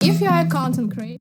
If you are a content creator,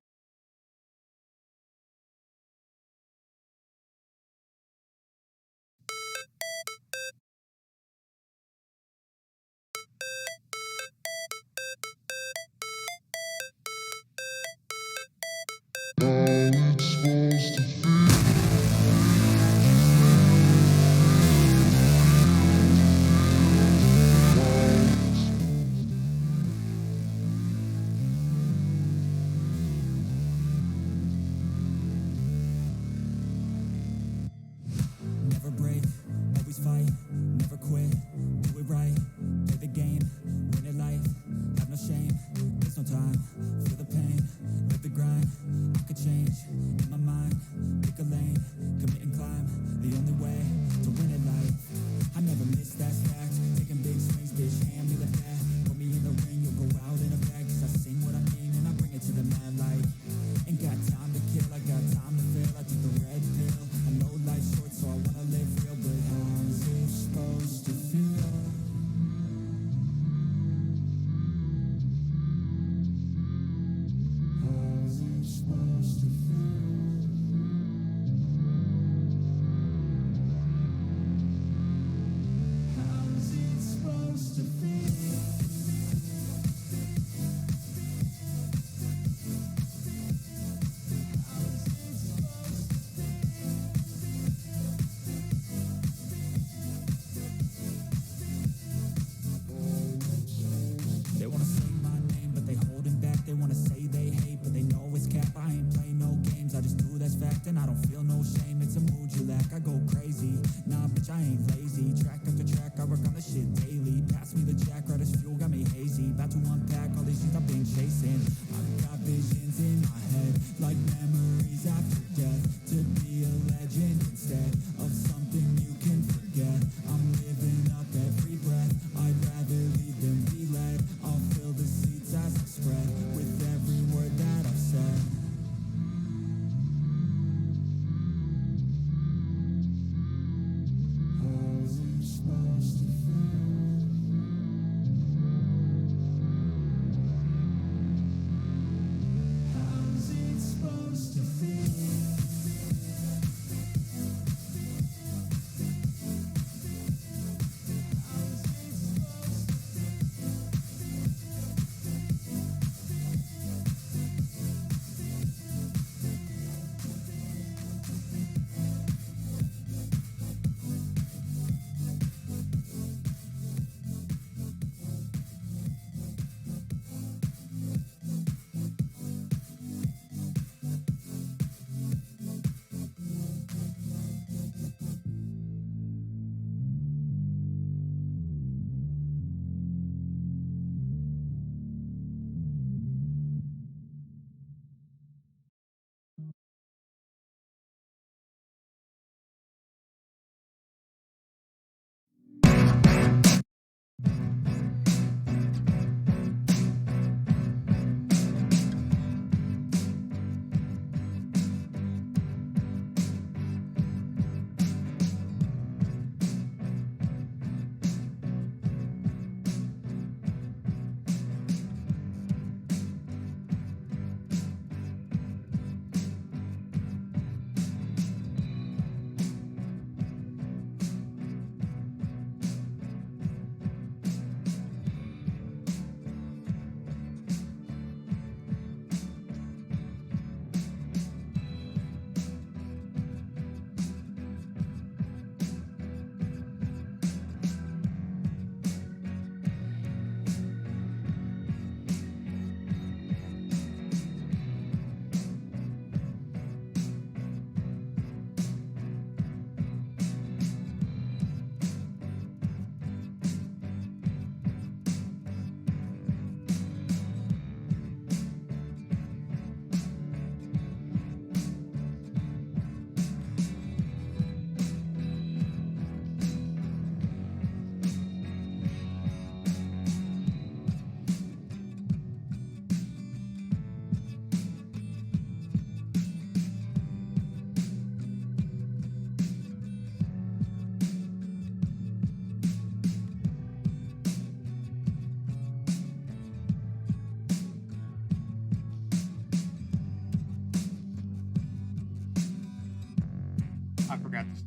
I forgot to.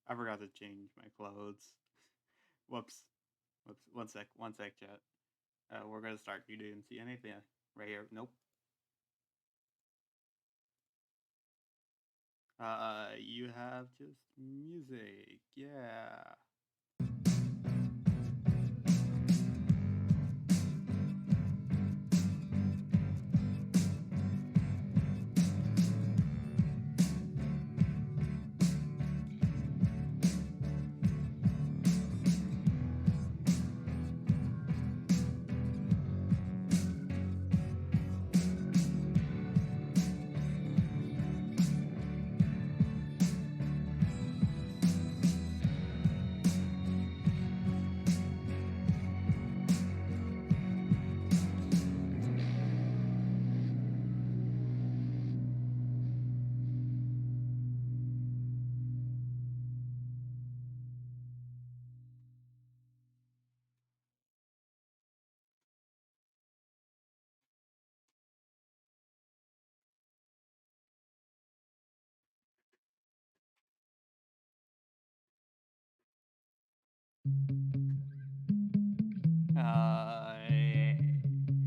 I forgot to change my clothes. Whoops. Whoops. One sec. One sec, chat. We're gonna start. You didn't see anything right here. Nope. You have just music. Yeah.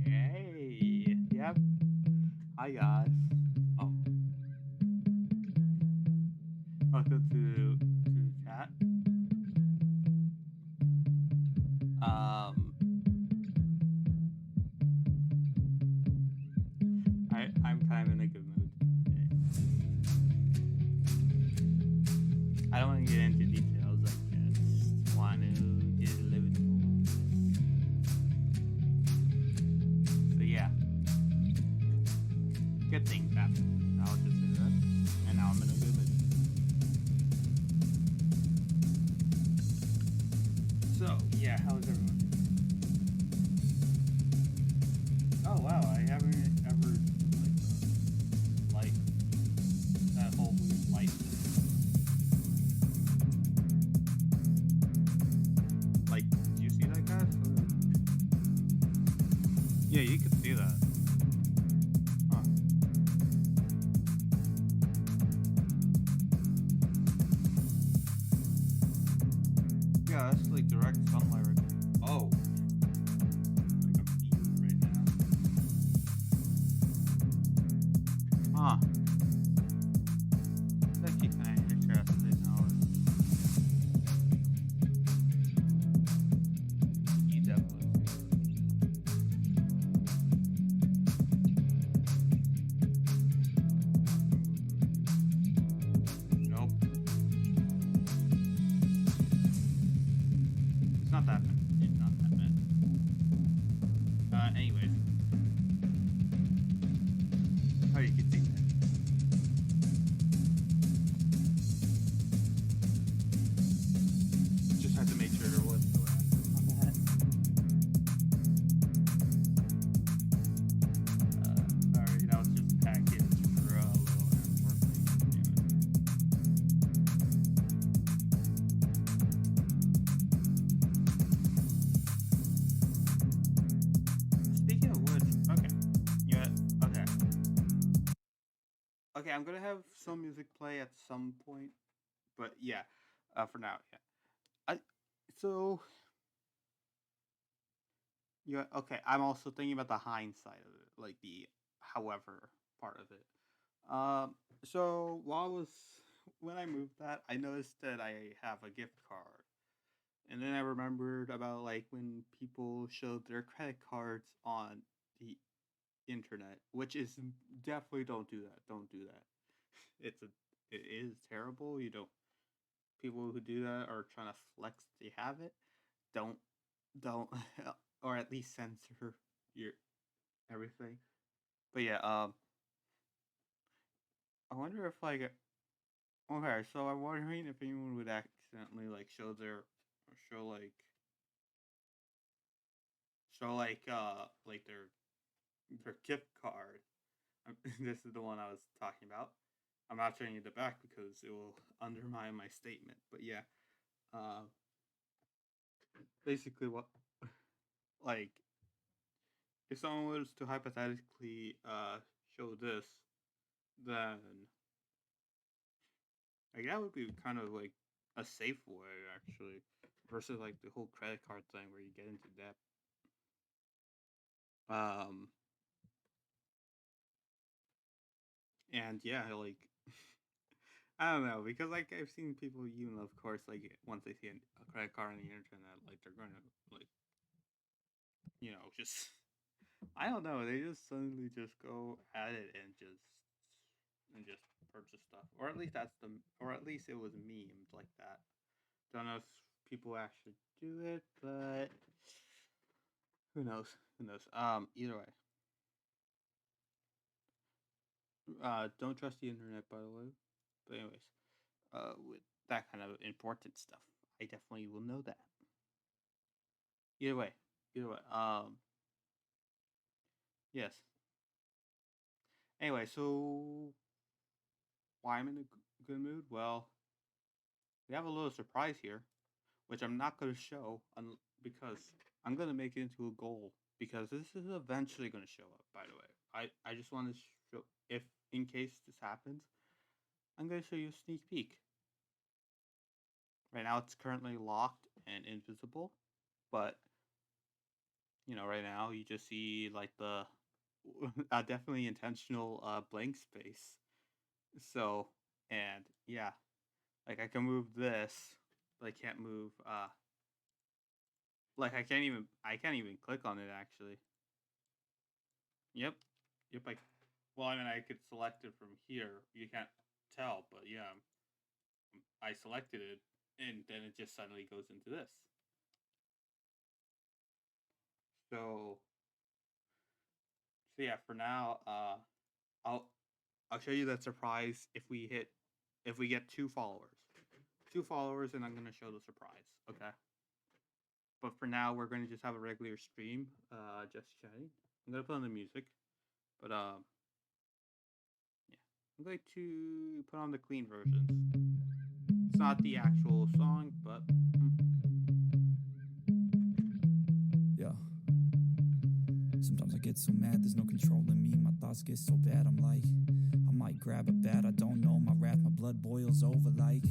Hey. Yep. Hi guys. Oh, welcome to chat. Um, I'm kind of in a good mood today. I don't want to get into details. I just want to get a little bit cool. So yeah, good things happen. I'll just say that. And now I'm in a good mood. So yeah, how's everyone? Oh wow, I haven't ever like that whole weird light thing. Like, do you see that, guys? Yeah, you can see that. Huh. Yeah, that's like direct sunlight right now. Oh. Like a beam right now. Huh. It's actually kind of interesting how you definitely nope. It's not that bad. It's not that bad. Anyways. Oh, you can see that. Just had to make sure there was no accent on that. Sorry, that was just packaged for a little foreplay. Speaking of which, okay. Yeah, okay. Okay, I'm gonna have some music play at some point, but yeah, for now, yeah. I so yeah, okay. I'm also thinking about the hindsight of it, like the however part of it. Um, so when I moved that, I noticed that I have a gift card, and then I remembered about like when people showed their credit cards on the internet, which is definitely don't do that. Don't do that. It is terrible. You don't people who do that are trying to flex they have it. Don't don't or at least censor your everything. But yeah, I wonder if like okay, so I'm wondering if anyone would accidentally like show like their gift card. This is the one I was talking about. I'm not showing you the back because it will undermine my statement. But yeah, basically what like if someone was to hypothetically show this, then like that would be kind of like a safe way actually, versus like the whole credit card thing where you get into debt. Um, and yeah, like I don't know because like I've seen people, even of course, like once they see a credit card on the internet, like they're gonna like just I don't know, they just suddenly just go at it and just purchase stuff, or at least or at least it was memed like that. Don't know if people actually do it, but who knows? Who knows? Either way, don't trust the internet, by the way. But anyways, with that kind of important stuff, I definitely will know that. Either way, either way. Yes. Anyway, so why I'm in a good mood? Well, we have a little surprise here, which I'm not going to show because I'm going to make it into a goal because this is eventually going to show up, by the way. I just want to show, if in case this happens, I'm going to show you a sneak peek. Right now it's currently locked and invisible, but right now you just see like the definitely intentional blank space. So, and yeah, like I can move this, but I can't move like I can't even click on it actually. Yep. Yep, well, I mean I could select it from here. You can't tell, but yeah, I selected it and then it just suddenly goes into this. So yeah, for now, I'll I'll show you that surprise if we get 2 followers. 2 followers and I'm gonna show the surprise. Okay. But for now we're gonna just have a regular stream, just chatting. I'm gonna put on the music. But yeah. I'm going to put on the clean version. It's not the actual song, but Yeah. Sometimes I get so mad, there's no controlling me. My thoughts get so bad, I'm like, I might grab a bat, I don't know. My wrath, my blood boils over like,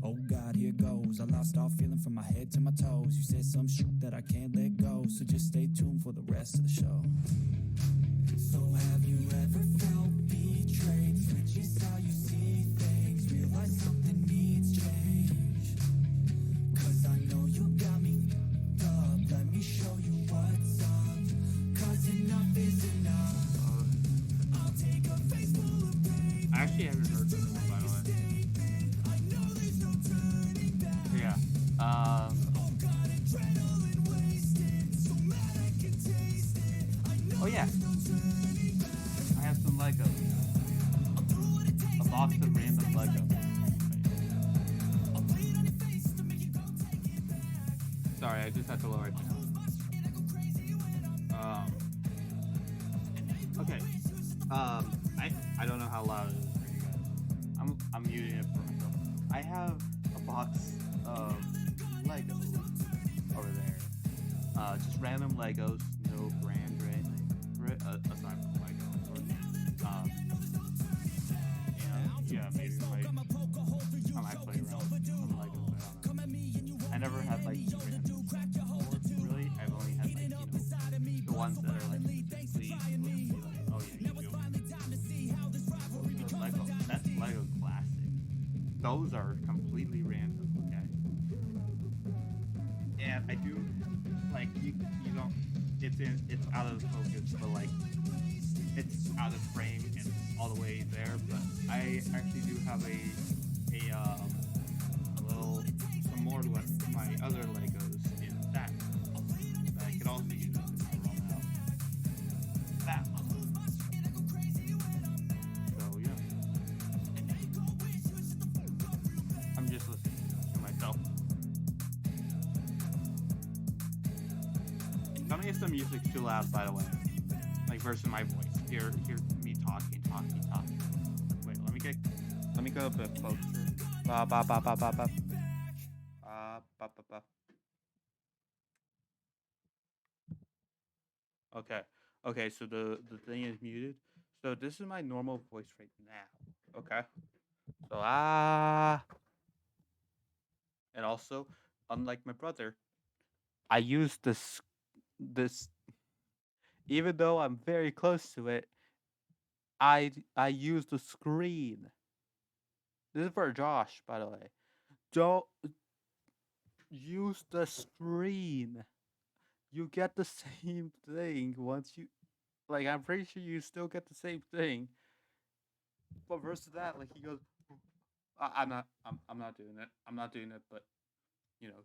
oh God, here goes. I lost all feeling from my head to my toes. You said some shit that I can't let go, so just stay tuned for the rest of the show. So have you ever felt betrayed? Switches how you see things, realize something needs change. Cause I know you got me up, let me show you what's up. Cause enough is enough. I'll take a face full of pain. I actually haven't heard this one, by the way. I know there's no turning back. Yeah. Oh God, adrenaline wasted, so mad I can taste it. I know Oh yeah. there's no turning back. I have some Legos. I'll do what it takes A box of random Legos. I'll put it on your face to make you go take it back. Sorry, I just had to lower it down. Okay. I don't know how loud it is for you guys. I'm muting it for myself. I have a box of Legos over there. Just random Legos, no brand or anything. Aside from Lego, of course. And yeah, maybe I might play around with some Legos. I don't know. I never had like random before, really. I've only had like the ones that are like specifically like, oh yeah, you go. Lego, that's Lego classic. Those are completely random, okay? And I do like you don't it's out of focus, but like it's out of frame and all the way there, but I actually do have a little some more like my other Legos in that I could also use if I run out. That so yeah. I'm just listening to myself. Tell me if the music's too loud, by the way. Like versus my voice. Hear me talking. Wait, let me go a bit closer. Ba ba ba ba ba ba. Ba ba ba. Okay. Okay, so the thing is muted. So this is my normal voice right now. Okay. So and also, unlike my brother, I use this even though I'm very close to it, I use the screen. This is for Josh, by the way. Don't use the screen. You get the same thing once you like. I'm pretty sure you still get the same thing. But versus that, like he goes, I'm not. I'm not doing it. I'm not doing it. But you know,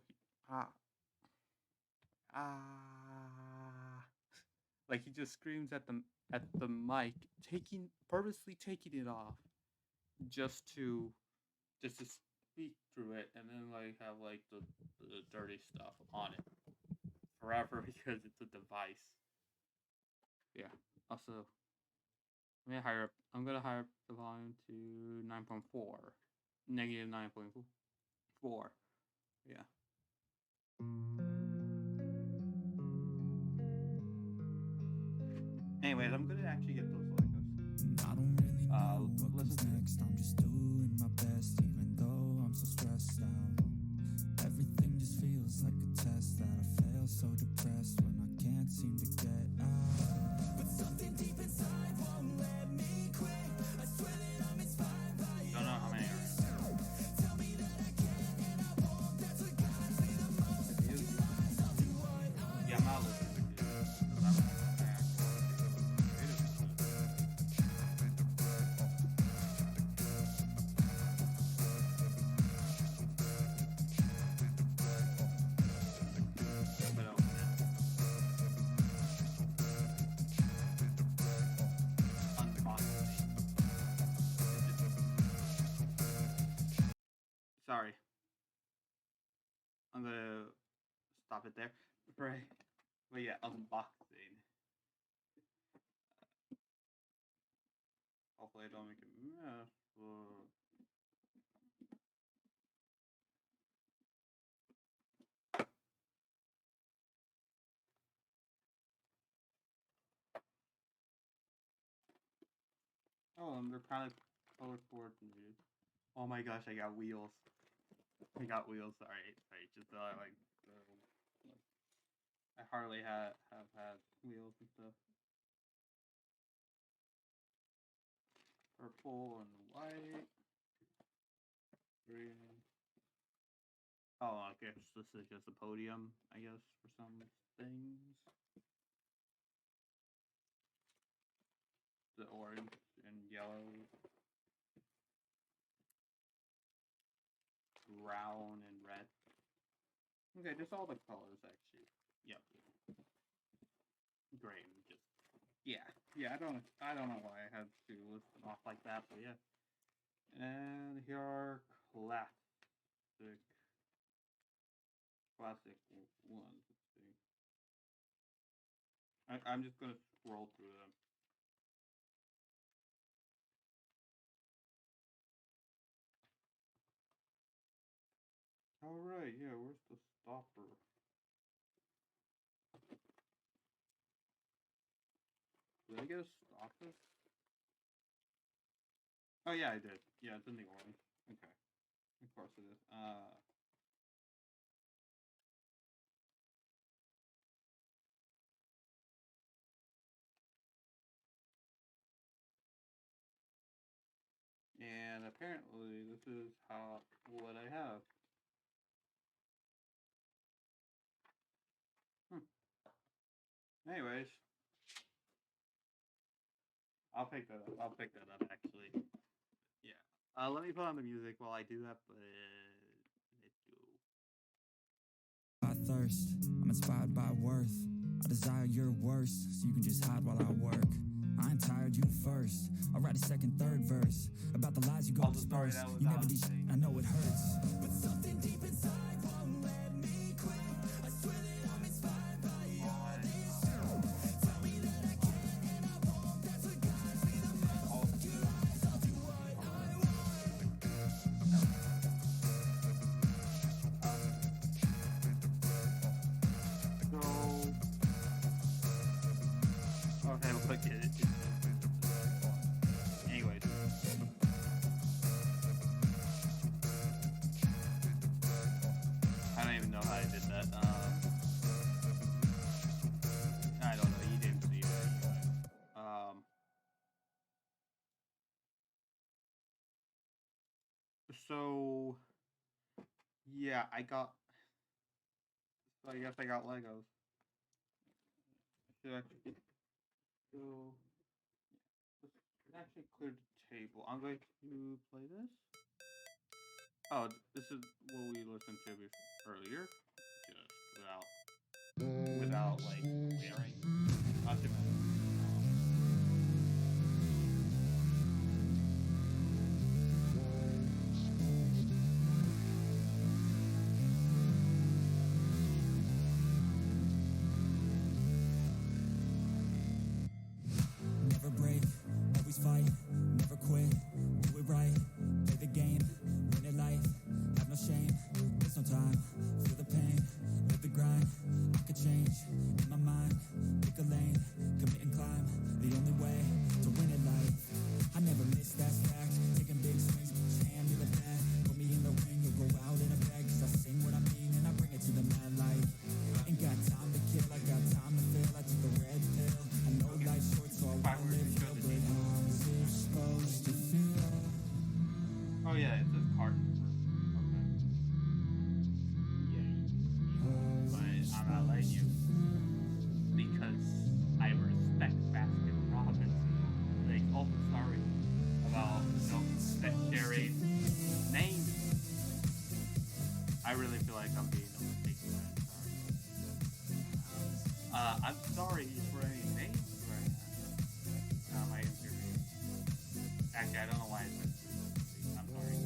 ah ah, like he just screams at the mic, purposely taking it off just to just to speak through it, and then like have like the dirty stuff on it forever because it's a device. Yeah. Also, I'm gonna higher up the volume to 9.4, negative 9.4. Yeah. Anyways, I'm gonna actually get those Legos. I don't really know what Listen comes to next. I'm just doing my best, even though I'm so stressed out. Everything just feels like a test that I fail, so depressed when I can't seem to get out. But something deep inside won't let me quit. I swear that I'm inspired by you. Don't know how many are. Tell me that I can and I won't. That's what guides me the most. I'll do what I Yeah, I'm not listening to it. 'Cause I'm but unboxing. Sorry. I'm gonna stop it there. Right. But yeah, unboxing. Hopefully I don't make a mess. Oh, and they're kind of color coordinated. Oh my gosh, I got wheels. I got wheels. Sorry. Just like, I hardly have had wheels and stuff. Purple and white, green. Oh, I guess this is just a podium. I guess for some things. The orange and yellow, brown and red. Okay, just all the colors actually. Yep. Gray and just yeah. I don't know why I had to list them off like that, but yeah. And here are classic ones. Let's see. I'm just gonna scroll through them. All right, yeah. Where's the stopper? Did I get a stopper? Oh yeah, I did. Yeah, it's in the orange. Okay, of course it is. And apparently this is what I have. Anyways, I'll pick that up. I'll pick that up actually. Yeah. Let me put on the music while I do that, but let's go. I thirst, I'm inspired by worth. I desire your worst, so you can just hide while I work. I ain't tired, you first. I'll write a second, third verse about the lies you go disperse. You never did I know it hurts. But something deep inside won't let me quit. I swear that I'm inspired by all this. Tell me that I can and I won't. That's what guides me the most. Your eyes, I'll do what I want. So, So yeah, I guess I got Legos. Should actually go. Let's actually clear the table. I'm going to play this. Oh, this is what we listened to earlier, just without like wearing. Not too bad. Never break, always fight, never quit, do it right, play the game, win it life, have no shame, there's no time, feel the pain, live the grind, I could change, in my mind, pick a lane, commit and climb, the only way to win it life, I never miss, that's fact, taking big swings, put your hand in the bag, put me in the ring, or go out in a bag, cause I sing what I mean and I bring it to the mad light, ain't got time to kill, I got time to feel, I took the red pill, I know life's short so I wanna live real, but how's it supposed to feel? Oh yeah, it says card number. Okay. Yeah, but I'm not letting you because I respect Baskin Robbins. Like, oh, sorry about sharing names. I really feel like I'm being overtaken by it. Sorry. I'm sorry for any names right now. My infuriating. Actually, I don't know why I said this. I'm sorry.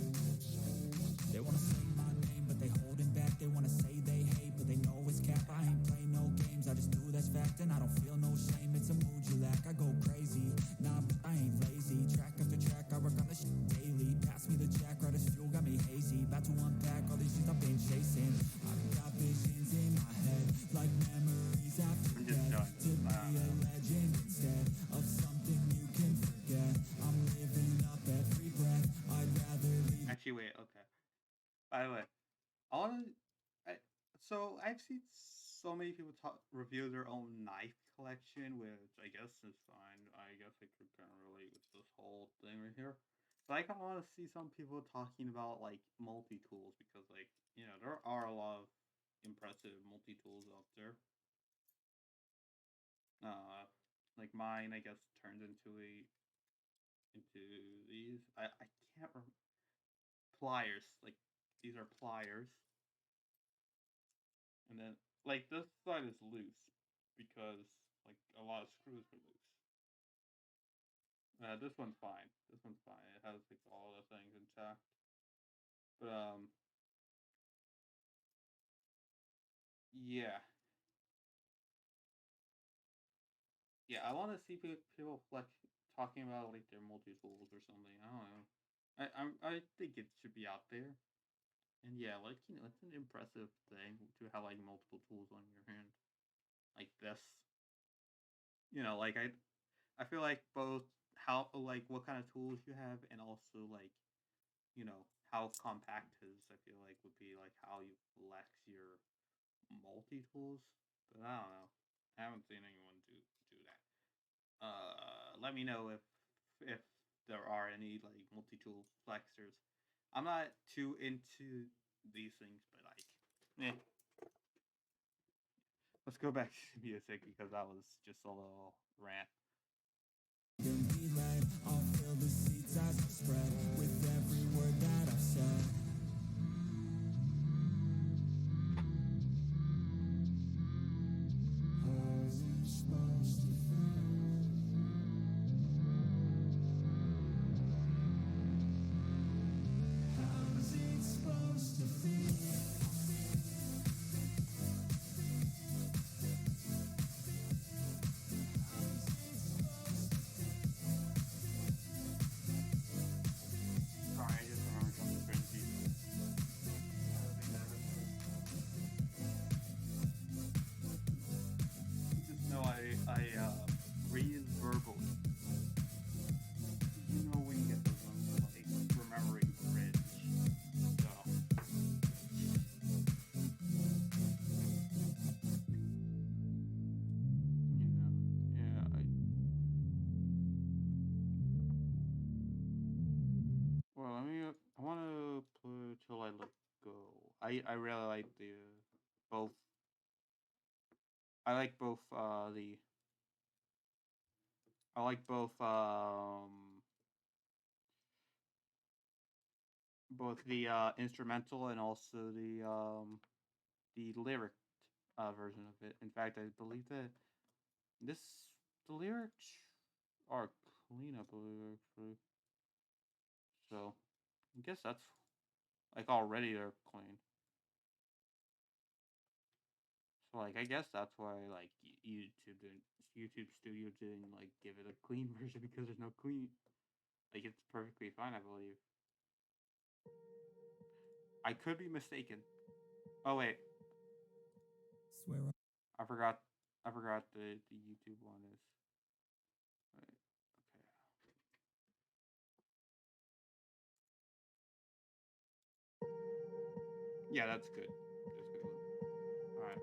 They wanna say my name, but they holding back. They wanna say they hate, but they know it's cap. I ain't play no games, I just do that's fact, and I don't feel no shame. It's a mood you lack. I go crazy, nah, but I ain't lazy. Track after track, I work on the shit daily. Pass me the jack, right as fuel, got me hazy. About to unpack all these things I've been chasing. I've got visions in my head, like memories after I'm just death. To done. be a legend instead of something you can forget. I'm living up every breath. I'd rather leave. Actually, wait. Okay. By the way, I want to. So I've seen so many people review their own knife collection, which I guess is fine. I guess I could kind of relate with this whole thing right here. But I kind of want to see some people talking about like multi tools because, like, there are a lot of impressive multi tools out there. Uh, like mine, I guess turned into these. I can't remember pliers. Like these are pliers. And then, like, this side is loose because, like, a lot of screws are loose. This one's fine. This one's fine. It has, like, all the things intact. But, yeah. Yeah, I want to see people, like, talking about, like, their multi-tools or something. I don't know. I think it should be out there. And, yeah, like, it's an impressive thing to have, like, multiple tools on your hand. Like this. Like, I feel like both how like what kind of tools you have and also like how compact his I feel like would be like how you flex your multi tools. But I don't know. I haven't seen anyone do that. Let me know if there are any like multi tool flexors. I'm not too into these things, but like, eh. Let's go back to music because that was just a little rant. I'll fill the seats as I spread with every word that I've said. How's it supposed to feel? How's it supposed to feel? Sorry, I just remembered something cringy. I don't think that just know I read verbally. When you get those ones like remembering cringe. So yeah. Well, I want to play till I let go. I really like the both. I like both the I like both the instrumental and also the lyric version of it. In fact, I believe that this the lyrics are clean, I believe actually. So I guess that's like already they're clean. So like I guess that's why like YouTube Studio didn't like give it a clean version because there's no clean. Like it's perfectly fine, I believe. I could be mistaken. Oh wait, Swear I forgot. I forgot the YouTube one is. Wait, okay. Yeah, that's good. That's good. All right.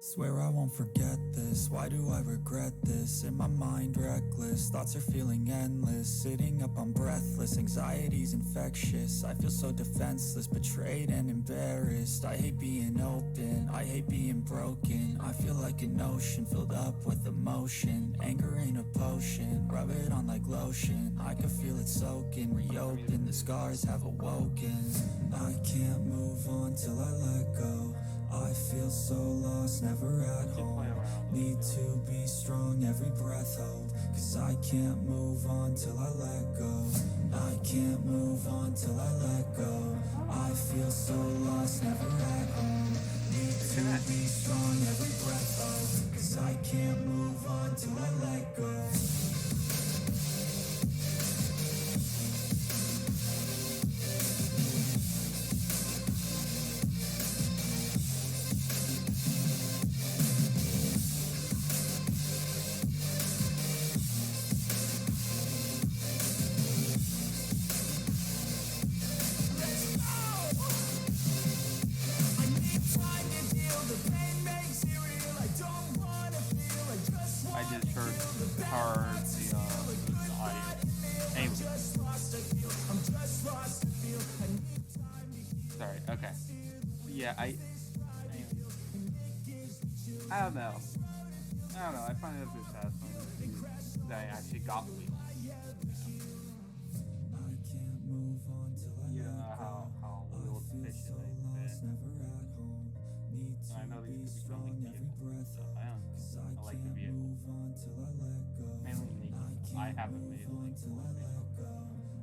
Swear I won't forget this. Why do I regret this? In my mind reckless, thoughts are feeling endless. Sitting up, I'm breathless, anxiety's infectious. I feel so defenseless, betrayed and embarrassed. I hate being open, I hate being broken. I feel like an ocean filled up with emotion. Anger ain't a potion, rub it on like lotion. I can feel it soaking, reopen, the scars have awoken. I can't move on till I let go. I feel so lost, never at home. Need to be strong, every breath hold. Cause I can't move on till I let go. I can't move on till I let go. I feel so lost, never at home. Need to be strong, every breath hold. Cause I can't move on till I let go. I just heard the audio. Anyway. Sorry. Okay. Yeah, I don't know. I find it a bit fascinating that I actually got wheels. Yeah, how wheel efficient they've been. I know these could be building vehicles and stuff. I don't know. I like the vehicles. Mainly in the I haven't made like full vehicles.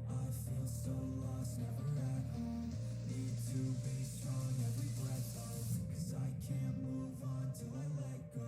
I feel so lost, never at home. Need to be strong, every breath hold. Cause I can't move on till I let go.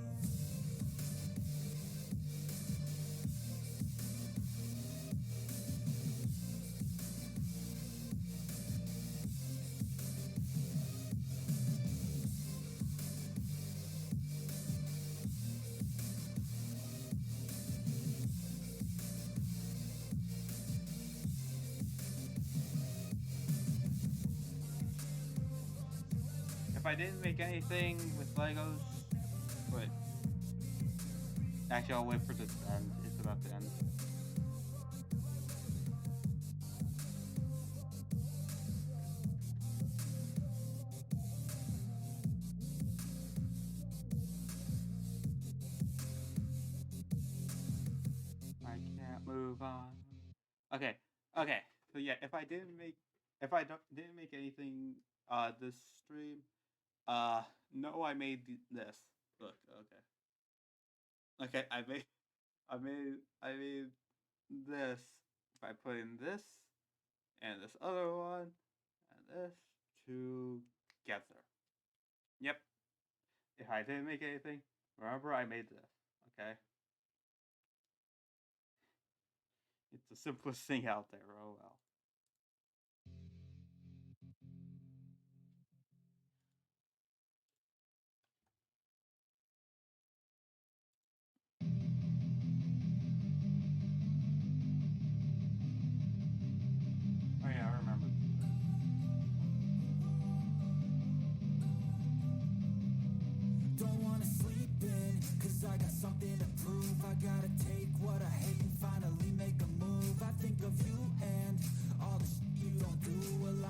If I didn't make anything with Legos, wait. Actually, I'll wait for this to end. It's about to end. I can't move on. Okay. Okay. So yeah, if I didn't make anything this stream, no, I made this. Look, okay, I made this by putting this and this other one and this together. Yep. If I didn't make anything, remember I made this. Okay. It's the simplest thing out there. Oh well. Oh yeah, I remember. Don't wanna sleep in, cause I got something to prove. I gotta take what I hate and finally make a move. I think of you and all the shit you don't do. Well,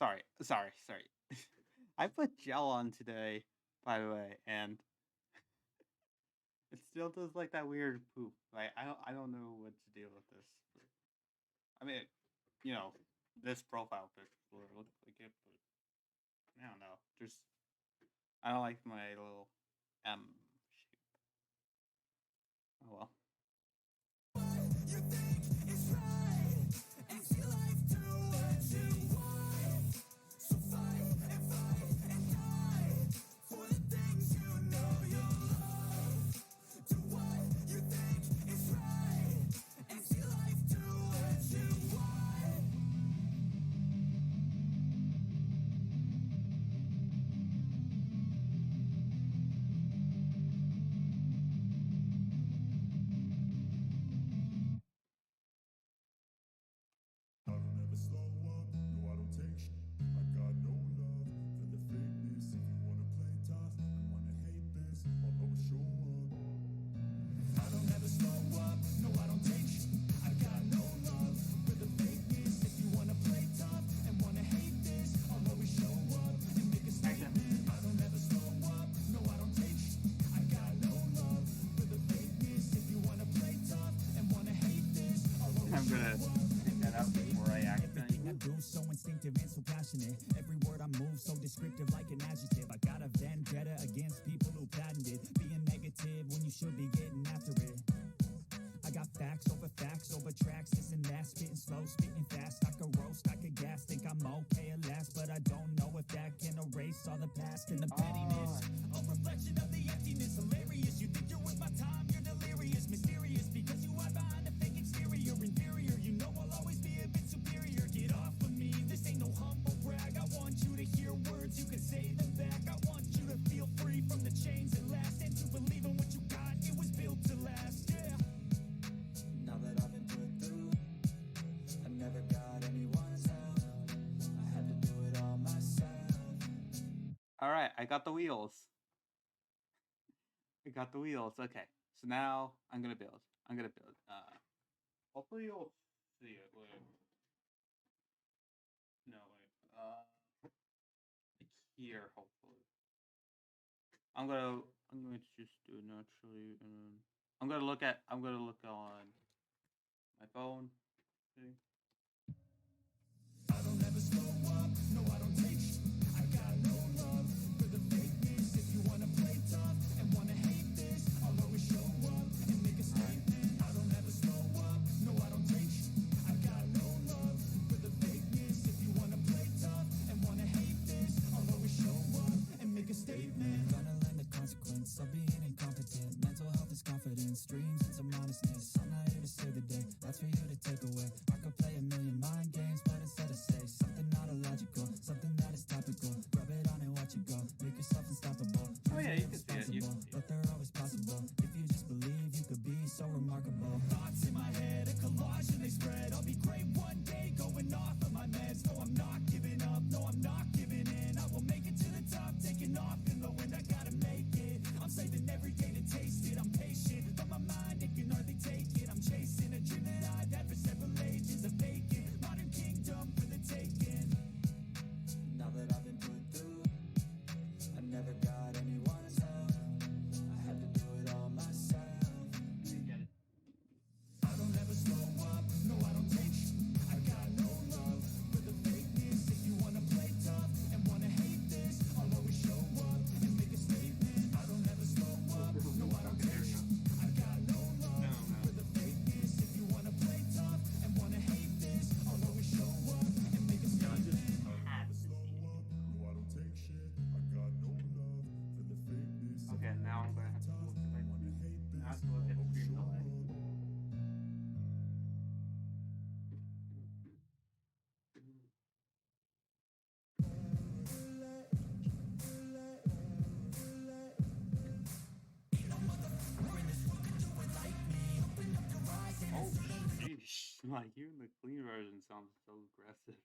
Sorry. I put gel on today, by the way, and it still does like that weird poop. Like I don't know what to do with this. I mean, you know, this profile picture looks like it, but I don't know. Just I don't like my little M shape. Oh well. I don't ever slow up, no I don't take shit. I got no love for the fakeness. If you wanna play tough and wanna hate this, I'll always show up. I don't ever slow up, no I don't take shit. I got no love for the fakeness. If you wanna play tough and wanna hate this, I'll always show up and make a statement. I don't ever slow up, no I don't take shit. I got no love for the fakeness. If you wanna play tough and wanna hate this, I'll always I'm gonna pick that up before I accidentally. I do so instinctive and so passionate. Every word I move so descriptive like an adjective. I got a vendetta against people who patented being negative when you should be getting after it. I got facts over tracks, this and that, spitting slow, spitting fast. I could roast, I could gas, think I'm okay at last, but I don't know if that can erase all the past and the pettiness. A reflection of the emptiness, hilarious. You think you're worth my time, you're delirious, mysterious, because you hide behind a fake exterior, inferior. You know I'll always be a bit superior. Get off of me, this ain't no humble brag. I want you to hear words, you can say them back. I want you to feel free from the chains that last, and to believe in what you got, it was built to last, yeah. Now that I've been put through, I never got anyone's help. I had to do it all myself. All right, I got the wheels. I got the wheels. Okay, so now I'm gonna build. Hopefully you'll see it. Wait. No, wait. Like here, hopefully. I'm going to just do it naturally, and then I'm gonna look on my phone. See? I don't ever slow up, no I don't take shit. I got no love for the fakeness. If you wanna play tough and wanna hate this, I'll always show up and make a statement. I don't ever slow up, no I don't take shit. I got no love for the fakeness. If you wanna play tough and wanna hate this, I'll always show up and make a statement. Gonna learn the consequence of being incompetent. Mental health is confidence, dreams and some honestness. I'm not here to save the day, that's for you to take away. I could play a million mind games, but instead I say something not illogical, something that is topical. Rub it on and watch it go, make yourself unstoppable. Oh yeah, you can see it. You can see But it. they're always possible. If you just believe, you could be so remarkable. Thoughts in my head, a collage and they spread. I'll be great one day, going off of my meds. No, I'm not giving up, no, I'm not giving in. I will make it to the top, taking off in the wind. I gotta make it. I'm saving every day to taste it. I'm patient, but my mind, it can hardly take it. I'm chasing a dream that I've had for several ages. A vacant modern kingdom for the taking. Now that I've been put through, I never got anyone's help. I had to do it all myself. You get it. I don't ever slow up, no I don't take shit. I got no love for the fakeness. If you wanna play tough and wanna hate this, I'll always show up and make a statement. I don't ever slow up, no I don't take shit. I got no love for the fakeness. If you wanna play tough and wanna hate this, I'll always show up and make a statement. Had to see it. No I don't take shit. I got no love for the fakeness. Okay, now I'm gonna have to look at my now I have to look at stream delay. Oh, sheesh. Like, even the clean version sounds so aggressive.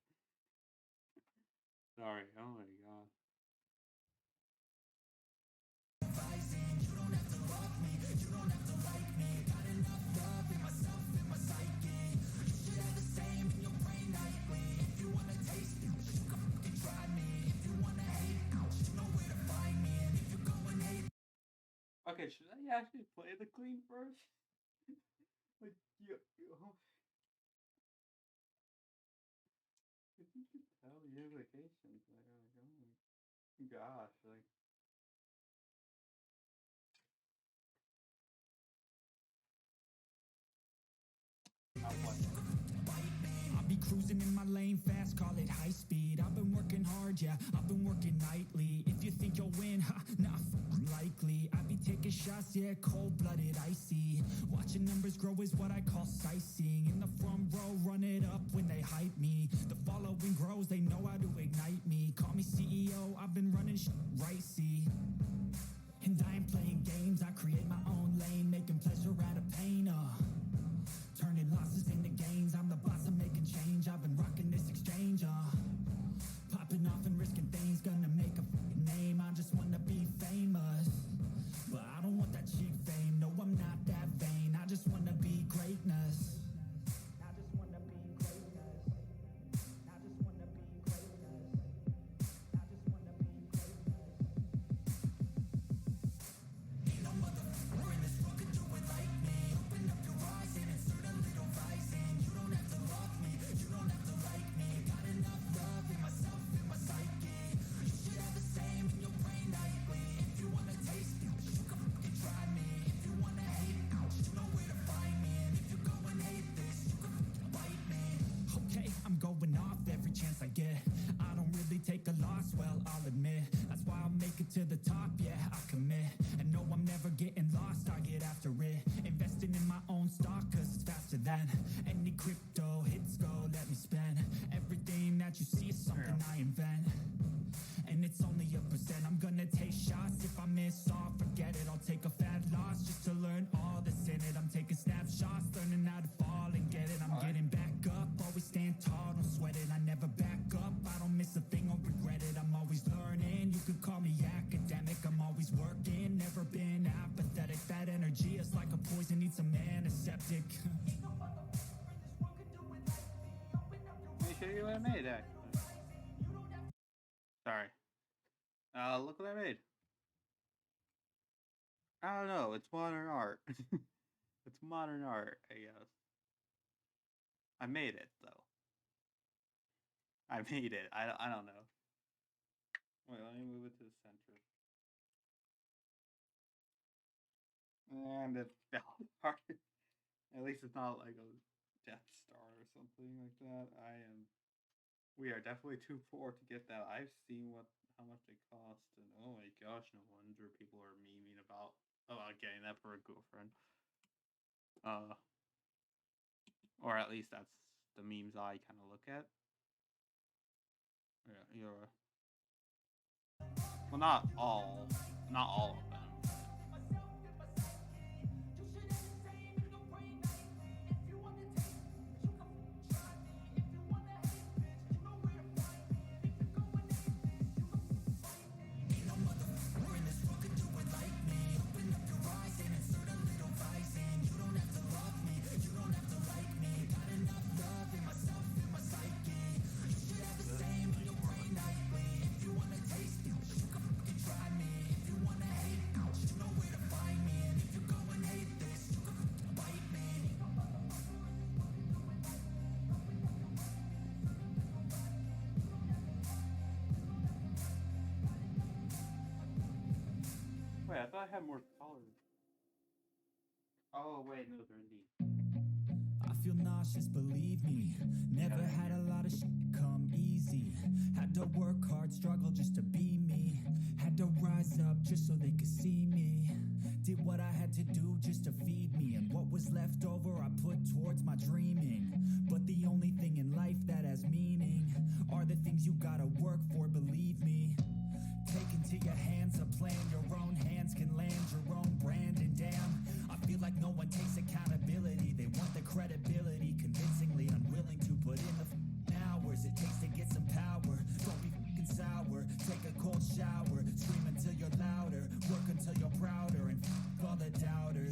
Sorry, oh my god. Okay, should I actually play the clean first? Like, if you could tell the implications, like, oh my gosh, like, I'll play it. I'll be cruising in my lane fast, call it high speed. I've been working hard, yeah, I've been working nightly. If you think you'll win, ha, not likely. I be taking shots, yeah, cold-blooded, icy. Watching numbers grow is what I call sightseeing. In the front row, run it up when they hype me. The following grows, they know how to ignite me. Call me CEO, I've been running right, see. And I ain't playing games, I create my own lane, making pleasure out of pain, turning losses into gains, I'm the boss, I'm making change. I've been rocking this exchange, popping off and risking things, gonna make a name. I just wanna be famous, but I don't want that cheap fame. No, I'm not that vain. I just wanna be greatness. I just wanna be greatness. I just wanna be greatness. I just wanna be greatness. Ain't no motherfucker in this world can do it like me. Open up your eyes and insert a little vice in. You don't have to love me, you don't have to like me. Got enough love in myself, in my psyche. You should have the same in your brain nightly. If you wanna taste it, you can fucking try me. If you wanna hate, you know where to find me. And if you go and hate this, you can fucking bite me. Okay, I'm going off every chance I get. I don't really take a loss, well, I'll admit. That's why I'll make it to the top, yeah, I commit. And no, I'm never getting lost, I get after it. Investing in my own stock, cause it's faster than any crypto hits go, let me spend. Everything that you see is something I invent. And it's only a percent. I'm gonna take shots. If I miss all, forget it. I'll take a fat loss just to learn all that's in it. I'm taking snapshots, learning how to fall and get it. I'm getting back up, always stand tall, don't sweat it. I never back up, I don't miss a thing or regret it. I'm always learning, you could call me academic. I'm always working, never been apathetic. That energy is like a poison, needs some antiseptic. Let me show you what I made, actually. Sorry. Look what I made. I don't know, it's modern art. It's modern art, I guess. I made it, though. I made it. I don't know. Wait, let me move it to the center. And it fell apart. At least it's not like a Death Star or something like that. We are definitely too poor to get that. I've seen how much they cost, and oh my gosh, no wonder people are memeing about getting that for a girlfriend. Or at least that's the memes I kind of look at. Yeah, you're. Well, not all of them. Wait, I thought I had more colors. Oh, wait, no, they're in these. I feel nauseous, believe me. Never had a lot of shit come easy. Had to work hard, struggle just to be me. Had to rise up just so they could see me. Did what I had to do just to feed me. And what was left over I put towards my dreaming. But the only thing in life that has meaning are the things you gotta work for, believe me. Take into your hands a plan, your own hands can land your own brand. And damn, I feel like no one takes accountability. They want the credibility, convincingly unwilling to put in the hours it takes to get some power. Don't be fucking sour, take a cold shower, scream until you're louder, work until you're prouder, and all the doubters.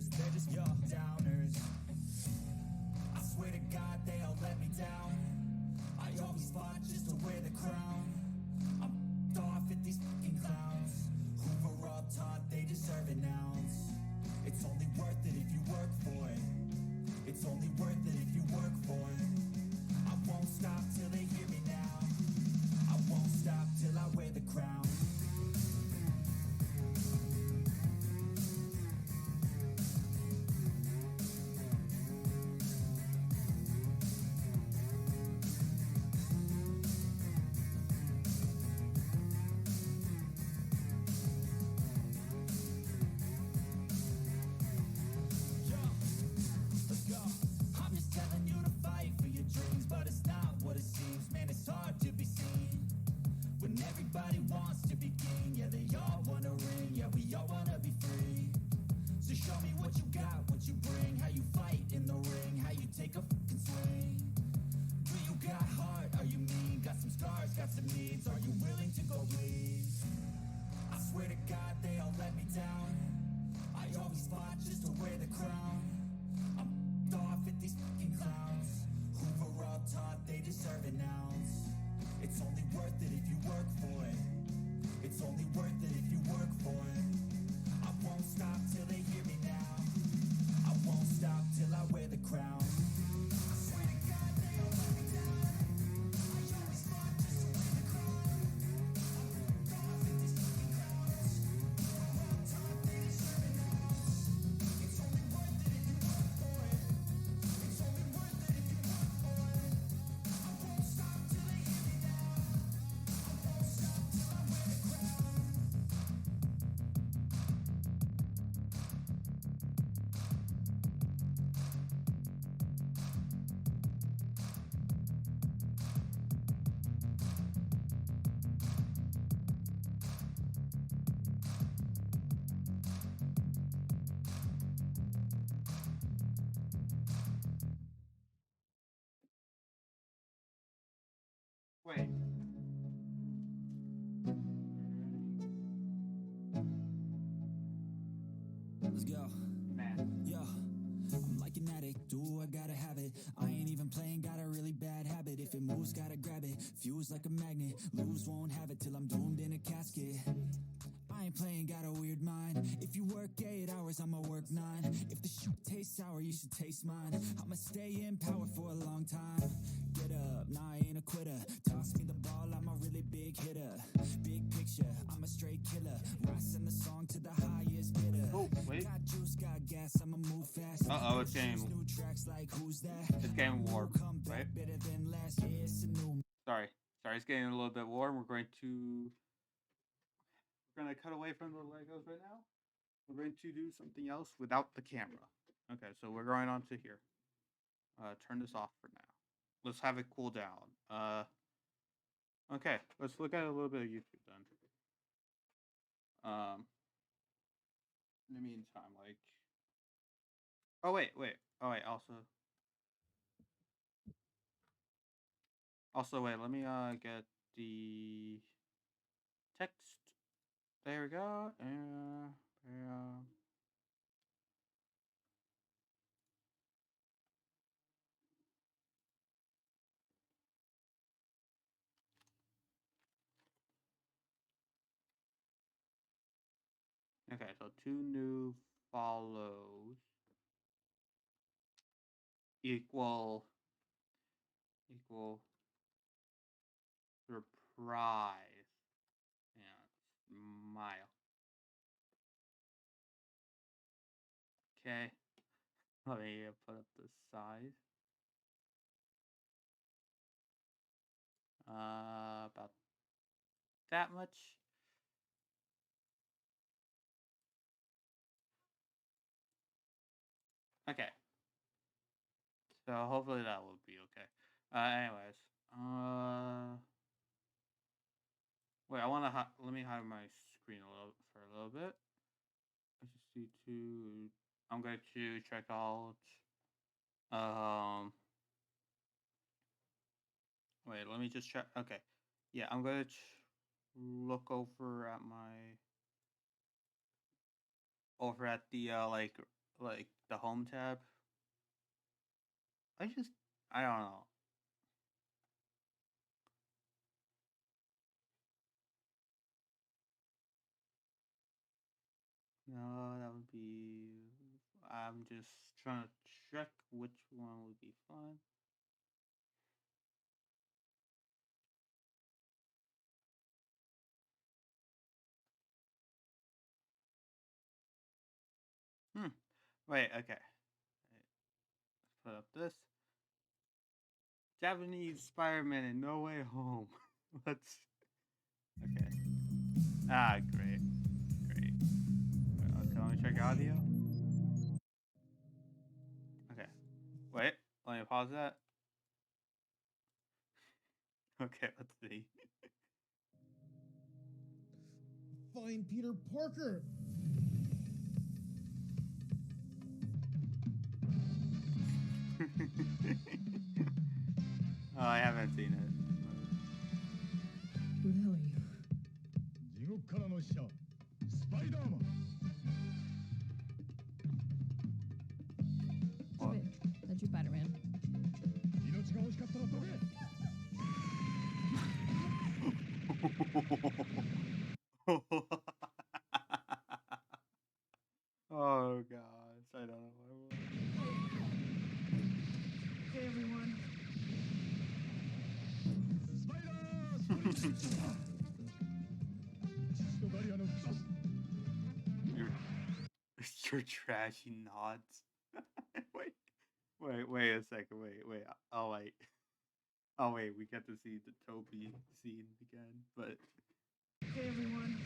when everybody wants to be king. Yeah, they all wanna ring, yeah, we all wanna be free. So show me what you got, what you bring, how you fight in the ring, how you take a fucking swing. Do you got heart, are you mean? Got some scars, got some needs, are you willing to go bleed? I swear to God they all let me down. I always fought just to wear the crown. I'm off at these fucking clowns who were all taught they deserve an ounce. It's only worth it if you work for it. It's only worth it if you work for it. I won't stop till they hear me now. I won't stop till I wear the crown. I swear to God they all let me down. I always fought just to wear the crown. I'm off at these fucking clowns who were all taught they deserve an ounce. It's only worth it if you work for it. It's only worth it if you work for it. I won't stop till they hear me now. I won't stop till I wear the crown. Wait. Let's go. Man. Yo, I'm like an addict, do I gotta have it. I ain't even playing, got a really bad habit. If it moves, gotta grab it, fuse like a magnet. Lose, won't have it till I'm doomed in a casket. I ain't playing, got a weird mind. If you work 8 hours, I'ma work 9. If the shoot tastes sour, you should taste mine. I'ma stay in power for a long time. Get up, nah, I ain't a quitter. Toss me the ball, I'm a really big hitter. Big picture, I'm a straight killer. Rising the song to the highest bidder. Oh, wait. Got juice, got gas, I'ma move fast. Uh-oh, it's getting... New tracks like who's that? It's getting warm, Come back right? better than last year, it's a new. Sorry, it's getting a little bit warm. We're gonna cut away from the Legos right now. We're going to do something else without the camera. Okay, so we're going on to here. Turn this off for now. Let's have it cool down. Okay, let's look at a little bit of YouTube then. In the meantime, like, oh wait, also wait, let me get the text. There we go. Okay, so 2 new follows equal surprise and smile. Okay, let me put up the size. About that much. Okay. So hopefully that will be okay. Anyways. Wait, let me hide my screen for a little bit. I just need to. I'm going to check out. Wait, let me just check. Okay. Yeah, I'm going to look over at the like the home tab. I don't know. No, that would be. I'm just trying to check which one would be fun. Wait, okay. Let's put up this. Japanese Spider-Man in No Way Home. Let's. Okay. Ah, great. Great. Okay, let me check audio. Okay. Wait, let me pause that. Okay, let's see. find Peter Parker. Oh, I haven't seen it. Who the hell are you? 地獄からの使者スパイダーマン What? That's your Spider-Man. 命が欲しかったらどけ Oh gosh, I don't know. Hey everyone. スパイダーストリート父とガリアのクソス Your your trashy nods. wait a second. Wait. Oh wait. Oh wait, we get to see the Toby scene again, but Hey everyone.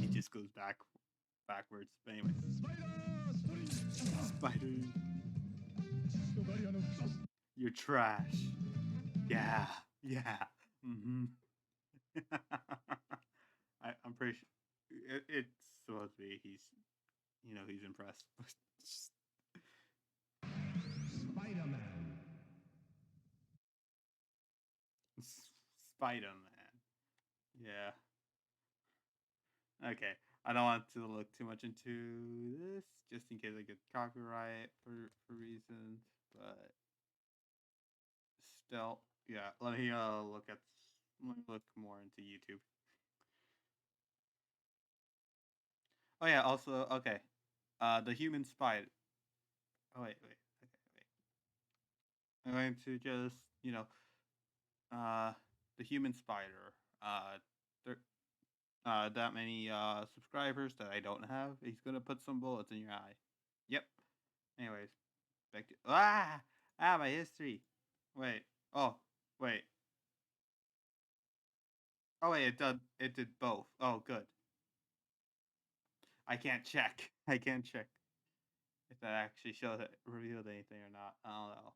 he just goes backwards. But anyway, スパイダーストリート Spider, 父とガリアのクソス you're trash. Yeah. Mm-hmm. I'm pretty sure it's supposed to be he's impressed. スパイダーマン Spider-Man. Yeah. Okay. I don't want to look too much into this, just in case I get copyright for reasons. But still, yeah. Let me look more into YouTube. Oh yeah. Also, okay. The human spider. Oh wait. Okay. Wait. I'm going to just the human spider. There that many subscribers that I don't have. He's gonna put some bullets in your eye. Yep. Anyways, back to my history. Wait. Oh wait. Oh wait. It did both. Oh good. I can't check. I can't check if that actually showed it, revealed anything or not. I don't know.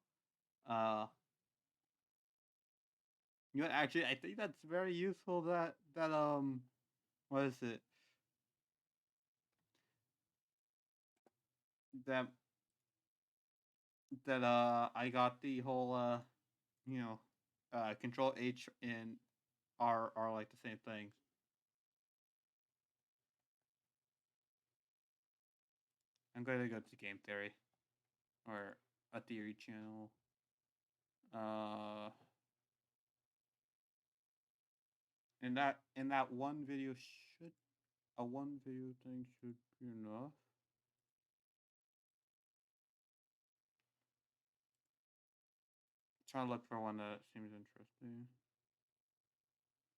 You know what, actually I think that's very useful that what is it? That I got the whole control H and R are like the same thing. I'm going to go to game theory or a theory channel. In that one video one video thing should be enough. Trying to look for one that seems interesting.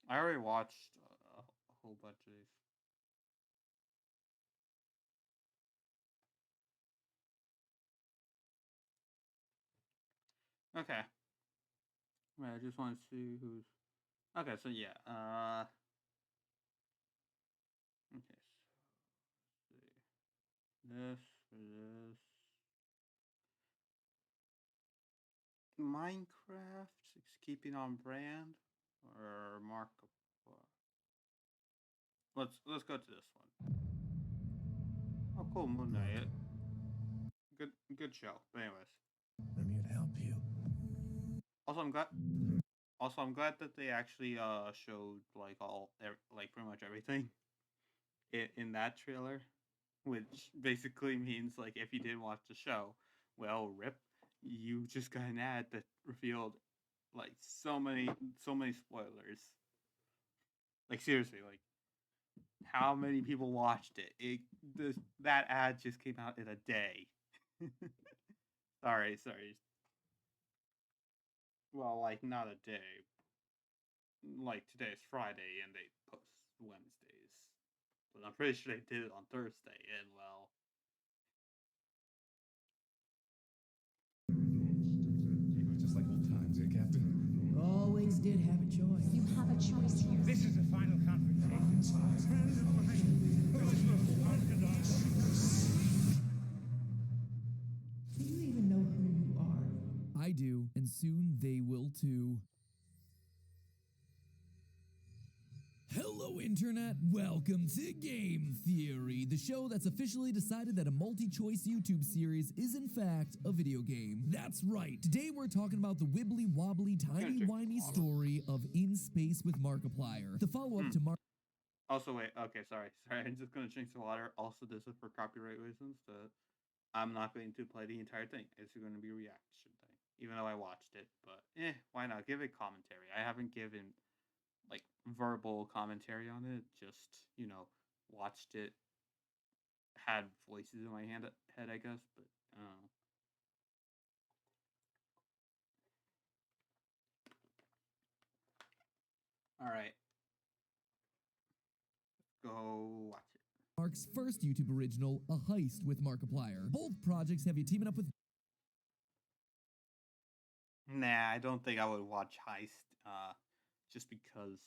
I already watched a whole bunch of these. Okay. Wait, I just want to see who's. Okay, so yeah. Okay, so let's see. This for this. Minecraft is keeping on brand or Markiplier. Let's go to this one. Oh, cool, Moon Knight. Good show. But anyways, I'm here to help you. also I'm glad that they actually showed like like pretty much everything in that trailer, which basically means like if you didn't watch the show, well, rip, you just got an ad that revealed like so many spoilers. Like seriously, like how many people watched it? That ad just came out in a day. sorry. Well, like not a day. Like today's Friday and they post Wednesdays. But I'm pretty sure they did it on Thursday and well Just like old times, eh, Captain? Always did have a choice. You have a choice here. This is the final confrontation. Do you even know who you are? I do, and soon they will too. Hello Internet. Welcome to Game Theory, the show that's officially decided that a multi-choice YouTube series is in fact a video game. That's right. Today we're talking about the wibbly-wobbly, timey-wimey story of In Space with Markiplier. The follow-up to Also, wait. Okay, sorry. I'm just gonna drink some water. Also, this is for copyright reasons. I'm not going to play the entire thing. It's going to be a reaction thing, even though I watched it. But why not give it commentary? I haven't given like verbal commentary on it. Just watched it. Had voices in my head, I guess. But all right, go watch it. Mark's first YouTube original, A Heist with Markiplier. Both projects have you teaming up with... Nah, I don't think I would watch Heist. Just because.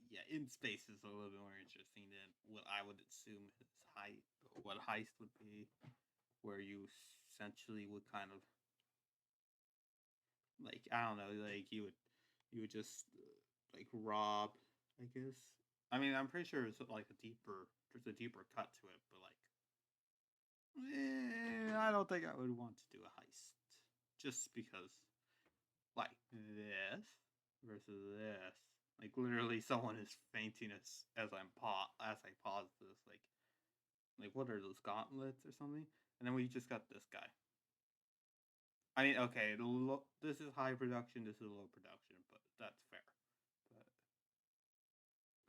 Yeah, In Space is a little bit more interesting than what I would assume what Heist would be, where you essentially would kind of like, I don't know, like you would just like rob, I guess. I mean, I'm pretty sure it's like there's a deeper cut to it, but like, I don't think I would want to do a heist just because, like this versus this, like literally someone is fainting as I pause this, like what are those gauntlets or something, and then we just got this guy. I mean, okay, this is high production, this is low production, but that's fair. But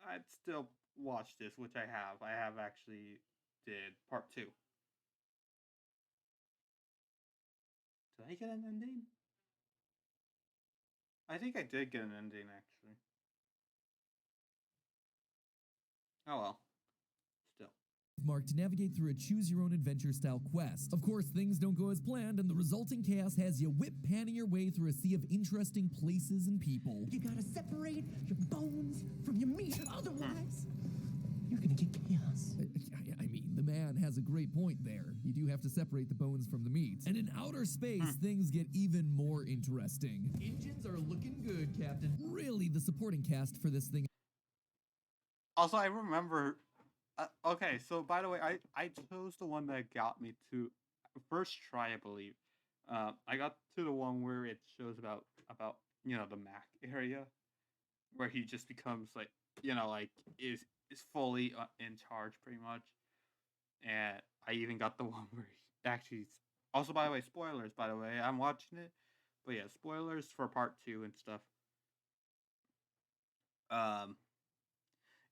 I'd still watch this, which I have. I have actually did part 2. Did I get an ending? I think I did get an ending, actually. Oh well. Still. Mark to navigate through a choose-your-own-adventure style quest. Of course, things don't go as planned, and the resulting chaos has you whip-panning your way through a sea of interesting places and people. You gotta separate your bones from your meat, otherwise you're gonna get chaos. I mean, the man has a great point there. You do have to separate the bones from the meat. And in outer space, things get even more interesting. Engines are looking good, Captain. Really, the supporting cast for this thing... Also, I remember... okay, so by the way, I chose the one that got me to first try, I believe. I got to the one where it shows about the Mac area, where he just becomes like like is fully in charge pretty much. And I even got the one where he actually... Also, by the way, spoilers. By the way, I'm watching it, but yeah, spoilers for part 2 and stuff.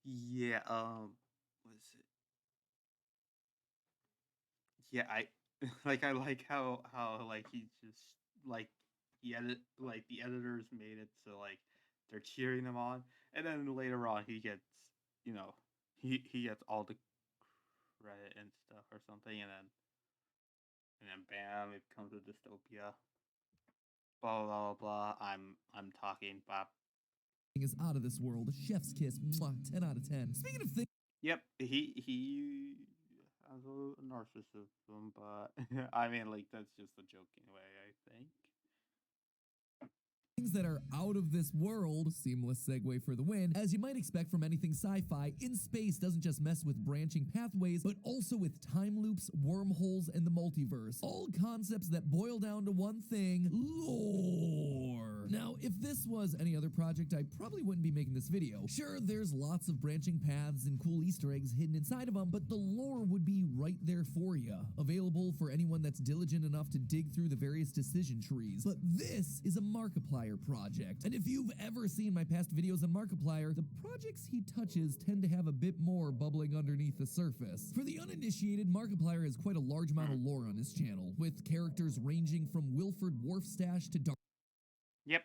Yeah. What is it? Yeah, I I like how like he just like the editors made it so like they're cheering him on, and then later on he gets he gets all the credit and stuff or something, and then bam, it becomes a dystopia. Blah blah blah blah. I'm talking bop. is out of this world. A chef's kiss. Mwah, 10 out of 10. Speaking of things... Yep, he has a narcissism, but I mean, like, that's just a joking way, I think. Things that are out of this world, seamless segue for the win. As you might expect from anything sci-fi, In Space doesn't just mess with branching pathways, but also with time loops, wormholes, and the multiverse. All concepts that boil down to one thing: lore. Now, if this was any other project, I probably wouldn't be making this video. Sure, there's lots of branching paths and cool Easter eggs hidden inside of them, but the lore would be right there for you, available for anyone that's diligent enough to dig through the various decision trees. But this is a Markiplier project, and if you've ever seen my past videos on Markiplier, the projects he touches tend to have a bit more bubbling underneath the surface. For the uninitiated, Markiplier has quite a large amount of lore on his channel, with characters ranging from Wilfred Warfstache to Dark... Yep.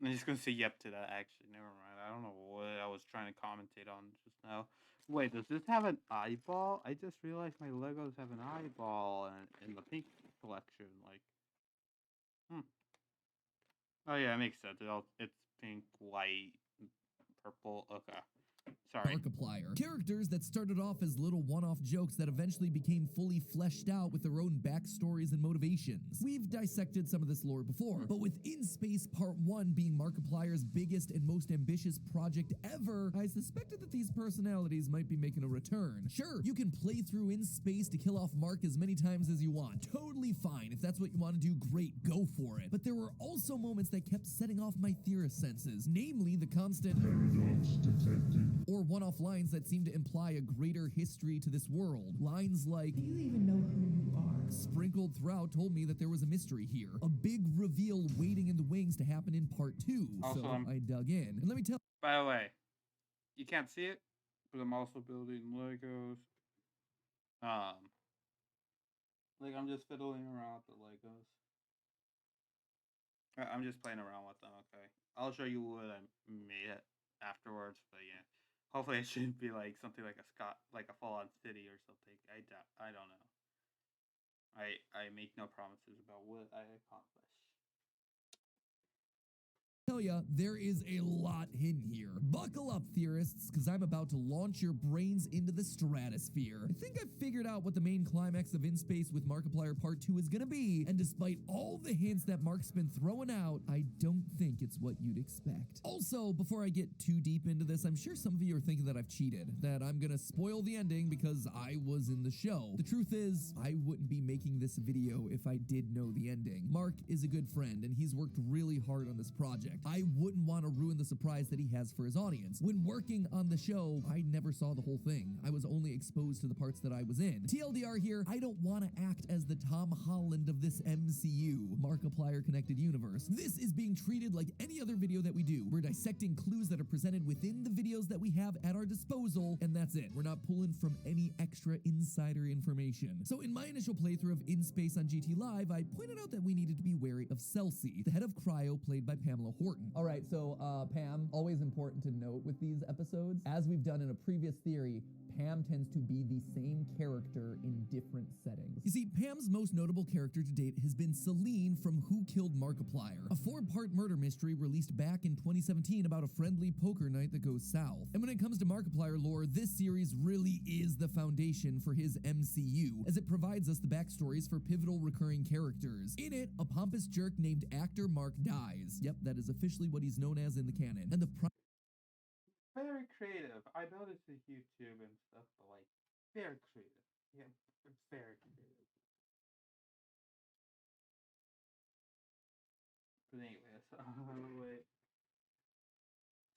I'm just gonna say yep to that, actually. Never mind. I don't know what I was trying to commentate on just now. Wait, does this have an eyeball? I just realized my Legos have an eyeball in the pink collection. Like, oh yeah, it makes sense. It's pink, white, purple. Okay. Sorry. Markiplier. Characters that started off as little one-off jokes that eventually became fully fleshed out with their own backstories and motivations. We've dissected some of this lore before, but with In Space Part 1 being Markiplier's biggest and most ambitious project ever, I suspected that these personalities might be making a return. Sure, you can play through In Space to kill off Mark as many times as you want. Totally fine. If that's what you want to do, great, go for it. But there were also moments that kept setting off my theorist senses, namely the constant or one-off lines that seem to imply a greater history to this world. Lines like, Do you even know who you are? sprinkled throughout told me that there was a mystery here. A big reveal waiting in the wings to happen in part 2. Also, so I dug in. And let me tell By the way, you can't see it, but I'm also building Legos. Like I'm just fiddling around with the Legos. I'm just playing around with them. Okay, I'll show you what I made it afterwards. But yeah, hopefully it shouldn't be like something like a full-on city or something. I don't know. I make no promises about what I accomplish. tell ya, there is a lot hidden here. Buckle up, theorists, because I'm about to launch your brains into the stratosphere. I think I've figured out what the main climax of In Space with Markiplier Part 2 is gonna be, and despite all the hints that Mark's been throwing out, I don't think it's what you'd expect. Also, before I get too deep into this, I'm sure some of you are thinking that I've cheated, that I'm gonna spoil the ending because I was in the show. The truth is, I wouldn't be making this video if I did know the ending. Mark is a good friend, and he's worked really hard on this project. I wouldn't want to ruin the surprise that he has for his audience. When working on the show, I never saw the whole thing. I was only exposed to the parts that I was in. TLDR here, I don't want to act as the Tom Holland of this MCU, Markiplier Connected Universe. This is being treated like any other video that we do. We're dissecting clues that are presented within the videos that we have at our disposal, and that's it. We're not pulling from any extra insider information. So in my initial playthrough of In Space on GT Live, I pointed out that we needed to be wary of Celsi, the head of Cryo played by Pamela Horton. All right, so Pam, always important to note with these episodes, as we've done in a previous theory, Pam tends to be the same character in different settings. You see, Pam's most notable character to date has been Celine from Who Killed Markiplier, a 4-part murder mystery released back in 2017 about a friendly poker night that goes south. And when it comes to Markiplier lore, this series really is the foundation for his MCU, as it provides us the backstories for pivotal recurring characters. In it, a pompous jerk named Actor Mark dies. Yep, that is officially what he's known as in the canon. And the Very creative. I know this is YouTube and stuff, but like, very creative. Yeah, it's very creative. But anyways, wait.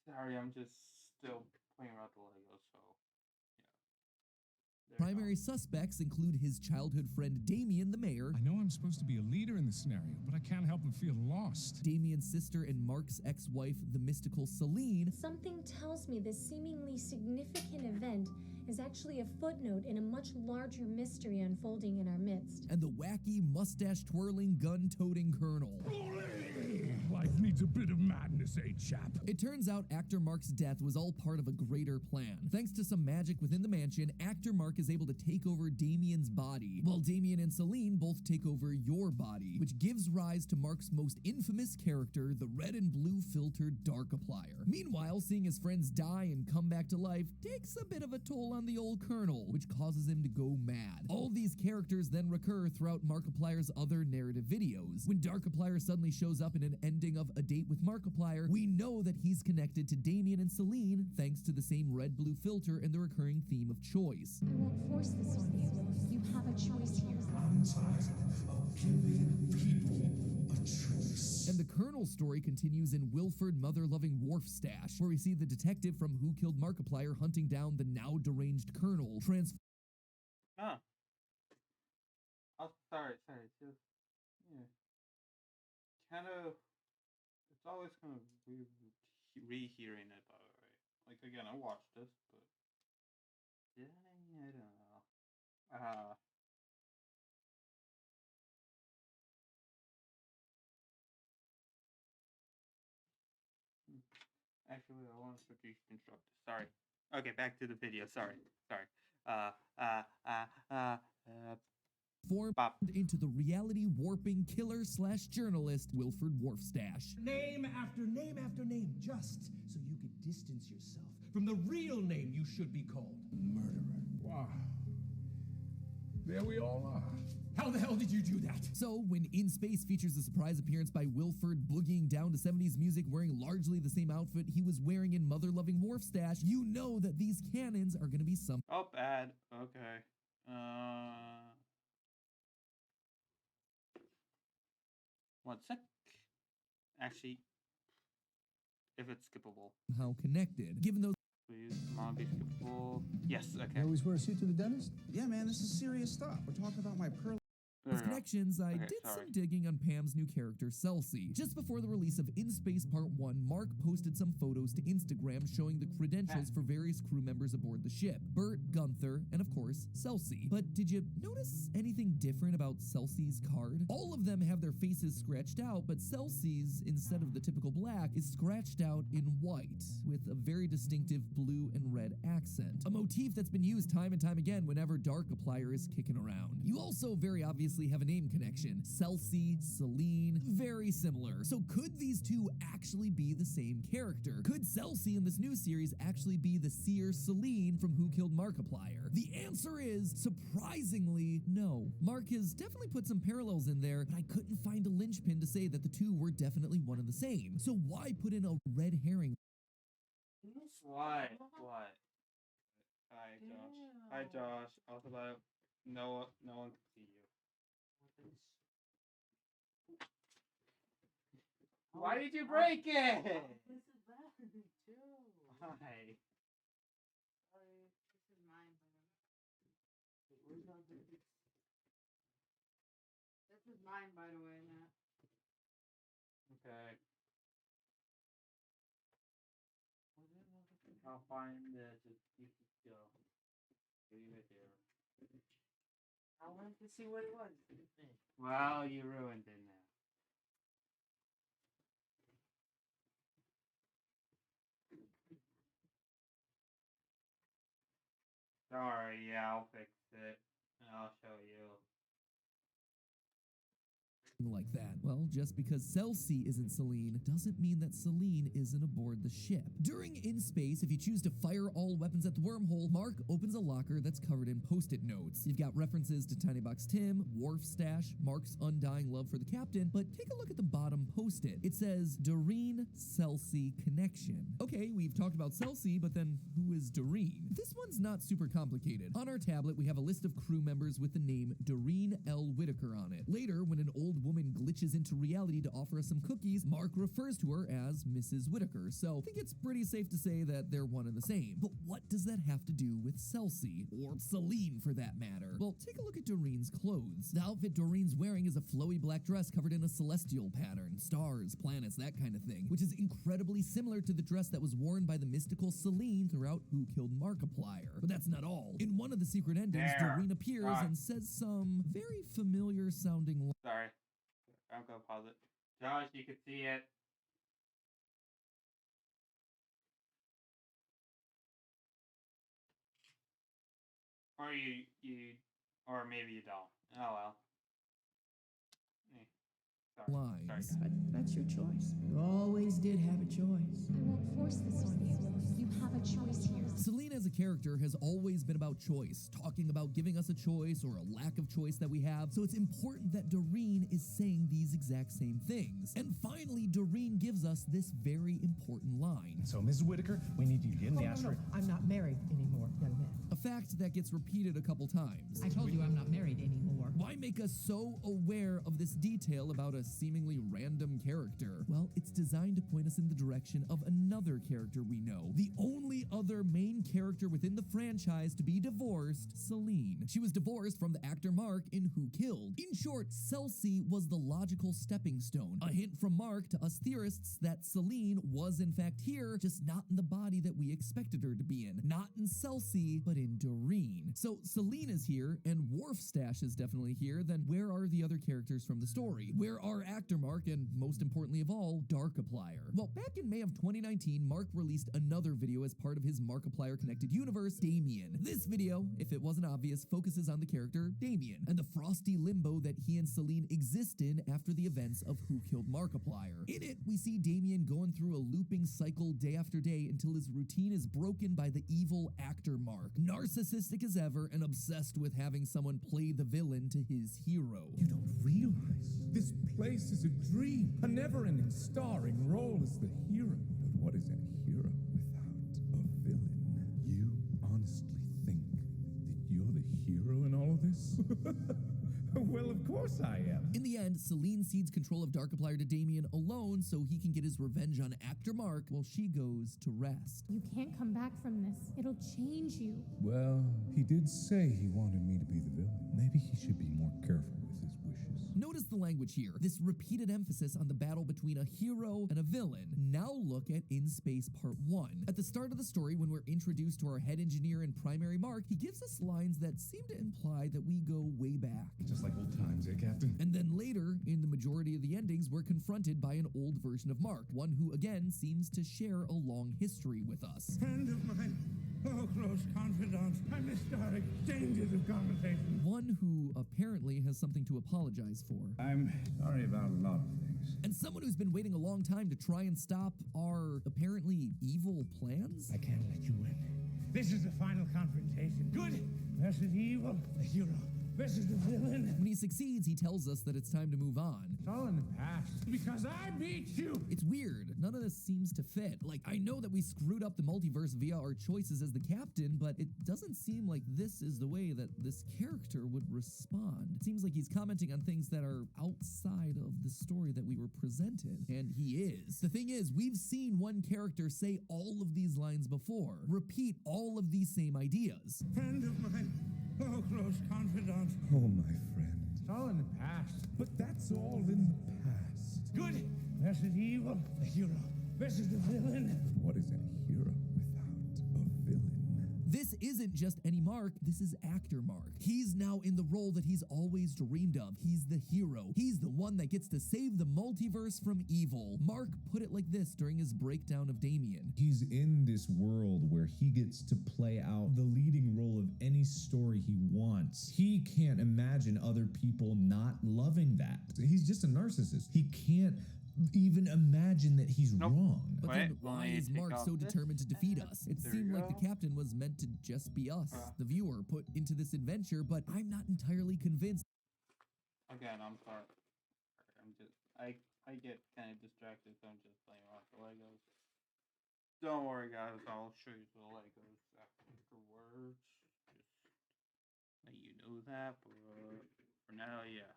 Sorry, I'm just still playing around the Lego, so yeah. primary suspects include his childhood friend Damien the mayor, I know I'm supposed to be a leader in the scenario, but I can't help but feel lost. Damien's sister and Mark's ex-wife, the mystical Celine, Something tells me this seemingly significant event is actually a footnote in a much larger mystery unfolding in our midst. and the wacky, mustache-twirling, gun-toting colonel. Life needs a bit of madness, eh, chap? It turns out Actor Mark's death was all part of a greater plan. Thanks to some magic within the mansion, Actor Mark is able to take over Damien's body, while Damien and Celine both take over your body, which gives rise to Mark's most infamous character, the red and blue filtered Darkiplier. Meanwhile, seeing his friends die and come back to life takes a bit of a toll on the old colonel, which causes him to go mad. All these characters then recur throughout Markiplier's other narrative videos. When Darkiplier suddenly shows up in an ending of A Date with Markiplier, we know that he's connected to Damien and Celine thanks to the same red-blue filter and the recurring theme of choice. I won't force this on you. You have a choice here. I'm tired of giving people a choice. And the Colonel's story continues in Wilford Mother-Loving Wharf Stash, where we see the detective from Who Killed Markiplier hunting down the now deranged Colonel, Huh. Oh, sorry. Just, yeah. Kind of, it's always kind of weird rehearing it, by the way. Like, again, I watched this, but yeah, I don't know. Actually, I want to deconstruct this. Sorry. Okay, back to the video. Sorry. formed Bop. into the reality-warping killer/journalist Wilford Wharfstash. Name after name after name, just so you could distance yourself from the real name you should be called. Murderer. Wow. There we all are. How the hell did you do that? So, when In Space features a surprise appearance by Wilford boogieing down to 70s music wearing largely the same outfit he was wearing in Mother Loving Wharf Stash, you know that these cannons are going to be some. Oh, bad. Okay. One sec. Actually, if it's skippable, How connected. Given those please, come on, be skippable. Yes, okay. You always wear a suit to the dentist? Yeah, man, this is serious stuff. We're talking about my pearl. There we go. connections, I Okay, did sorry. some digging on Pam's new character, Celsi. Just before the release of In Space Part 1, Mark posted some photos to Instagram showing the credentials for various crew members aboard the ship. Bert, Gunther, and of course, Celsi. But did you notice anything different about Celsi's card? All of them have their faces scratched out, but Celsi's, instead of the typical black, is scratched out in white, with a very distinctive blue and red accent. A motif that's been used time and time again whenever Darkiplier is kicking around. You also very obviously have a name connection. Celsi, Celine, very similar. So could these two actually be the same character? Could Celsi in this new series actually be the seer Celine from Who Killed Markiplier? The answer is, surprisingly, no. Mark has definitely put some parallels in there, but I couldn't find a linchpin to say that the two were definitely one and the same. So why put in a red herring? What? What? Hi, Josh. Hi, Josh. Also, that no one can see you. Why did you break it? This is bad too. Why? Sorry, this is mine, but this is mine, by the way, Nat. Okay. I'll find it. Just keep it still. Leave it there. I wanted to see what it was. Well, you ruined it now. Sorry, yeah, I'll fix it. And I'll show you. Like that. Well, just because Celsi isn't Celine doesn't mean that Celine isn't aboard the ship. During In Space, if you choose to fire all weapons at the wormhole, Mark opens a locker that's covered in post-it notes. You've got references to Tiny Box Tim, Wharf Stash, Mark's undying love for the captain, but take a look at the bottom post-it. It says, Doreen Celsi Connection. Okay, we've talked about Celsi, but then who is Doreen? This one's not super complicated. On our tablet, we have a list of crew members with the name Doreen L. Whitaker on it. Later, when an old woman glitches into reality to offer us some cookies, Mark refers to her as Mrs. Whitaker, so I think it's pretty safe to say that they're one and the same. But what does that have to do with Celsi? Or Celine, for that matter? Well, take a look at Doreen's clothes. The outfit Doreen's wearing is a flowy black dress covered in a celestial pattern, stars, planets, that kind of thing, which is incredibly similar to the dress that was worn by the mystical Celine throughout Who Killed Markiplier. But that's not all. In one of the secret endings, Doreen appears and says some very familiar sounding lines. Sorry. I'm gonna pause it. Josh, you can see it. Or or maybe you don't. Oh well. Sorry. Lines. Sorry. That's your choice. You always did have a choice. I won't force this on you. You have a choice here. Celine as a character has always been about choice, talking about giving us a choice or a lack of choice that we have, so it's important that Doreen is saying these exact same things. And finally, Doreen gives us this very important line. So, Mrs. Whitaker, we need you to get in the asteroid. No, I'm not married anymore, young man. A fact that gets repeated a couple times. I told you I'm not married anymore. Why make us so aware of this detail about a seemingly random character? Well, it's designed to point us in the direction of another character we know, the only other main character within the franchise to be divorced, Celine. She was divorced from the actor Mark in Who Killed. In short, Celsi was the logical stepping stone, a hint from Mark to us theorists that Celine was in fact here, just not in the body that we expected her to be in. Not in Celsi, but in Doreen. So Celine is here, and Wharf Stash is definitely here, then where are the other characters from the story? Where are actor Mark, and most importantly of all, Darkiplier? Well, back in May of 2019, Mark released another video as part of his Markiplier connected universe, Damien. This video, if it wasn't obvious, focuses on the character Damien and the frosty limbo that he and Celine exist in after the events of Who Killed Markiplier. In it, we see Damien going through a looping same cycle day after day until his routine is broken by the evil actor Mark, narcissistic as ever and obsessed with having someone play the villain to his hero. You don't realize this place is a dream, a never-ending starring role as the hero. But what is a hero without a villain? You honestly think that you're the hero in all of this? Well, of course I am. In the end, Celine cedes control of Darkiplier to Damien alone so he can get his revenge on actor Mark while she goes to rest. You can't come back from this. It'll change you. Well, he did say he wanted me to be the villain. Maybe he should be more careful with his wishes. Notice the language here, this repeated emphasis on the battle between a hero and a villain. Now look at In Space Part 1. At the start of the story, when we're introduced to our head engineer and primary Mark, he gives us lines that seem to imply that we go way back. Just like old times, eh, Captain? And then later, in the majority of the endings, we're confronted by an old version of Mark, one who again seems to share a long history with us. Friend of mine. Oh, close confidant. I missed our exchanges of conversation. One who apparently has something to apologize for. I'm sorry about a lot of things. And someone who's been waiting a long time to try and stop our apparently evil plans. I can't let you win. This is the final confrontation. Good versus evil. The hero versus the villain. When he succeeds, he tells us that it's time to move on. It's all in the past. Because I beat you. It's weird. None of this seems to fit. Like, I know that we screwed up the multiverse via our choices as the captain, but it doesn't seem like this is the way that this character would respond. It seems like he's commenting on things that are outside of the story that we were presented. And he is. The thing is, we've seen one character say all of these lines before, repeat all of these same ideas. Friend of mine. Oh, close confidant. Oh, my friend. It's all in the past. But that's all in the past. Good versus evil. The hero versus the villain. But what is a hero without a villain? This isn't just any Mark, this is actor Mark. He's now in the role that he's always dreamed of. He's the hero. He's the one that gets to save the multiverse from evil. Mark put it like this during his breakdown of Damien. He's in this world where he gets to play out the leading role of any story he wants. He can't imagine other people not loving that. He's just a narcissist. He can't even imagine that he's wrong. But then why is Mark so determined to defeat us? It There seemed you like the go. captain was meant to just be us, the viewer, put into this adventure, but I'm not entirely convinced. Again, I'm sorry. I get kind of distracted, so I'm just playing around with the Legos. Don't worry, guys. I'll show you the Legos afterwards. Just let you know that, but for now, yeah.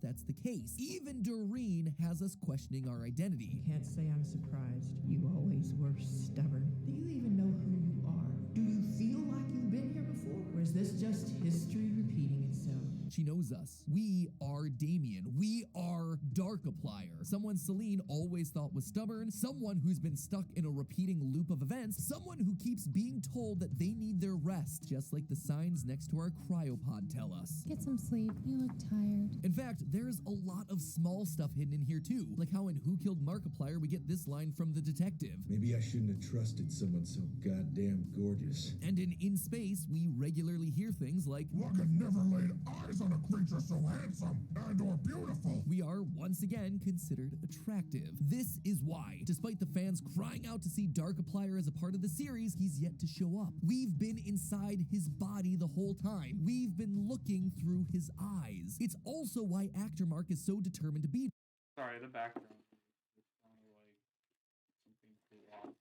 That's the case. Even Doreen has us questioning our identity. Can't say I'm surprised. You always were stubborn. Do you even know who you are? Do you feel like you've been here before? Or is this just history repeating itself? She knows us. We are Damien. We are Darkiplier. Someone Celine always thought was stubborn, someone who's been stuck in a repeating loop of events, someone who keeps being told that they need their rest, just like the signs next to our cryopod tell us. Get some sleep. You look tired. In fact, there's a lot of small stuff hidden in here too, like how in Who Killed Markiplier we get this line from the detective. Maybe I shouldn't have trusted someone so goddamn gorgeous. And in Space, we regularly hear things like, One could never laid eyes on a creature so handsome and or beautiful. We are once again considered attractive. This is why, despite the fans crying out to see Darkiplier as a part of the series, he's yet to show up. We've been inside his body the whole time. We've been looking through his eyes. It's also why actor Mark is so determined to be. Sorry, the background is kind of like something too long.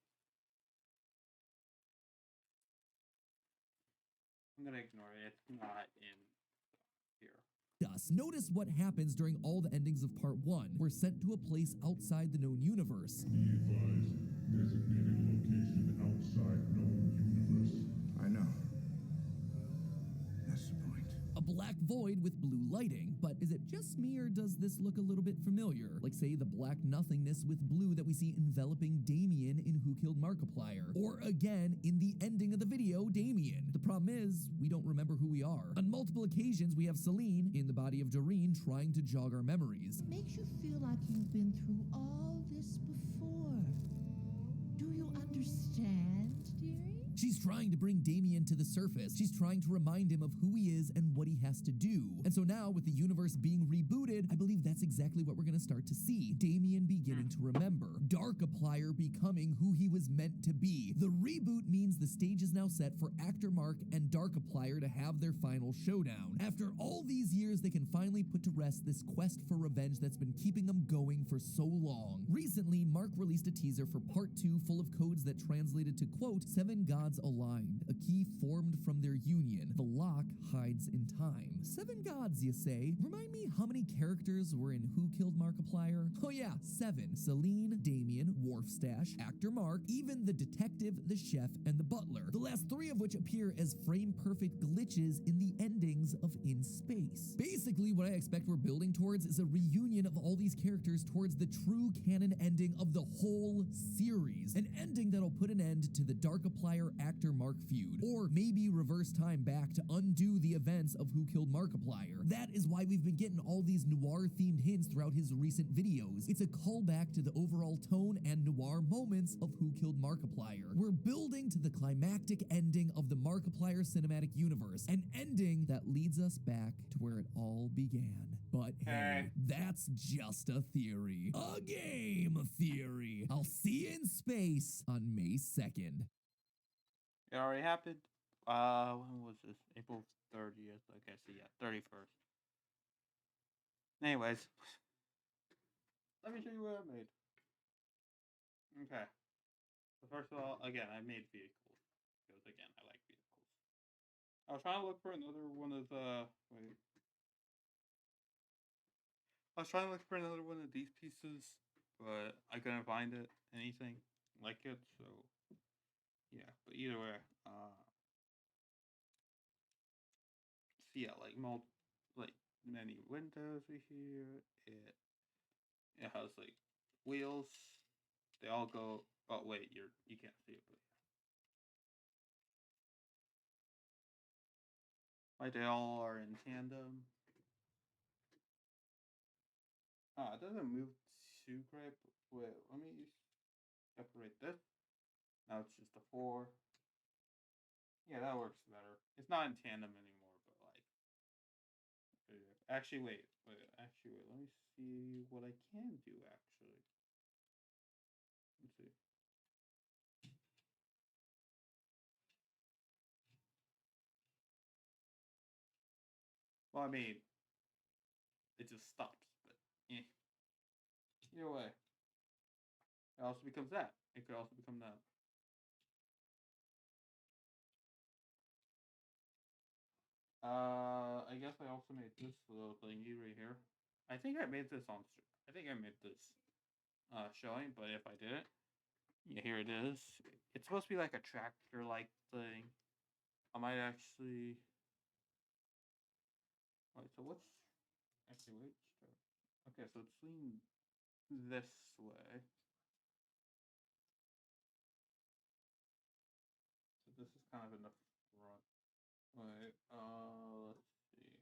I'm gonna ignore it. It's not in here. Us. Notice what happens during all the endings of part 1. We're sent to a place outside the known universe. Be advised, designated location outside known universe. I know. That's the point. A black void with blue lighting. But is it just me or does this look a little bit familiar? Like say the black nothingness with blue that we see enveloping Damien in Who Killed Markiplier. Or again, in the ending of the video, Damien. The problem is, we don't remember who we are. On multiple occasions, we have Celine in the body of Doreen trying to jog our memories. Makes you feel like you've been through all this before. Do you understand, dearie? She's trying to bring Damien to the surface. She's trying to remind him of who he is and what he has to do. And so now, with the universe being rebooted, I believe that's exactly what we're going to start to see. Damien beginning to remember. Darkiplier becoming who he was meant to be. The reboot means the stage is now set for Actor Mark and Darkiplier to have their final showdown. After all these years, they can finally put to rest this quest for revenge that's been keeping them going for so long. Recently, Mark released a teaser for part 2 full of codes that translated to, quote, 7 gods aligned, a key formed from their union. The lock hides in time. 7 gods, you say? Remind me how many characters were in Who Killed Markiplier? Oh yeah, 7. Celine, Damien, Wharfstash, Actor Mark, even the detective, the chef, and the butler. The last 3 of which appear as frame-perfect glitches in the endings of In Space. Basically, what I expect we're building towards is a reunion of all these characters towards the true canon ending of the whole series. An ending that'll put an end to the Darkiplier Actor Mark feud. Or maybe reverse time back to undo the events of Who Killed Markiplier. That is why we've been getting all these noir-themed hints throughout his recent videos. It's a callback to the overall tone and noir moments of Who Killed Markiplier. We're building to the climactic ending of the Markiplier cinematic universe. An ending that leads us back to where it all began. But hey, that's just a theory. A game theory. I'll see you in space on May 2nd. It already happened. When was this? April 30th. Okay, so yeah, 31st. Anyways, let me show you what I made. Okay. So first of all, again, I made vehicles. Because again, I like vehicles. I was trying to look for another one of the... Wait. I was trying to look for another one of these pieces, but I couldn't find anything like it, so... Yeah, but either way, so yeah, like many windows we here. It has like wheels. They all go. Oh wait, you can't see it, but like they all are in tandem. It doesn't move too great. But wait, let me separate this. Now it's just a 4. Yeah, that works better. It's not in tandem anymore, but like. Actually, wait. Let me see what I can do. Actually, let's see. Well, I mean, it just stops, but eh. Either way, it also becomes that. It could also become that. I guess I also made this little thingy right here. I think I made this I think I made this showing, but if I didn't, yeah, here it is. It's supposed to be like a tractor-like thing. I might actually. Wait, so what's actually wait? Okay, so it's leaning this way. So this is kind of in the front. Wait, let's see.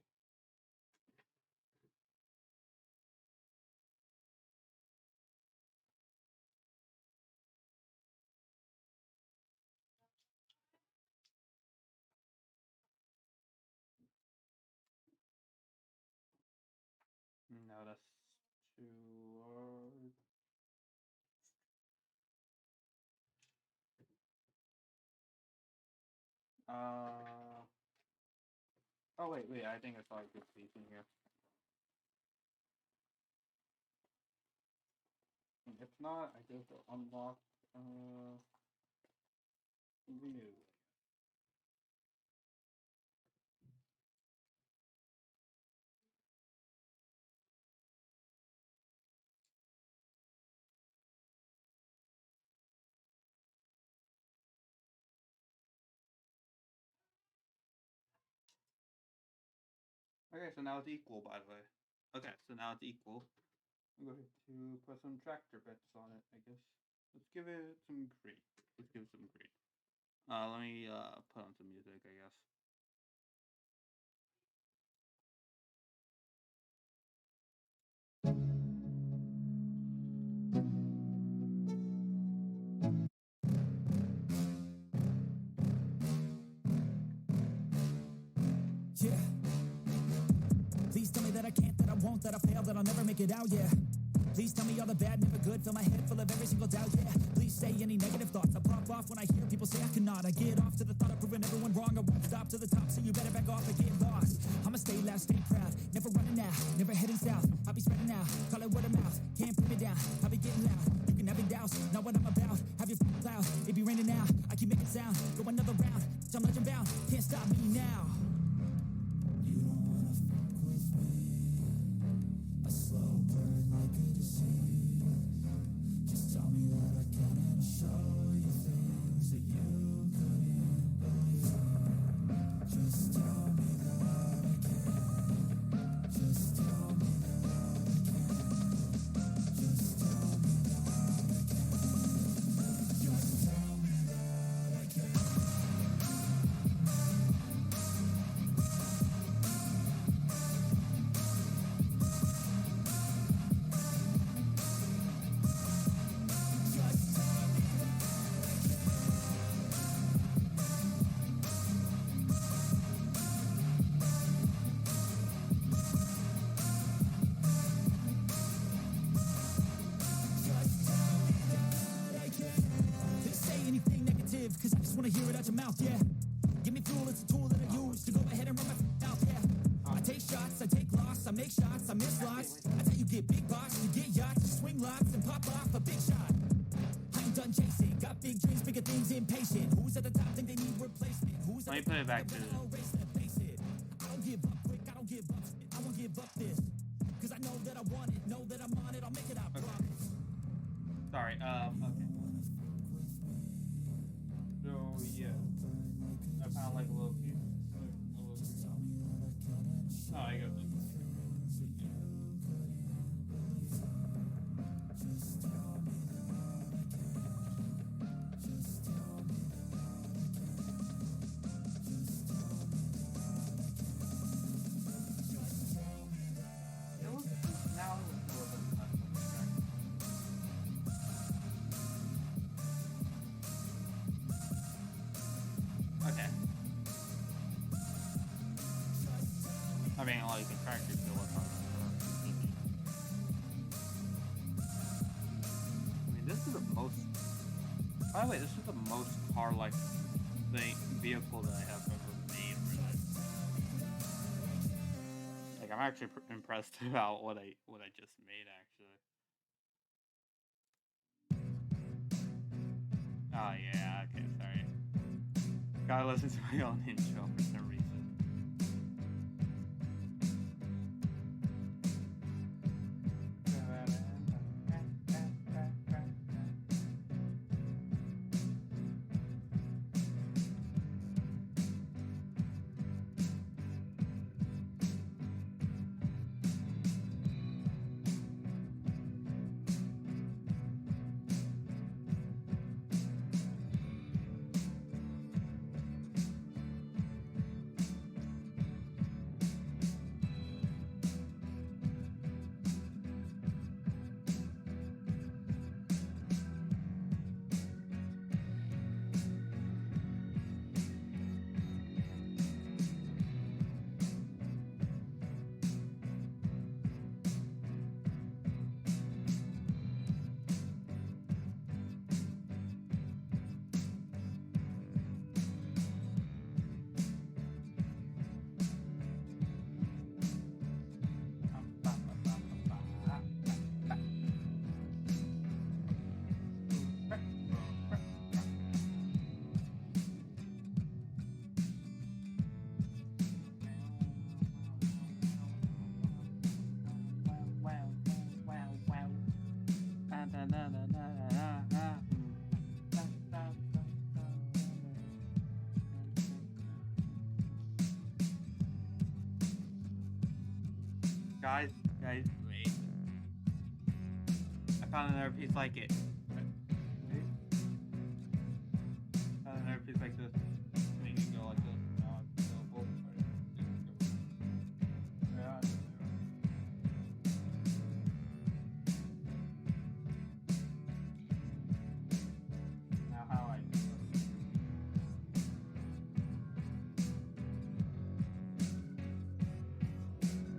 No, that's too large. Oh wait, I think I saw a good piece in here. If not, I guess I'll unlock new. Okay, so now it's equal, by the way. Okay, so now it's equal. I'm going to put some tractor bits on it, I guess. Let's give it some green. Let's give it some green. Let me put on some music, I guess. won't, that I'll fail, that I'll never make it out, yeah. Please tell me all the bad, never good. Fill my head full of every single doubt, yeah. Please say any negative thoughts. I pop off when I hear people say I cannot. I get off to the thought of proving everyone wrong. I won't stop to the top, so you better back off and get lost. I'ma stay loud, stay proud. Never running out, never heading south. I'll be spreading out, call it word of mouth. Can't put me down, I'll be getting loud. You can have it douse, know what I'm about. Have your cloud, it be raining now. I keep making sound, go another round. I'm legend bound, can't stop me now. You don't wanna fuck with me. A slow burn like a disease. Just tell me that I can and I'll show you things that you couldn't believe. Just tell me that I can. Just tell me that I can. Just tell me that I can. Just tell me that I can. Cause I just wanna hear it out your mouth, yeah. Give me fuel, it's a tool that I use to go ahead and run my mouth, yeah. I take shots, I take loss, I make shots, I miss lots. That's how you get big box, you get yachts, you swing lots and pop off a big shot. I ain't done chasing, got big dreams, bigger things, impatient. Who's at the top think they need replacement? Who's Let me put it back to the... I don't give up quick, I don't give up, I won't give up this. Cause I know that I want it, know that I'm on it, I'll make it, I promise. Sorry, okay. So, yeah. I found like a little piece. Oh, I got this. Okay. I mean, like, you can track your skill with I mean, this is the most... By the way, this is the most car-like vehicle that I have ever made, really. Like, I'm actually impressed about what I just made, actually. Oh, yeah, okay, sorry. Gotta listen to my own intro for some reason. Guys, wait. I found another piece like it. Found another piece like this. Make it go like this. Now it's go both ways. Yeah. Now how I do this.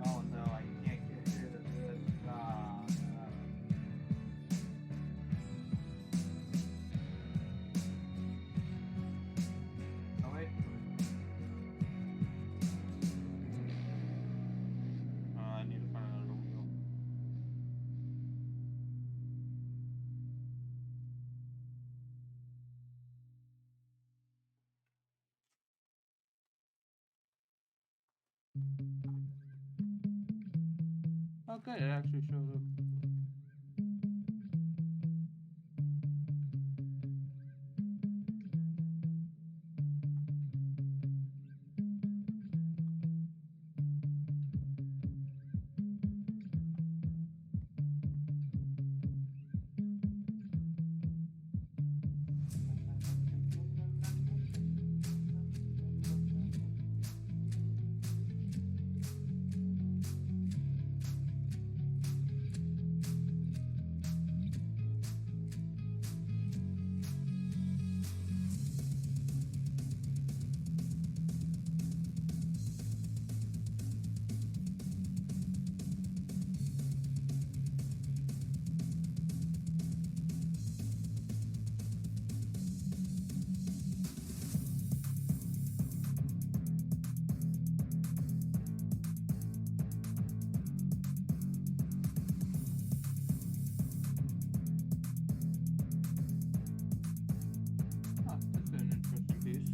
Oh no, I can't get it. Okay, it actually shows up. Oh, that's an interesting piece.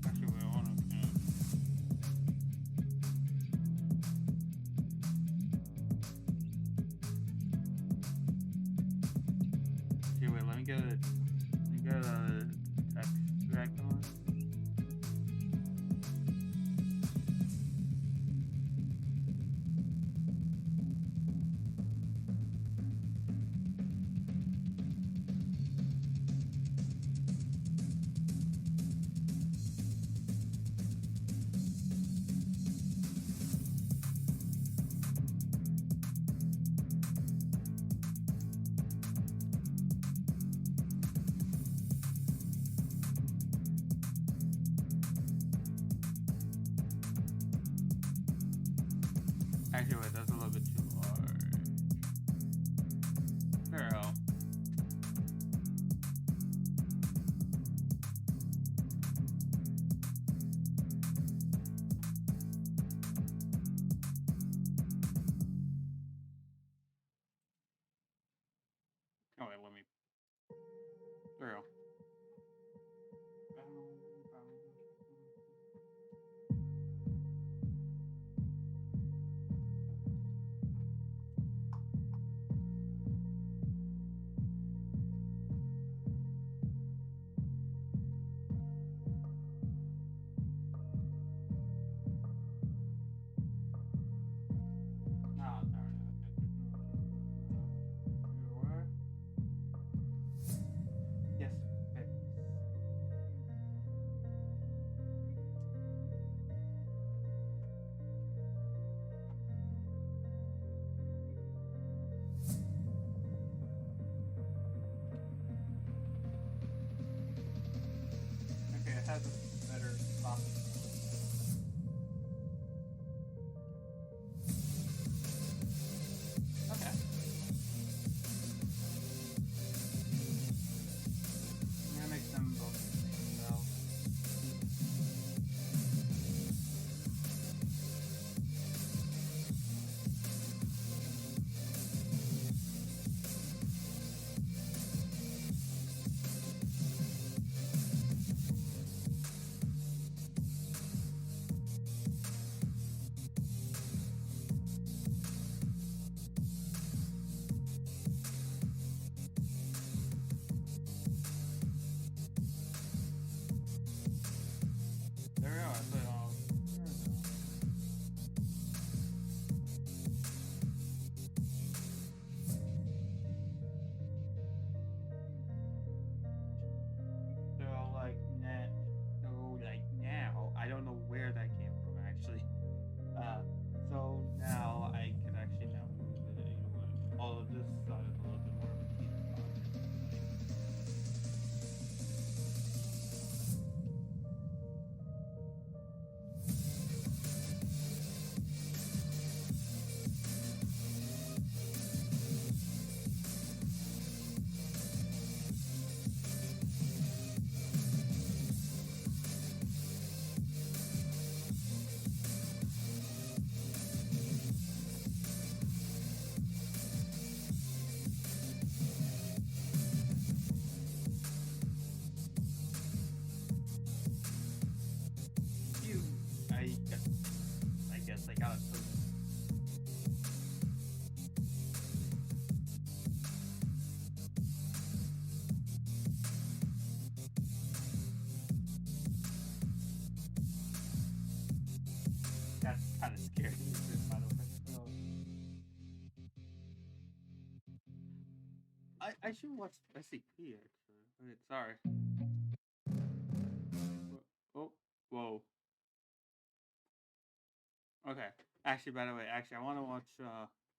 Actually, I want to. Okay, wait. Let me get a text back on. Actually, wait, that's a little bit too large. Girl. Oh, wait, let me. Girl. No, darn it. Where? Yes, babe. Okay, it has a better spot. Okay. I'm gonna make them both the same though. kind of scared me, by the way. So, I should watch SCP actually. Wait, sorry. Oh, whoa. Okay. Actually, by the way, I want to watch.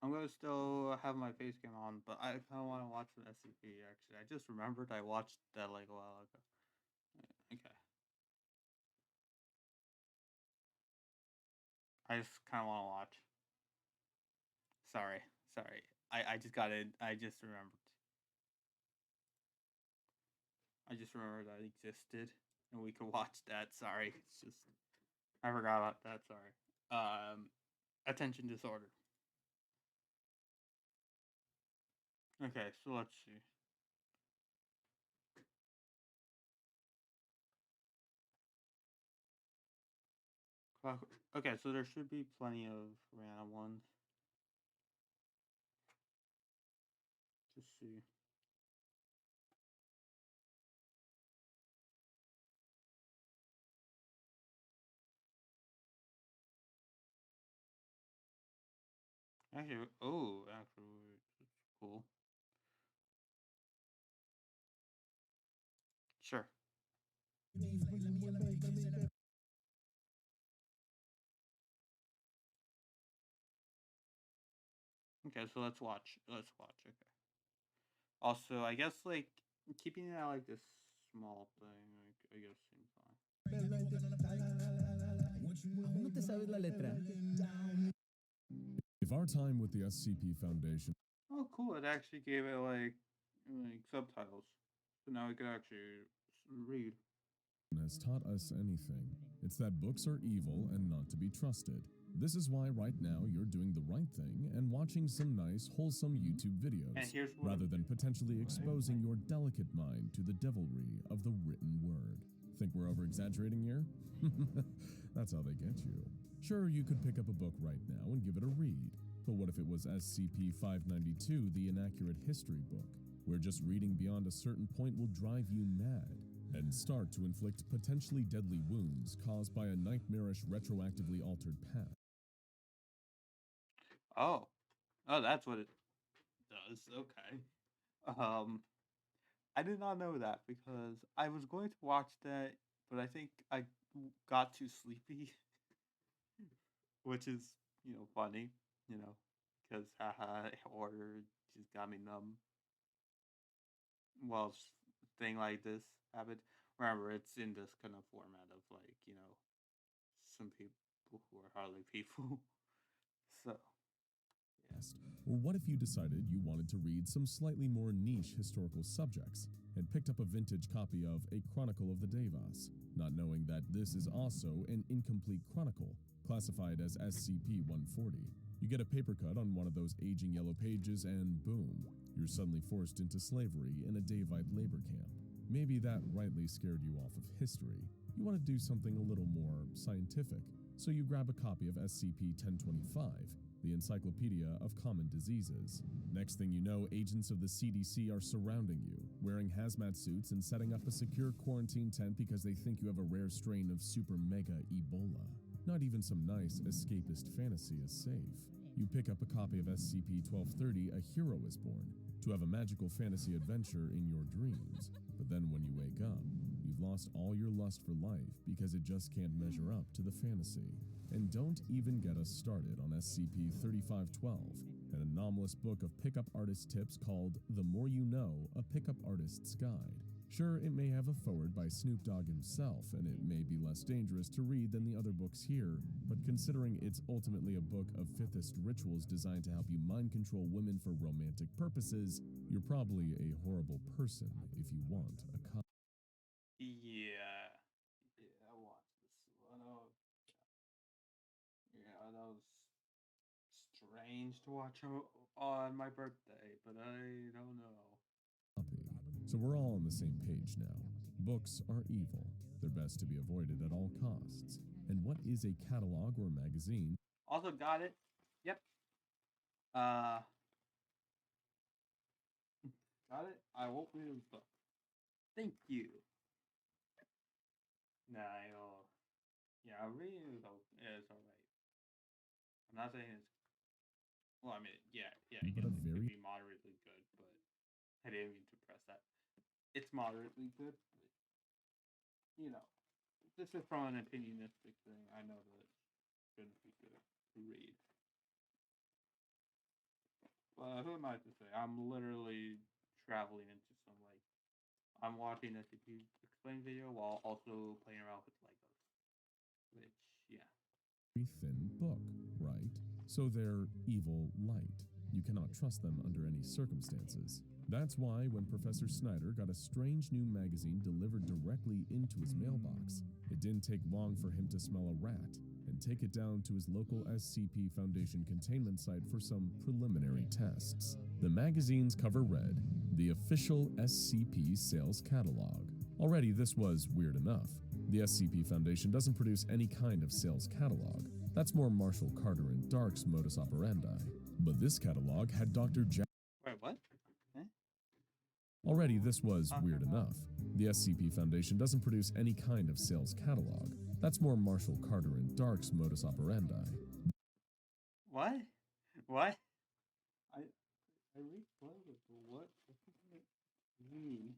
I'm gonna still have my face cam on, but I kind of want to watch some SCP. Actually, I just remembered I watched that like a while ago. Okay. I just kind of want to watch. Sorry, sorry. I just got it. I just remembered. I just remembered that existed, and we could watch that. Sorry, it's just I forgot about that. Sorry. Attention disorder. Okay, so let's see. Okay, so there should be plenty of random ones. Just see. Actually, oh, actually, it's cool. Sure. Okay, so let's watch. Let's watch. Okay. Also, I guess like keeping it at like this small thing, like I guess seems fine. No te sabes la letra. If our time with the SCP Foundation. Oh, cool! It actually gave it like subtitles, so now we could actually read. Has taught us anything, it's that books are evil and not to be trusted. This is why right now you're doing the right thing and watching some nice, wholesome YouTube videos, rather than potentially exposing your delicate mind to the devilry of the written word. Think we're over-exaggerating here? That's how they get you. Sure, you could pick up a book right now and give it a read, but what if it was SCP-592, the Inaccurate History book, where just reading beyond a certain point will drive you mad and start to inflict potentially deadly wounds caused by a nightmarish retroactively altered past. Oh, that's what it does. Okay. I did not know that because I was going to watch that, but I think I got too sleepy, which is funny, because haha, horror just got me numb. Well, thing like this happened. Remember, it's in this kind of format of like some people who are hardly people. So. Or what if you decided you wanted to read some slightly more niche historical subjects and picked up a vintage copy of A Chronicle of the Devas, not knowing that this is also an incomplete chronicle, classified as SCP-140. You get a paper cut on one of those aging yellow pages and boom, you're suddenly forced into slavery in a Davite labor camp. Maybe that rightly scared you off of history. You want to do something a little more scientific, so you grab a copy of SCP-1025, the Encyclopedia of Common Diseases. Next thing you know, agents of the CDC are surrounding you, wearing hazmat suits and setting up a secure quarantine tent because they think you have a rare strain of super mega Ebola. Not even some nice escapist fantasy is safe. You pick up a copy of SCP-1230, A Hero is Born, to have a magical fantasy adventure in your dreams. But then when you wake up, you've lost all your lust for life because it just can't measure up to the fantasy. And don't even get us started on SCP-3512, an anomalous book of pickup artist tips called The More You Know, A Pickup Artist's Guide. Sure, it may have a foreword by Snoop Dogg himself, and it may be less dangerous to read than the other books here, but considering it's ultimately a book of fifthist rituals designed to help you mind control women for romantic purposes, you're probably a horrible person if you want a copy. Yeah, I watched this one. Yeah, that was strange to watch on my birthday, but I don't know. So we're all on the same page now. Books are evil. They're best to be avoided at all costs. And what is a catalog or magazine? Also got it. Yep. Got it. I won't read the book. Thank you. Nah, yeah, reading is alright. not saying it's. Well, I mean, yeah, I but guess a it could very be moderately good, but I didn't mean to press that. It's moderately good, but you know, this is from an opinionistic thing. I know that it shouldn't be good to read. But who am I to say? I'm literally traveling into some like I'm watching a CPU explain video while also playing around with Legos. Which yeah. thin book, right? So they're evil light. You cannot trust them under any circumstances. That's why when Professor Snyder got a strange new magazine delivered directly into his mailbox, it didn't take long for him to smell a rat and take it down to his local SCP Foundation containment site for some preliminary tests. The magazine's cover read, "The official SCP sales catalog." Already this was weird enough. The SCP Foundation doesn't produce any kind of sales catalog. That's more Marshall Carter and Dark's modus operandi. But this catalog had Dr. Jack. Wait, what? Already this was weird enough. The SCP Foundation doesn't produce any kind of sales catalog. That's more Marshall Carter and Dark's modus operandi. What? What? I replayed it, but what does it mean?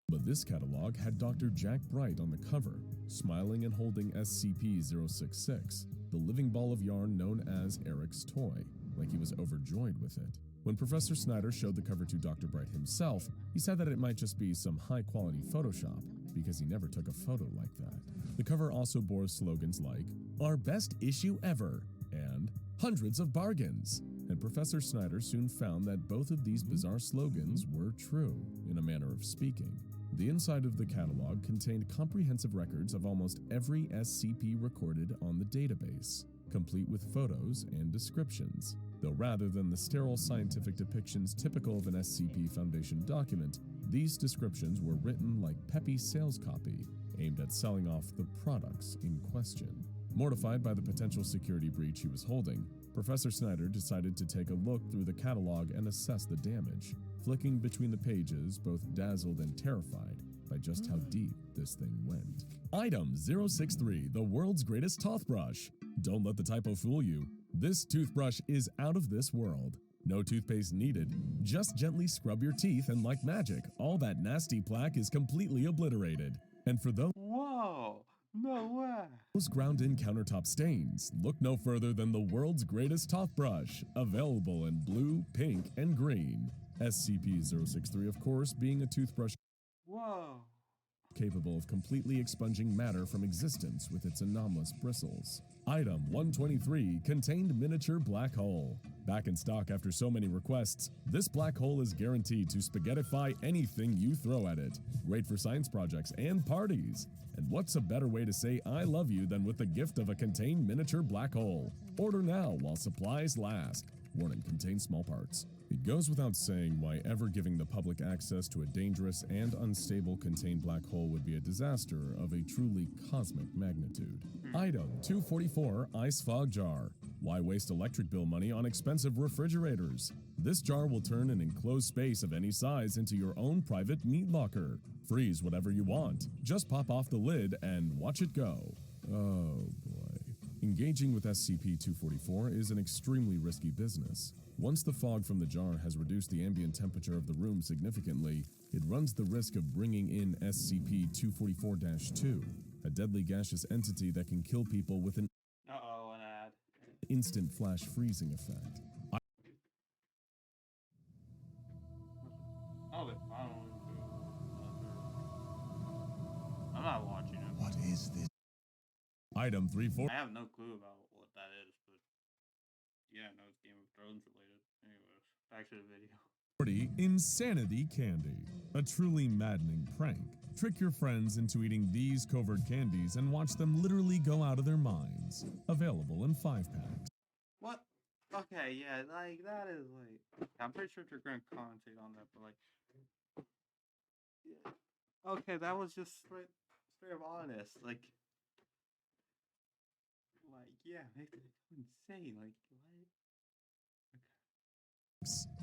But this catalog had Dr. Jack Bright on the cover, smiling and holding SCP-066, the living ball of yarn known as Eric's toy, like he was overjoyed with it. When Professor Snyder showed the cover to Dr. Bright himself, he said that it might just be some high-quality Photoshop, because he never took a photo like that. The cover also bore slogans like, "Our best issue ever," and "Hundreds of bargains." And Professor Snyder soon found that both of these bizarre slogans were true, in a manner of speaking. The inside of the catalog contained comprehensive records of almost every SCP recorded on the database, complete with photos and descriptions. Though rather than the sterile scientific depictions typical of an SCP Foundation document, these descriptions were written like peppy sales copy, aimed at selling off the products in question. Mortified by the potential security breach he was holding, Professor Snyder decided to take a look through the catalog and assess the damage, flicking between the pages, both dazzled and terrified by just how deep this thing went. Item 063, the world's greatest toothbrush. Don't let the typo fool you. This toothbrush is out of this world. No toothpaste needed. Just gently scrub your teeth and like magic, all that nasty plaque is completely obliterated. And for those Whoa! No way! Those ground-in countertop stains, look no further than the world's greatest toothbrush, available in blue, pink, and green. SCP-063, of course, being a toothbrush Whoa! capable of completely expunging matter from existence with its anomalous bristles. Item 123 contained miniature black hole. Back in stock after so many requests, this black hole is guaranteed to spaghettify anything you throw at it. Great for science projects and parties. And what's a better way to say I love you than with the gift of a contained miniature black hole? Order now while supplies last. Warning, contains small parts. It goes without saying why ever giving the public access to a dangerous and unstable contained black hole would be a disaster of a truly cosmic magnitude. Item 244 Ice Fog Jar. Why waste electric bill money on expensive refrigerators? This jar will turn an enclosed space of any size into your own private meat locker. Freeze whatever you want. Just pop off the lid and watch it go. Oh boy. Engaging with SCP-244 is an extremely risky business. Once the fog from the jar has reduced the ambient temperature of the room significantly, it runs the risk of bringing in SCP-244-2, a deadly gaseous entity that can kill people with an Uh-oh, an ad. instant flash freezing effect. I'm not watching it. What is this? Item 34. I have no clue about what that is, but yeah, no, it's Game of Thrones related. Anyways, back to the video. 40 Insanity Candy. A truly maddening prank. Trick your friends into eating these covert candies and watch them literally go out of their minds. Available in 5-packs. What? Okay, yeah, like, that is, like, I'm pretty sure they're gonna commentate on that, but, like, yeah. Okay, that was just straight up honest, like, yeah, make it insane, like, what?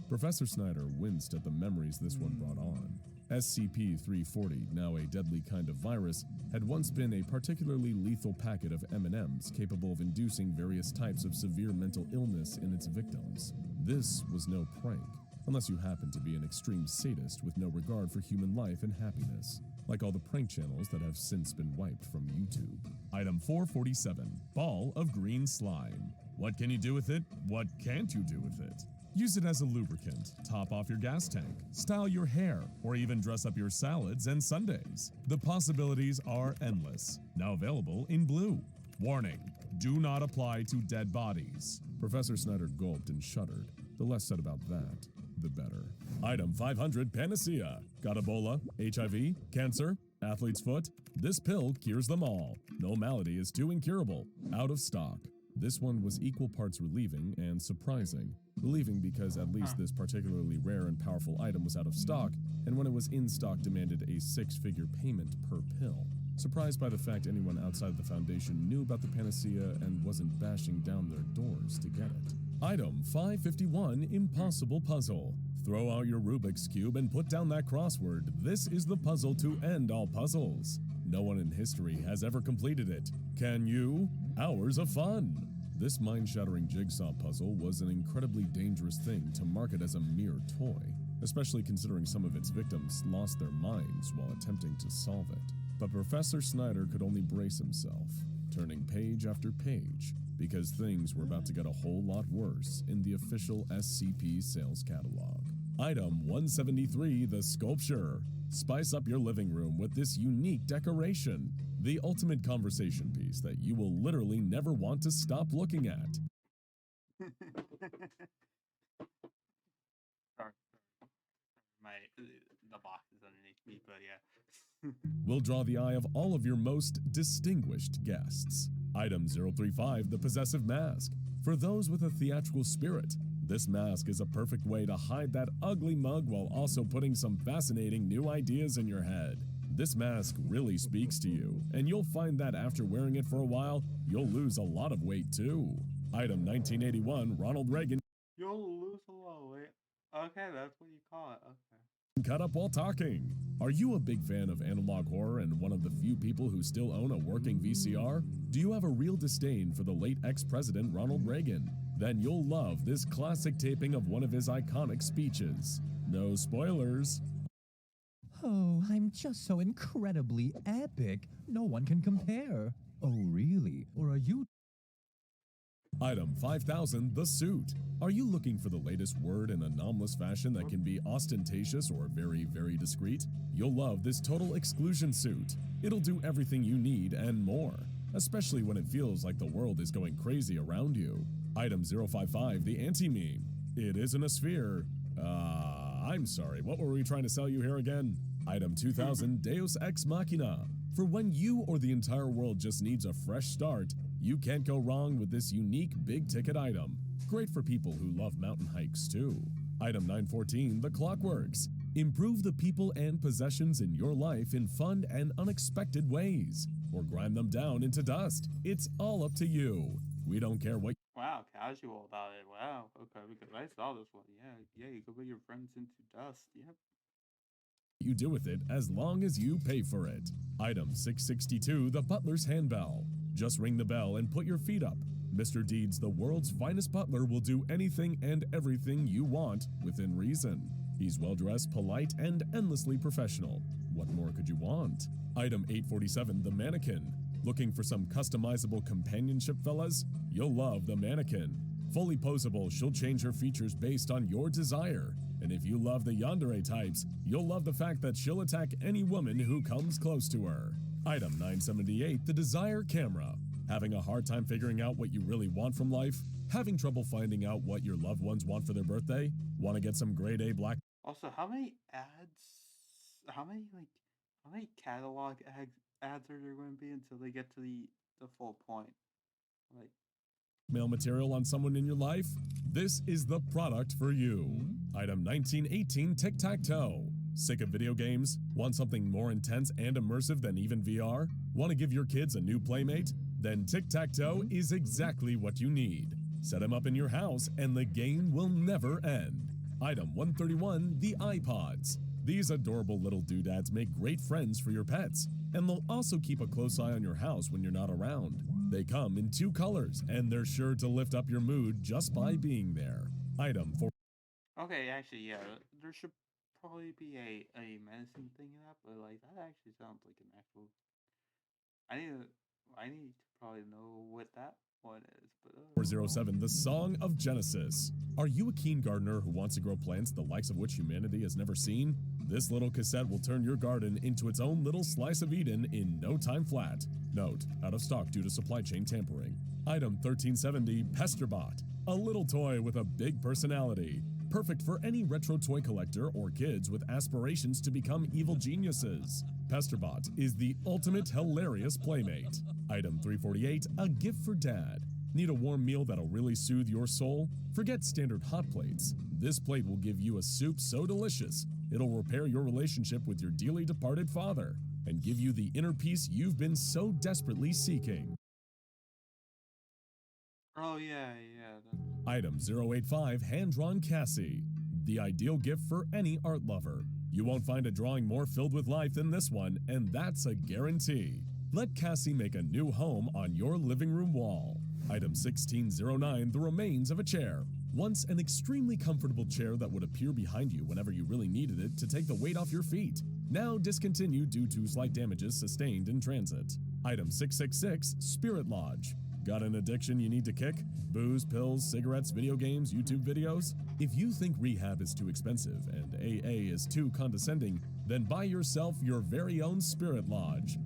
Professor Snyder winced at the memories this one brought on. SCP-340, now a deadly kind of virus, had once been a particularly lethal packet of M&Ms capable of inducing various types of severe mental illness in its victims. This was no prank, unless you happen to be an extreme sadist with no regard for human life and happiness, like all the prank channels that have since been wiped from YouTube. Item 447, Ball of Green Slime. What can you do with it? What can't you do with it? Use it as a lubricant, top off your gas tank, style your hair, or even dress up your salads and sundaes. The possibilities are endless. Now available in blue. Warning, do not apply to dead bodies. Professor Snyder gulped and shuddered. The less said about that, the better. Item 500, Panacea. Got Ebola, HIV, cancer, athlete's foot? This pill cures them all. No malady is too incurable. Out of stock. This one was equal parts relieving and surprising. Relieving because at least this particularly rare and powerful item was out of stock, and when it was in stock demanded a 6-figure payment per pill. Surprised by the fact anyone outside of the Foundation knew about the Panacea and wasn't bashing down their doors to get it. Item 551, Impossible Puzzle. Throw out your Rubik's Cube and put down that crossword. This is the puzzle to end all puzzles. No one in history has ever completed it. Can you? Hours of fun! This mind-shattering jigsaw puzzle was an incredibly dangerous thing to market as a mere toy, especially considering some of its victims lost their minds while attempting to solve it. But Professor Snyder could only brace himself, turning page after page, because things were about to get a whole lot worse in the official SCP sales catalog. Item 173, the Sculpture. Spice up your living room with this unique decoration. The ultimate conversation piece that you will literally never want to stop looking at. Sorry. The box is underneath me, but yeah. Will draw the eye of all of your most distinguished guests. Item 035, the Possessive Mask. For those with a theatrical spirit, this mask is a perfect way to hide that ugly mug while also putting some fascinating new ideas in your head. This mask really speaks to you, and you'll find that after wearing it for a while, you'll lose a lot of weight too. Item 1981, Ronald Reagan. You'll lose a lot of weight. Okay, that's what you call it. Okay. Cut up while talking. Are you a big fan of analog horror and one of the few people who still own a working VCR? Do you have a real disdain for the late ex-president Ronald Reagan? Then you'll love this classic taping of one of his iconic speeches. No spoilers. Oh, I'm just so incredibly epic. No one can compare. Oh, really? Or are you? Item 5000, the Suit. Are you looking for the latest word in anomalous fashion that can be ostentatious or very, very discreet? You'll love this total exclusion suit. It'll do everything you need and more, especially when it feels like the world is going crazy around you. Item 055, the Anti-Meme. It isn't a sphere. I'm sorry, what were we trying to sell you here again? Item 2000, Deus Ex Machina. For when you or the entire world just needs a fresh start, you can't go wrong with this unique big-ticket item. Great for people who love mountain hikes too. Item 914, the Clockworks. Improve the people and possessions in your life in fun and unexpected ways, or grind them down into dust. It's all up to you. We don't care what. Wow, casual about it. Wow. Okay, because I saw this one. Yeah, you could put your friends into dust. Yep. You do with it as long as you pay for it. Item 662, the Butler's Handbell. Just ring the bell and put your feet up. Mr. Deeds, the world's finest butler, will do anything and everything you want within reason. He's well-dressed, polite, and endlessly professional. What more could you want? Item 847, the Mannequin. Looking for some customizable companionship, fellas? You'll love the Mannequin. Fully posable, she'll change her features based on your desire. And if you love the yandere types, you'll love the fact that she'll attack any woman who comes close to her. Item 978, the Desire Camera. Having a hard time figuring out what you really want from life? Having trouble finding out what your loved ones want for their birthday? Want to get some grade A black? Also, how many catalog ads are there going to be until they get to the full point? Like, Mail material on someone in your life? This is the product for you. Item 1918, Tic-Tac-Toe. Sick of video games? Want something more intense and immersive than even VR? Want to give your kids a new playmate? Then Tic-Tac-Toe is exactly what you need. Set them up in your house and the game will never end. Item 131, the iPods. These adorable little doodads make great friends for your pets, and they'll also keep a close eye on your house when you're not around. They come in 2 colors, and they're sure to lift up your mood just by being there. Item 4. Okay, actually, yeah, there should probably be a medicine thing in that, but like that actually sounds like an actual. I need to I need to probably know what that one is, but 407, the Song of Genesis. Are you a keen gardener who wants to grow plants the likes of which humanity has never seen? This little cassette will turn your garden into its own little slice of Eden in no time flat. Note, out of stock due to supply chain tampering. Item 1370, Pesterbot. A little toy with a big personality. Perfect for any retro toy collector or kids with aspirations to become evil geniuses. Pesterbot is the ultimate hilarious playmate. Item 348, a gift for dad. Need a warm meal that'll really soothe your soul? Forget standard hot plates. This plate will give you a soup so delicious, it'll repair your relationship with your dearly departed father and give you the inner peace you've been so desperately seeking. oh yeah. Item 085, hand-drawn Cassie. The ideal gift for any art lover. You won't find a drawing more filled with life than this one, and that's a guarantee. Let Cassie make a new home on your living room wall. Item 1609, the remains of a chair. Once an extremely comfortable chair that would appear behind you whenever you really needed it to take the weight off your feet. Now discontinued due to slight damages sustained in transit. Item 666, Spirit Lodge. Got an addiction you need to kick? Booze, pills, cigarettes, video games, YouTube videos? If you think rehab is too expensive and AA is too condescending, then buy yourself your very own Spirit Lodge.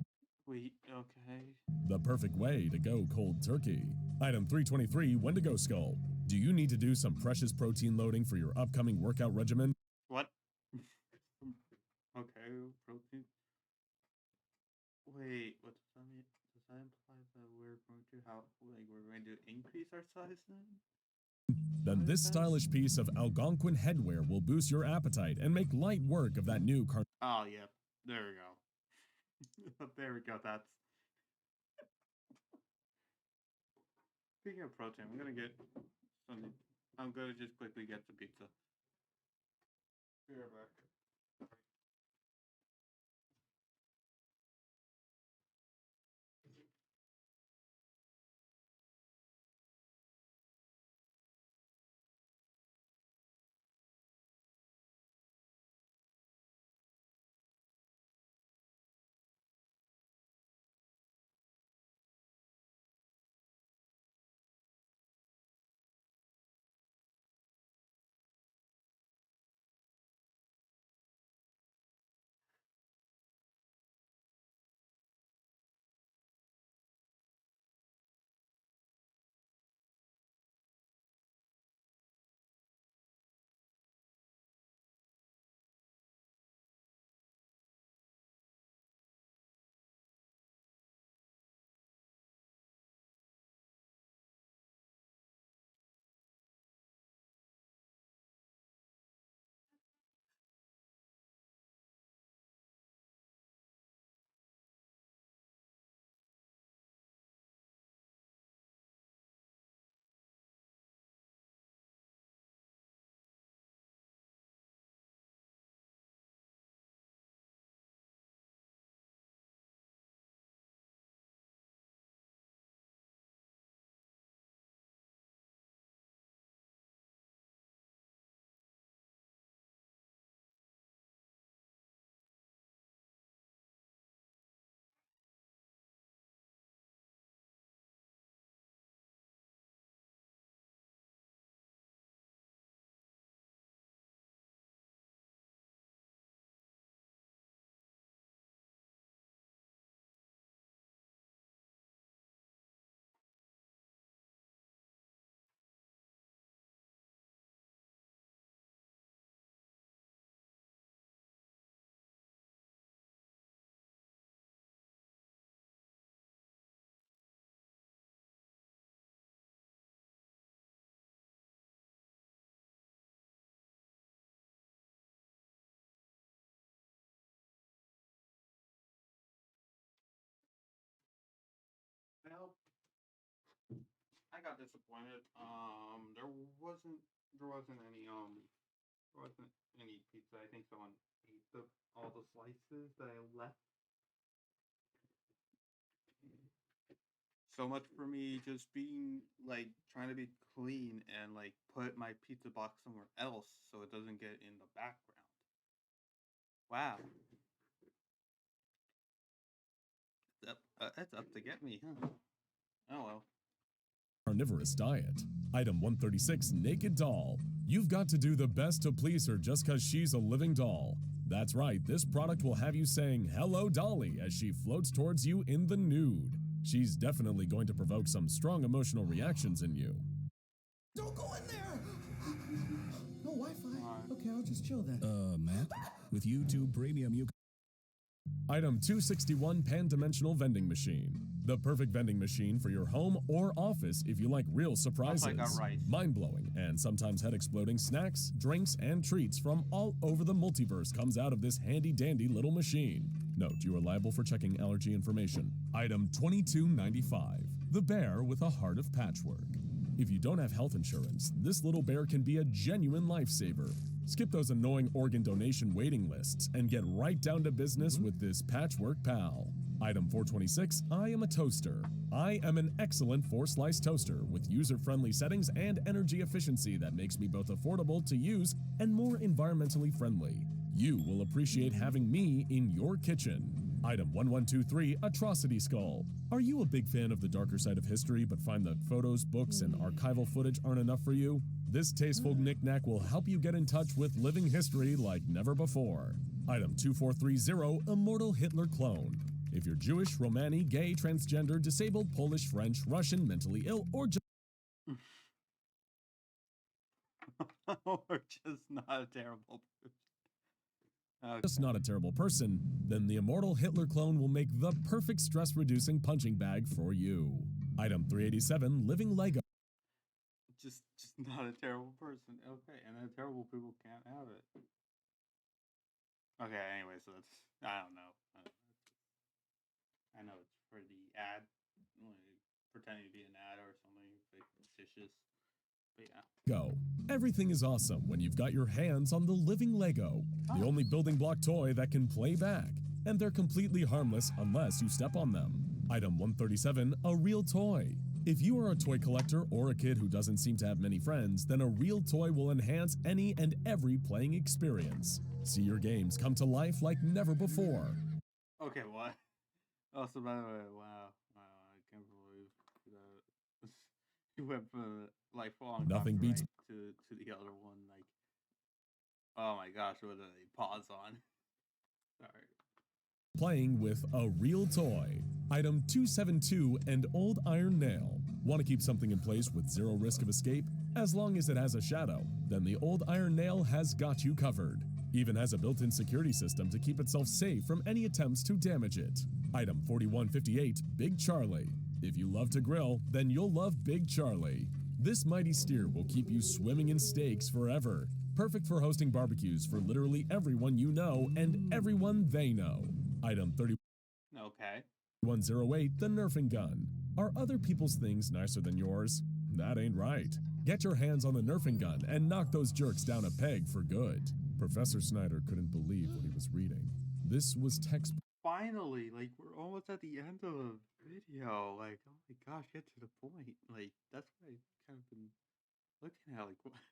Wait, okay. The perfect way to go cold turkey. Item 323, Wendigo Skull. Do you need to do some precious protein loading for your upcoming workout regimen? What? Okay, protein. Wait, what does that mean? Does that imply that we're going to we're going to increase our size then? Then this stylish piece of Algonquin headwear will boost your appetite and make light work of that new Oh, yeah. There we go. There we go. That's. Speaking of protein, I'm gonna get something. I'm gonna just quickly get the pizza. Be right back. Well, I got disappointed. There wasn't any There wasn't any pizza. I think someone ate all the slices that I left. So much for me just being like trying to be clean and like put my pizza box somewhere else so it doesn't get in the background. Wow. That's up to get me, huh? Oh well. Carnivorous diet. Item 136, naked doll. You've got to do the best to please her just because she's a living doll. That's right, this product will have you saying, "Hello, Dolly," as she floats towards you in the nude. She's definitely going to provoke some strong emotional reactions in you. Don't go in there! No Wi-Fi. Okay, I'll just chill then. Matt, with YouTube Premium, you Item 261, pan-dimensional vending machine. The perfect vending machine for your home or office if you like real surprises. Mind-blowing and sometimes head-exploding snacks, drinks, and treats from all over the multiverse comes out of this handy-dandy little machine. Note, you are liable for checking allergy information. Item 2295, the bear with a heart of patchwork. If you don't have health insurance, this little bear can be a genuine lifesaver. Skip those annoying organ donation waiting lists and get right down to business with this patchwork pal. Item 426, I am a toaster. I am an excellent 4-slice toaster with user-friendly settings and energy efficiency that makes me both affordable to use and more environmentally friendly. You will appreciate having me in your kitchen. Item 1123, Atrocity Skull. Are you a big fan of the darker side of history but find that photos, books, and archival footage aren't enough for you? This tasteful knickknack will help you get in touch with living history like never before. Item 2430, Immortal Hitler Clone. If you're Jewish, Romani, gay, transgender, disabled, Polish, French, Russian, mentally ill, or just or just not a terrible person. Okay. Just not a terrible person, then the Immortal Hitler Clone will make the perfect stress-reducing punching bag for you. Item 387, Living Lego. Just not a terrible person. Okay, and then terrible people can't have it. Okay, anyway, so that's, I don't know. I know it's for the ad, like, pretending to be an ad or something fictitious. But yeah. Go. Everything is awesome when you've got your hands on the living Lego, the only building block toy that can play back, and they're completely harmless unless you step on them. Item 137, a real toy. If you are a toy collector or a kid who doesn't seem to have many friends, then a real toy will enhance any and every playing experience. See your games come to life like never before. Okay, what? Oh, so by the way, wow, I can't believe that you went from lifelong Nothing beats to the other one. Like, oh my gosh, what did they pause on? Sorry. Playing with a real toy. Item 272, an old iron nail. Want to keep something in place with zero risk of escape? As long as it has a shadow, then the old iron nail has got you covered. Even has a built-in security system to keep itself safe from any attempts to damage it. Item 4158, Big Charlie. If you love to grill, then you'll love Big Charlie. This mighty steer will keep you swimming in steaks forever. Perfect for hosting barbecues for literally everyone you know and everyone they know. Item 3108, the Nerfing gun. Are other people's things nicer than yours? That ain't right. Get your hands on the Nerfing gun and knock those jerks down a peg for good. Professor Snyder couldn't believe what he was reading. This was textbook. Finally, like, we're almost at the end of the video. Like, oh my gosh, get to the point. Like, that's what I kind of been looking at. Like, what?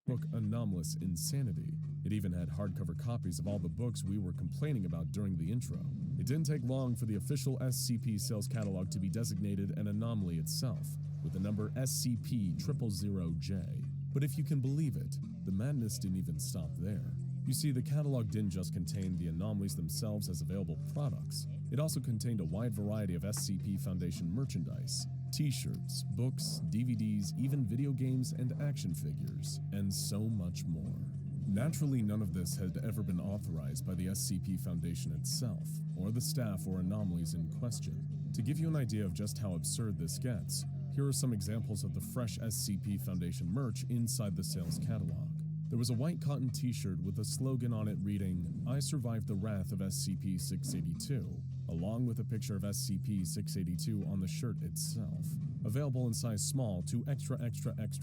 Book Anomalous Insanity. It even had hardcover copies of all the books we were complaining about during the intro. It didn't take long for the official SCP sales catalog to be designated an anomaly itself, with the number SCP-000J. But if you can believe it, the madness didn't even stop there. You see, the catalog didn't just contain the anomalies themselves as available products. It also contained a wide variety of SCP Foundation merchandise. T-shirts, books, DVDs, even video games and action figures, and so much more. Naturally, none of this had ever been authorized by the SCP Foundation itself, or the staff or anomalies in question. To give you an idea of just how absurd this gets, here are some examples of the fresh SCP Foundation merch inside the sales catalog. There was a white cotton t-shirt with a slogan on it reading, "I survived the wrath of SCP-682, along with a picture of SCP-682 on the shirt itself, available in size small to extra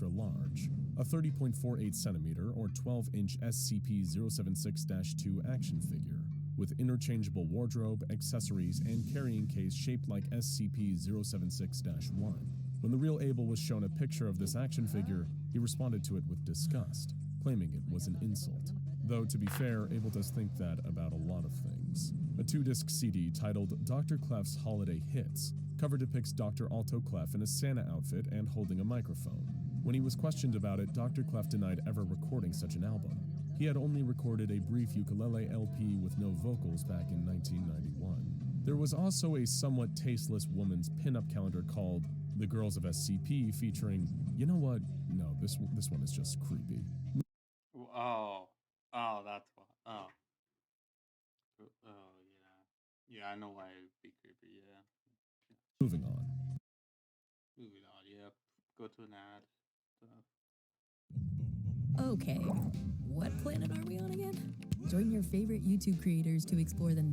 large. a 30.48 centimeter or 12-inch SCP-076-2 action figure, with interchangeable wardrobe, accessories, and carrying case shaped like SCP-076-1. When the real Abel was shown a picture of this action figure, he responded to it with disgust, claiming it was an insult. Though, to be fair, Abel does think that about a lot of things. A 2-disc CD titled Dr. Clef's Holiday Hits cover depicts Dr. Alto Clef in a Santa outfit and holding a microphone. When he was questioned about it, Dr. Clef denied ever recording such an album. He had only recorded a brief ukulele LP with no vocals back in 1991. There was also a somewhat tasteless woman's pinup calendar called The Girls of SCP featuring, you know what? No, this one is just creepy. Oh, that's what. Oh, yeah. I know why it'd be creepy. Yeah. Moving on. Yep. Go to an ad. Okay, what planet are we on again? Join your favorite YouTube creators to explore the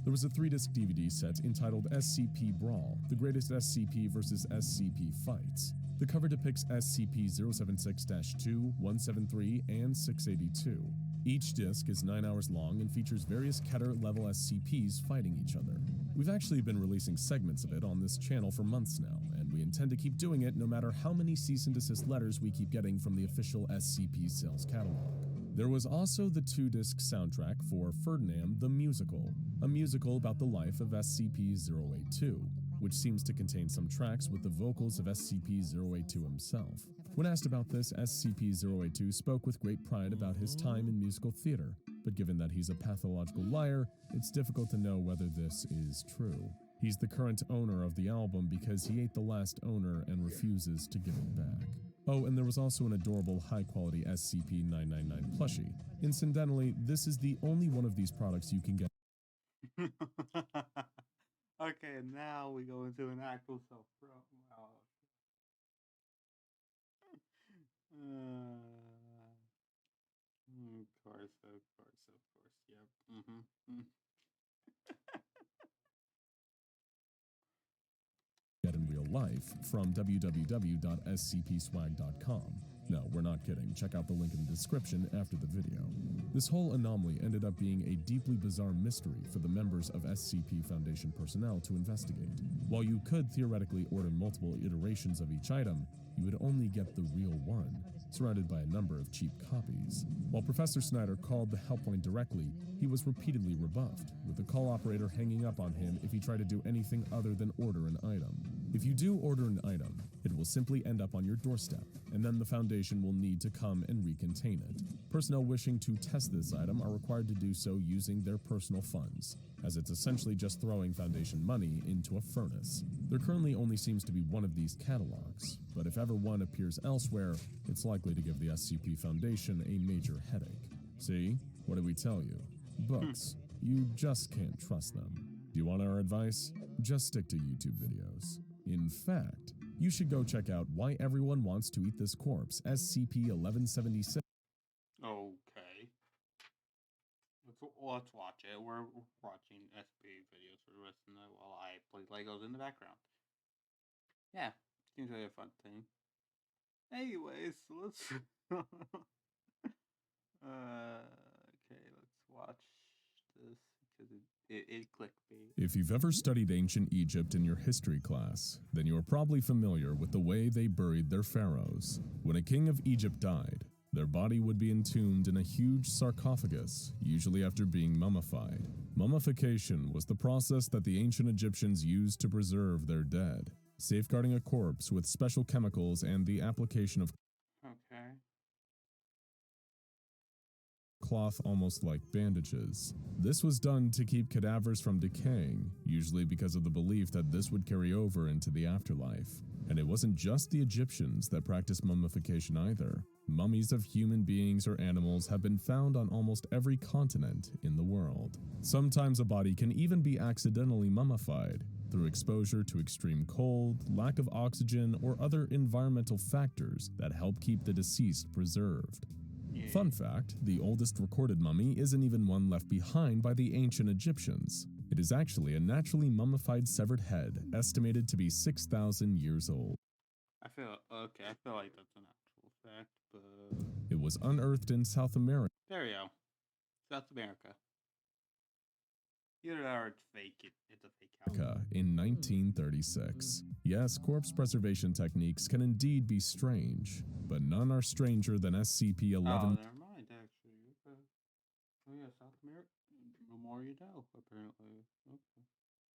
There was a 3-disc DVD set entitled SCP Brawl, the greatest SCP vs. SCP fights. The cover depicts SCP-076-2, 173, and 682. Each disc is 9 hours long and features various Keter-level SCPs fighting each other. We've actually been releasing segments of it on this channel for months now, and we intend to keep doing it no matter how many cease and desist letters we keep getting from the official SCP sales catalog. There was also the 2-disc soundtrack for Ferdinand the Musical, a musical about the life of SCP-082, which seems to contain some tracks with the vocals of SCP-082 himself. When asked about this, SCP-082 spoke with great pride about his time in musical theater, but given that he's a pathological liar, it's difficult to know whether this is true. He's the current owner of the album because he ate the last owner and refuses to give it back. Oh, and there was also an adorable high-quality SCP-999 plushie. Incidentally, this is the only one of these products you can get. Okay, now we go into an actual self-pro. Wow. Of course. Yep. Get in real life from www.scpswag.com. No, we're not kidding. Check out the link in the description after the video. This whole anomaly ended up being a deeply bizarre mystery for the members of SCP Foundation personnel to investigate. While you could theoretically order multiple iterations of each item, you would only get the real one, surrounded by a number of cheap copies. While Professor Snyder called the helpline directly, he was repeatedly rebuffed, with the call operator hanging up on him if he tried to do anything other than order an item. If you do order an item, it will simply end up on your doorstep, and then the Foundation will need to come and recontain it. Personnel wishing to test this item are required to do so using their personal funds, as it's essentially just throwing Foundation money into a furnace. There currently only seems to be one of these catalogs, but if ever one appears elsewhere, it's likely to give the SCP Foundation a major headache. See? What did we tell you? Books. You just can't trust them. Do you want our advice? Just stick to YouTube videos. In fact, you should go check out Why Everyone Wants to Eat This Corpse, SCP-1176. Okay. Let's watch it. We're watching SCP videos for the rest of the night while I play Legos in the background. Yeah, seems like a fun thing. Anyways, let's okay, let's watch this because it clickbait. If you've ever studied ancient Egypt in your history class, then you're probably familiar with the way they buried their pharaohs. When a king of Egypt died, their body would be entombed in a huge sarcophagus, usually after being mummified. Mummification was the process that the ancient Egyptians used to preserve their dead, safeguarding a corpse with special chemicals and the application of cloth almost like bandages. This was done to keep cadavers from decaying, usually because of the belief that this would carry over into the afterlife. And it wasn't just the Egyptians that practiced mummification either. Mummies of human beings or animals have been found on almost every continent in the world. Sometimes a body can even be accidentally mummified through exposure to extreme cold, lack of oxygen, or other environmental factors that help keep the deceased preserved. Fun fact, the oldest recorded mummy isn't even one left behind by the ancient Egyptians. It is actually a naturally mummified severed head, estimated to be 6,000 years old. I feel okay. I feel like that's an actual fact, but It was unearthed in South America there you go. South America. Either that or it's fake. It's a fake house. in 1936. Yes, corpse preservation techniques can indeed be strange, but none are stranger than SCP-11. Oh, never mind. Actually, okay. Oh yeah, South America. The more you know, apparently. Okay.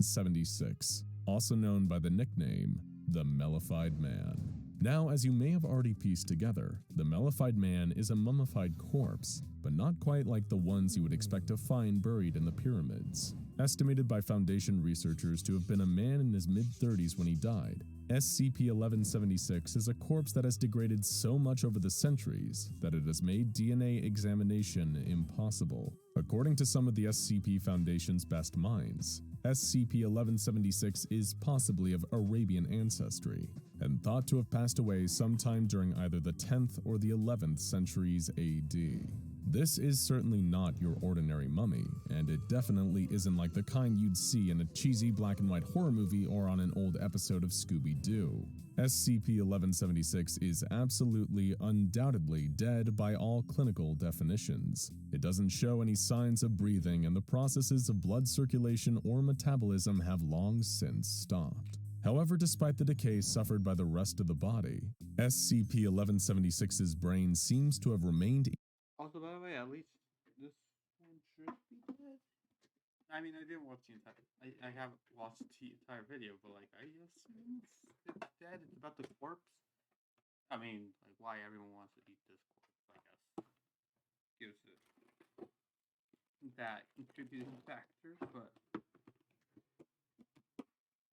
76, also known by the nickname the Mellified Man. Now, as you may have already pieced together, the Mellified Man is a mummified corpse, but not quite like the ones you would expect to find buried in the pyramids. Estimated by Foundation researchers to have been a man in his mid-30s when he died, SCP-1176 is a corpse that has degraded so much over the centuries that it has made DNA examination impossible. According to some of the SCP Foundation's best minds, SCP-1176 is possibly of Arabian ancestry, and thought to have passed away sometime during either the 10th or the 11th centuries AD. This is certainly not your ordinary mummy, and it definitely isn't like the kind you'd see in a cheesy black and white horror movie or on an old episode of Scooby-Doo. SCP-1176 is absolutely, undoubtedly dead by all clinical definitions. It doesn't show any signs of breathing, and the processes of blood circulation or metabolism have long since stopped. However, despite the decay suffered by the rest of the body, SCP-1176's brain seems to have remained. Also, by the way, at least this one should be dead. I mean, I didn't watch the entire. I haven't watched the entire video, but like, I assume it's dead. It's about the corpse. I mean, like, why everyone wants to eat this corpse? I guess gives it that contributing factor, but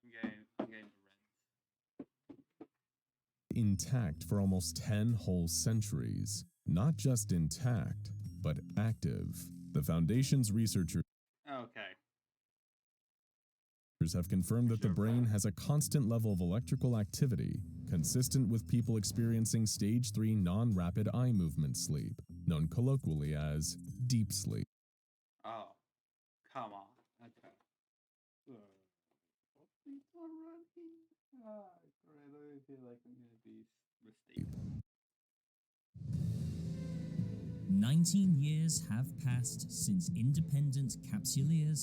I'm getting the reds. Intact for almost 10 whole centuries. Not just intact, but active. The Foundation's researchers have confirmed that the brain has a constant level of electrical activity, consistent with people experiencing stage 3 non-rapid eye movement sleep, known colloquially as deep sleep. Oh, come on. Okay. Please don't run me. I feel like I'm gonna be mistaken. 19 years have passed since independent capsuleers.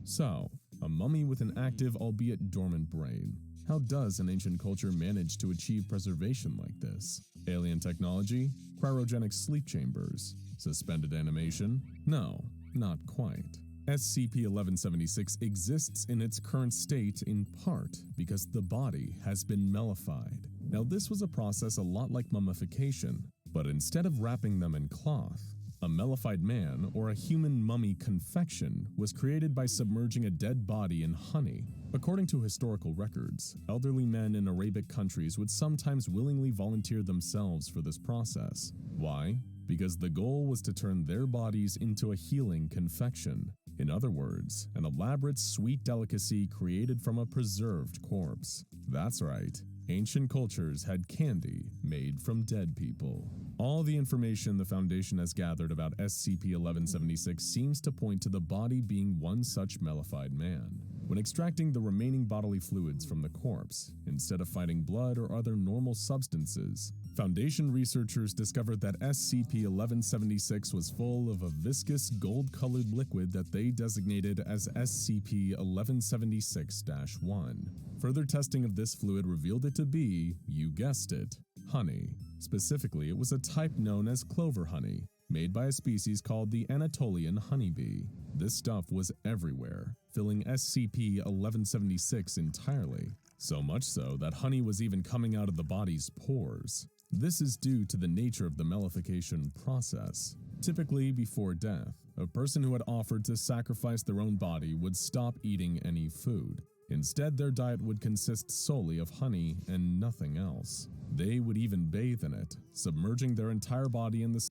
So, a mummy with an active, albeit dormant brain. How does an ancient culture manage to achieve preservation like this? Alien technology? Cryogenic sleep chambers? Suspended animation? No, not quite. SCP-1176 exists in its current state in part because the body has been mellified. Now, this was a process a lot like mummification, but instead of wrapping them in cloth, a mellified man, or a human mummy confection, was created by submerging a dead body in honey. According to historical records, elderly men in Arabic countries would sometimes willingly volunteer themselves for this process. Why? Because the goal was to turn their bodies into a healing confection. In other words, an elaborate sweet delicacy created from a preserved corpse. That's right. Ancient cultures had candy made from dead people. All the information the Foundation has gathered about SCP-1176 seems to point to the body being one such mellified man. When extracting the remaining bodily fluids from the corpse, instead of finding blood or other normal substances, Foundation researchers discovered that SCP-1176 was full of a viscous gold-colored liquid that they designated as SCP-1176-1. Further testing of this fluid revealed it to be, you guessed it, honey. Specifically, it was a type known as clover honey, made by a species called the Anatolian honeybee. This stuff was everywhere, filling SCP-1176 entirely, so much so that honey was even coming out of the body's pores. This is due to the nature of the mellification process. Typically, before death, a person who had offered to sacrifice their own body would stop eating any food. Instead, their diet would consist solely of honey and nothing else. They would even bathe in it, submerging their entire body in the.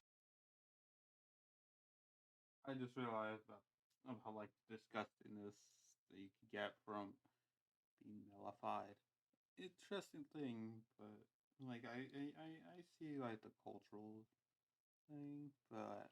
I just realized that how like disgustingness that you could get from being mellified. Interesting thing, but like I see like the cultural thing, but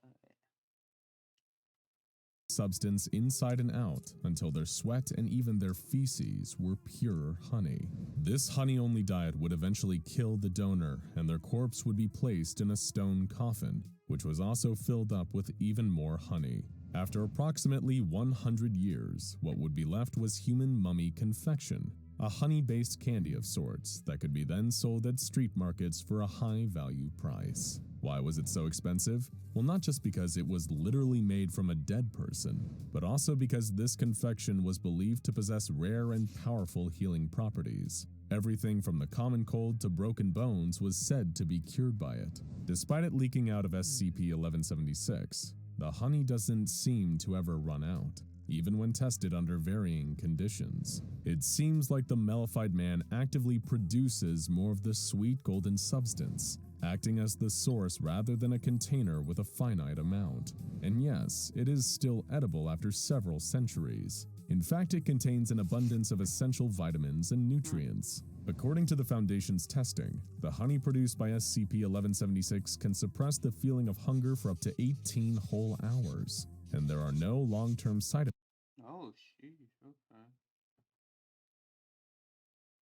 substance inside and out until their sweat and even their feces were pure honey. This honey-only diet would eventually kill the donor, and their corpse would be placed in a stone coffin, which was also filled up with even more honey. After approximately 100 years, what would be left was human mummy confection, a honey-based candy of sorts that could be then sold at street markets for a high-value price. Why was it so expensive? Well, not just because it was literally made from a dead person, but also because this confection was believed to possess rare and powerful healing properties. Everything from the common cold to broken bones was said to be cured by it. Despite it leaking out of SCP-1176, the honey doesn't seem to ever run out, even when tested under varying conditions. It seems like the Mellified Man actively produces more of the sweet golden substance, acting as the source rather than a container with a finite amount. And yes, it is still edible after several centuries. In fact, it contains an abundance of essential vitamins and nutrients. According to the Foundation's testing, the honey produced by SCP-1176 can suppress the feeling of hunger for up to 18 whole hours, and there are no long-term side effects. Oh, sheesh, okay.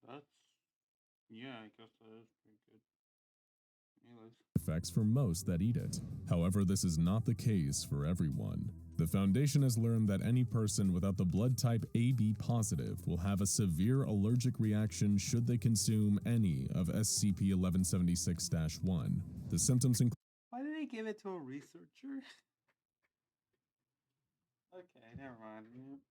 That's, yeah, I guess that is pretty good. Anyways. Effects for most that eat it. However, this is not the case for everyone. The Foundation has learned that any person without the blood type AB positive will have a severe allergic reaction should they consume any of SCP-1176-1. The symptoms include. Why did they give it to a researcher? Okay, never mind.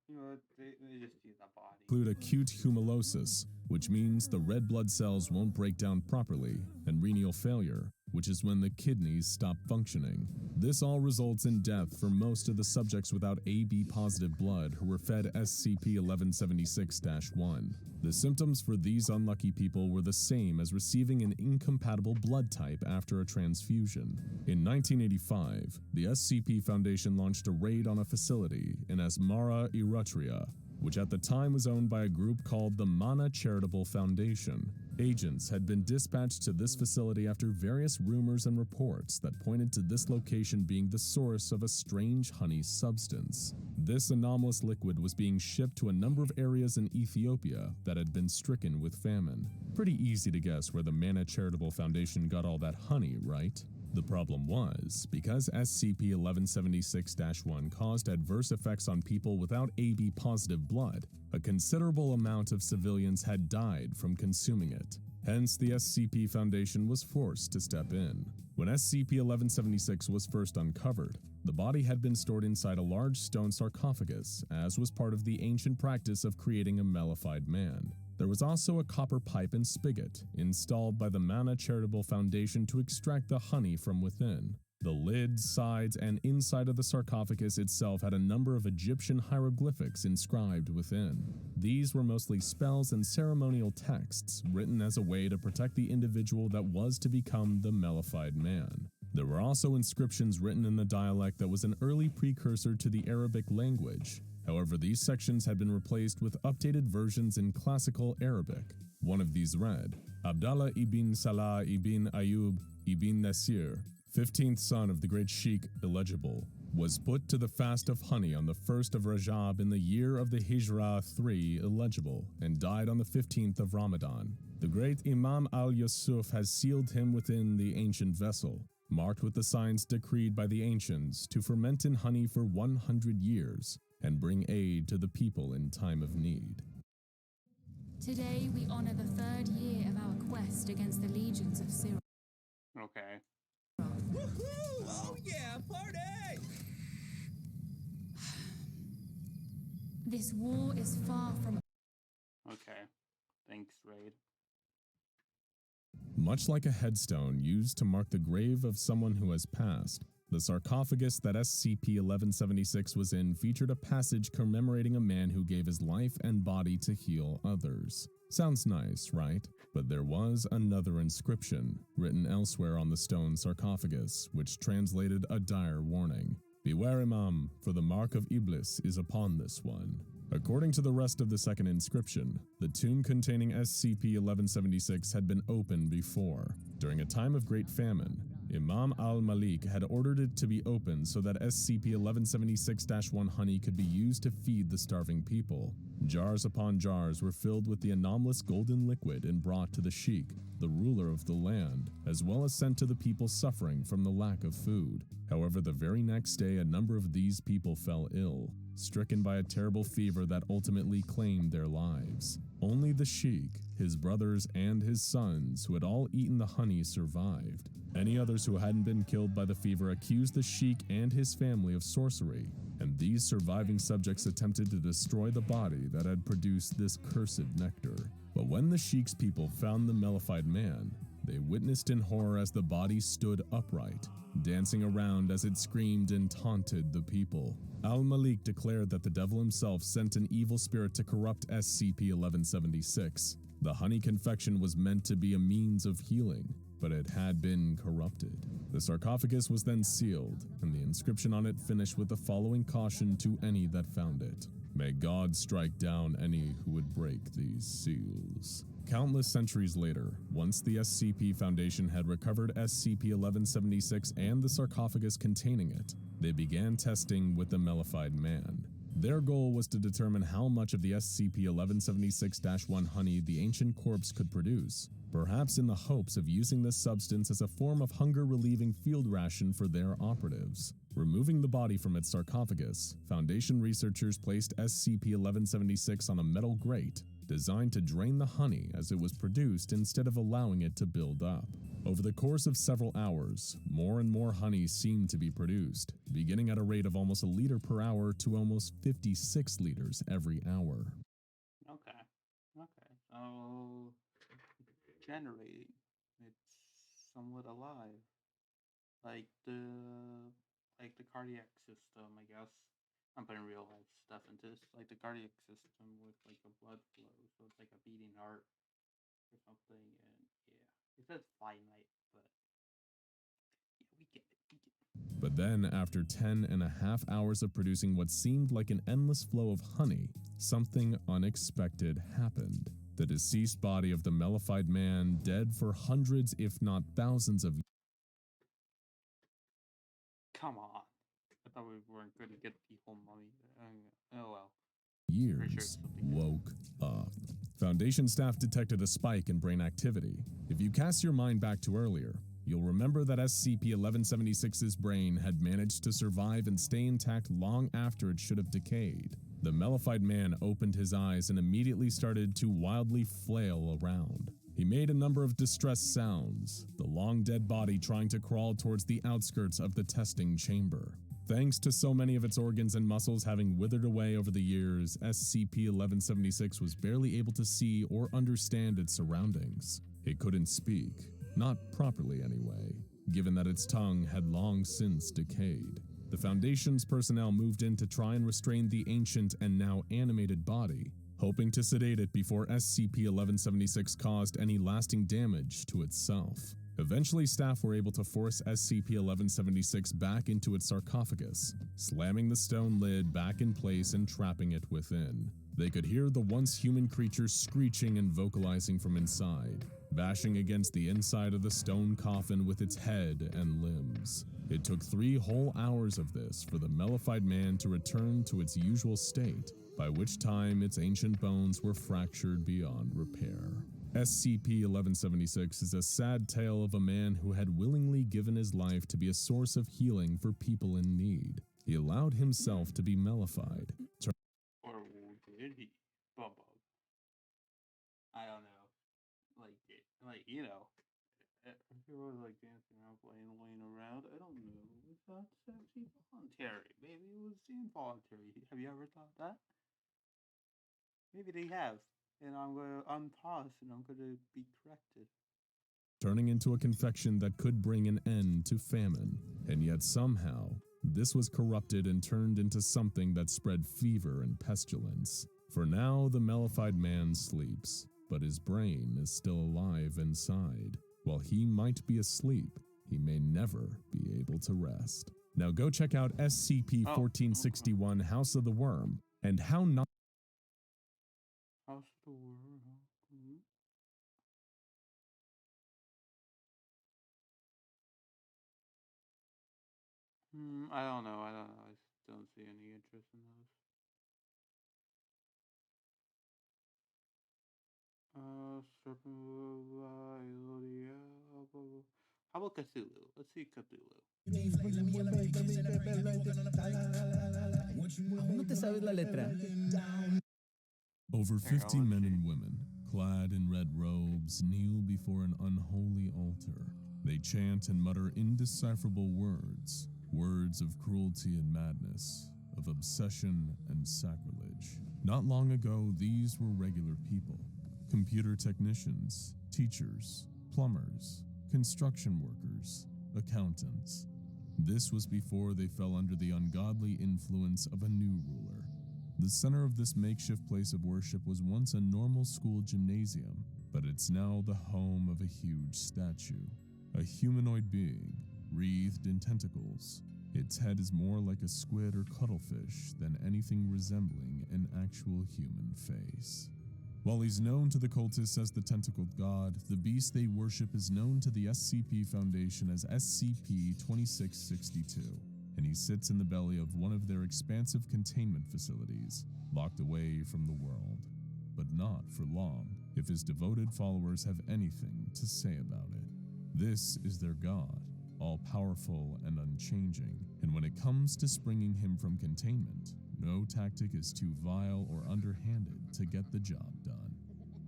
You know what? They just use that body. Include acute hemolysis, which means the red blood cells won't break down properly, and renal failure, which is when the kidneys stop functioning. This all results in death for most of the subjects without AB positive blood who were fed SCP-1176-1. The symptoms for these unlucky people were the same as receiving an incompatible blood type after a transfusion. In 1985, the SCP Foundation launched a raid on a facility in Asmara, Eritrea, which at the time was owned by a group called the Mana Charitable Foundation. Agents had been dispatched to this facility after various rumors and reports that pointed to this location being the source of a strange honey substance. This anomalous liquid was being shipped to a number of areas in Ethiopia that had been stricken with famine. Pretty easy to guess where the Mana Charitable Foundation got all that honey, right? The problem was, because SCP-1176-1 caused adverse effects on people without AB-positive blood, a considerable amount of civilians had died from consuming it. Hence, the SCP Foundation was forced to step in. When SCP-1176 was first uncovered, the body had been stored inside a large stone sarcophagus, as was part of the ancient practice of creating a mellified man. There was also a copper pipe and spigot installed by the Mana Charitable Foundation to extract the honey from within. The lid, sides, and inside of the sarcophagus itself had a number of Egyptian hieroglyphics inscribed within. These were mostly spells and ceremonial texts written as a way to protect the individual that was to become the mellified man. There were also inscriptions written in a dialect that was an early precursor to the Arabic language. However, these sections had been replaced with updated versions in classical Arabic. One of these read, Abdallah ibn Salah ibn Ayyub ibn Nasir, 15th son of the great Sheikh illegible, was put to the fast of honey on the 1st of Rajab in the year of the Hijra 3 illegible, and died on the 15th of Ramadan. The great Imam al-Yusuf has sealed him within the ancient vessel, marked with the signs decreed by the ancients to ferment in honey for 100 years, and bring aid to the people in time of need. Today we honor the 3rd year of our quest against the legions of Cyril. Okay. Woohoo! Oh yeah, party! This war is far from. Okay. Thanks, Raid. Much like a headstone used to mark the grave of someone who has passed, the sarcophagus that SCP-1176 was in featured a passage commemorating a man who gave his life and body to heal others. Sounds nice, right? But there was another inscription, written elsewhere on the stone sarcophagus, which translated a dire warning. Beware, Imam, for the mark of Iblis is upon this one. According to the rest of the second inscription, the tomb containing SCP-1176 had been opened before. During a time of great famine, Imam al-Malik had ordered it to be opened so that SCP-1176-1 honey could be used to feed the starving people. Jars upon jars were filled with the anomalous golden liquid and brought to the sheikh, the ruler of the land, as well as sent to the people suffering from the lack of food. However, the very next day, a number of these people fell ill, stricken by a terrible fever that ultimately claimed their lives. Only the sheikh, his brothers, and his sons, who had all eaten the honey, survived. Any others who hadn't been killed by the fever accused the sheikh and his family of sorcery, and these surviving subjects attempted to destroy the body that had produced this cursed nectar. But when the sheikh's people found the mellified man, they witnessed in horror as the body stood upright, dancing around as it screamed and taunted the people. Al-Malik declared that the devil himself sent an evil spirit to corrupt SCP-1176. The honey confection was meant to be a means of healing, but it had been corrupted. The sarcophagus was then sealed, and the inscription on it finished with the following caution to any that found it: "May God strike down any who would break these seals." Countless centuries later, once the SCP Foundation had recovered SCP-1176 and the sarcophagus containing it, they began testing with the mellified man. Their goal was to determine how much of the SCP-1176-1 honey the ancient corpse could produce, perhaps in the hopes of using this substance as a form of hunger-relieving field ration for their operatives. Removing the body from its sarcophagus, Foundation researchers placed SCP-1176 on a metal grate designed to drain the honey as it was produced instead of allowing it to build up. Over the course of several hours, more and more honey seemed to be produced, beginning at a rate of almost a liter per hour to almost 56 liters every hour. Okay. So generating, it's somewhat alive, like the cardiac system, I guess. I'm putting real life stuff into this, like the cardiac system with like a blood flow, so it's like a beating heart or something. And yeah, it says finite, but yeah, we get it. But then, after 10.5 hours of producing what seemed like an endless flow of honey, something unexpected happened. The deceased body of the mellified man, dead for hundreds if not thousands of Come on. I thought we weren't going to get the whole mummy. Oh well. years, woke up. Foundation staff detected a spike in brain activity. If you cast your mind back to earlier, you'll remember that SCP-1176's brain had managed to survive and stay intact long after it should have decayed. The mellified man opened his eyes and immediately started to wildly flail around. He made a number of distressed sounds, the long dead body trying to crawl towards the outskirts of the testing chamber. Thanks to so many of its organs and muscles having withered away over the years, SCP-1176 was barely able to see or understand its surroundings. It couldn't speak, not properly anyway, given that its tongue had long since decayed. The Foundation's personnel moved in to try and restrain the ancient and now animated body, hoping to sedate it before SCP-1176 caused any lasting damage to itself. Eventually, staff were able to force SCP-1176 back into its sarcophagus, slamming the stone lid back in place and trapping it within. They could hear the once human creature screeching and vocalizing from inside, bashing against the inside of the stone coffin with its head and limbs. It took 3 whole hours of this for the mellified man to return to its usual state, by which time its ancient bones were fractured beyond repair. SCP-1176 is a sad tale of a man who had willingly given his life to be a source of healing for people in need. He allowed himself to be mellified. Or did he? Bum. I don't know. If he was like dancing around, laying around, I don't know. That's actually voluntary. Maybe it was involuntary. Have you ever thought that? Maybe they have. And I'm going to unpause and I'm going to be corrected. Turning into a confection that could bring an end to famine. And yet somehow, this was corrupted and turned into something that spread fever and pestilence. For now, the mellified man sleeps, but his brain is still alive inside. While he might be asleep, he may never be able to rest. Now go check out SCP-1461 House of the Worm and how not House of the Worm. I don't know. I don't know. I don't see any interest in those. How about Cthulhu? Let's see Cthulhu. Aún no te sabes la letra. Over There you go, 50 let's men see. and women, clad in red robes, kneel before an unholy altar. They chant and mutter indecipherable words, words of cruelty and madness, of obsession and sacrilege. Not long ago, these were regular people. Computer technicians, teachers, plumbers, construction workers, accountants. This was before they fell under the ungodly influence of a new ruler. The center of this makeshift place of worship was once a normal school gymnasium, but it's now the home of a huge statue. A humanoid being, wreathed in tentacles. Its head is more like a squid or cuttlefish than anything resembling an actual human face. While he's known to the cultists as the tentacled god, the beast they worship is known to the SCP Foundation as SCP-2662, and he sits in the belly of one of their expansive containment facilities, locked away from the world. But not for long, if his devoted followers have anything to say about it. This is their god, all-powerful and unchanging, and when it comes to springing him from containment, no tactic is too vile or underhanded to get the job done.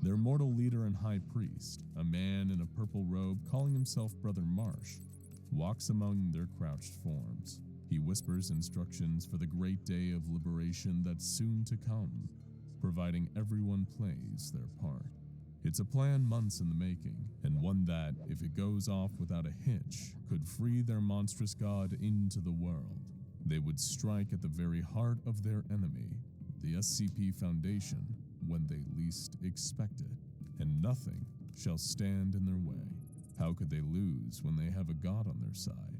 Their mortal leader and high priest, a man in a purple robe calling himself Brother Marsh, walks among their crouched forms. He whispers instructions for the great day of liberation that's soon to come, providing everyone plays their part. It's a plan months in the making, and one that, if it goes off without a hitch, could free their monstrous god into the world. They would strike at the very heart of their enemy, the SCP Foundation, when they least expect it, and nothing shall stand in their way. How could they lose when they have a god on their side?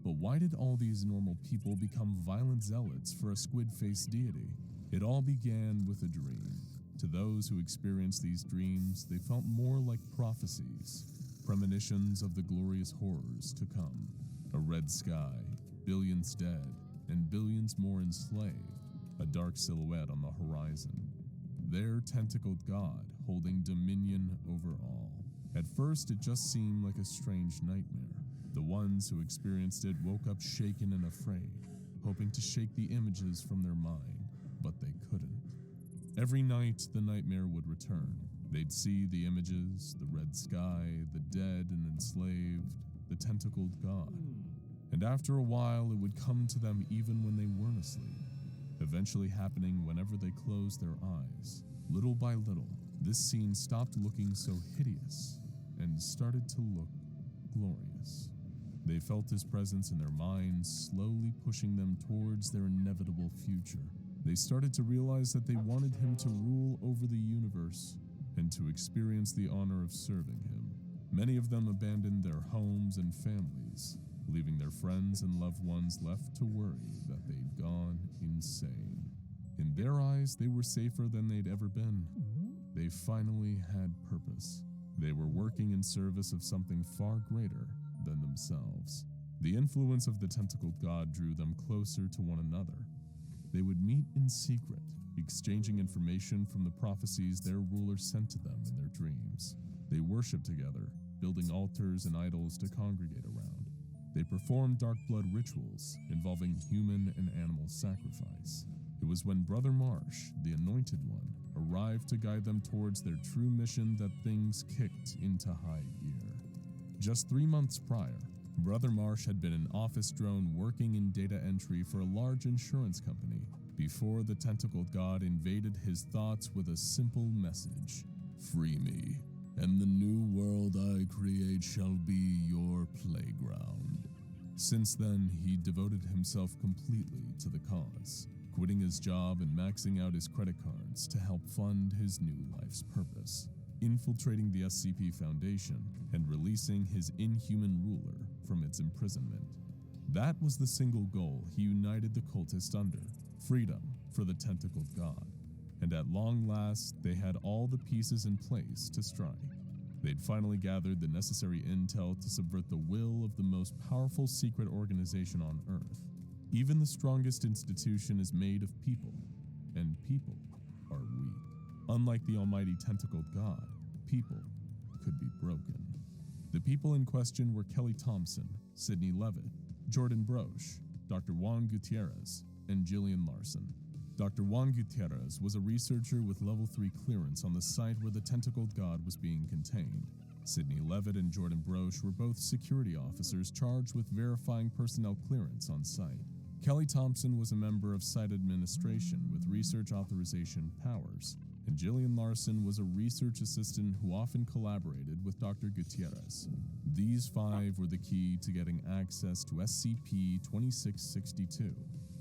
But why did all these normal people become violent zealots for a squid-faced deity? It all began with a dream. To those who experienced these dreams, they felt more like prophecies, premonitions of the glorious horrors to come. A red sky, billions dead, and billions more enslaved, a dark silhouette on the horizon. Their tentacled god holding dominion over all. At first, it just seemed like a strange nightmare. The ones who experienced it woke up shaken and afraid, hoping to shake the images from their mind, but they couldn't. Every night, the nightmare would return. They'd see the images, the red sky, the dead and enslaved, the tentacled god. And after a while, it would come to them even when they weren't asleep, eventually happening whenever they closed their eyes. Little by little, this scene stopped looking so hideous and started to look glorious. They felt his presence in their minds, slowly pushing them towards their inevitable future. They started to realize that they wanted him to rule over the universe and to experience the honor of serving him. Many of them abandoned their homes and families, leaving their friends and loved ones left to worry that they'd gone insane. In their eyes, they were safer than they'd ever been. They finally had purpose. They were working in service of something far greater than themselves. The influence of the tentacled god drew them closer to one another. They would meet in secret, exchanging information from the prophecies their ruler sent to them in their dreams. They worshiped together, building altars and idols to congregate around. They performed dark blood rituals involving human and animal sacrifice. It was when Brother Marsh, the Anointed One, arrived to guide them towards their true mission that things kicked into high gear. Just 3 months prior, Brother Marsh had been an office drone working in data entry for a large insurance company before the tentacled god invaded his thoughts with a simple message: "Free me, and the new world I create shall be your playground." Since then, he devoted himself completely to the cause, quitting his job and maxing out his credit cards to help fund his new life's purpose, infiltrating the SCP Foundation and releasing his inhuman ruler from its imprisonment. That was the single goal he united the cultists under: freedom for the tentacled god. And at long last, they had all the pieces in place to strike. They'd finally gathered the necessary intel to subvert the will of the most powerful secret organization on Earth, Even the strongest institution is made of people, and people are weak. Unlike the almighty tentacled god, people could be broken. The people in question were Kelly Thompson, Sidney Levitt, Jordan Broche, Dr. Juan Gutierrez, and Jillian Larson. Dr. Juan Gutierrez was a researcher with level 3 clearance on the site where the tentacled god was being contained. Sidney Levitt and Jordan Broche were both security officers charged with verifying personnel clearance on site. Kelly Thompson was a member of site administration with research authorization powers, and Jillian Larson was a research assistant who often collaborated with Dr. Gutierrez. These 5 were the key to getting access to SCP-2662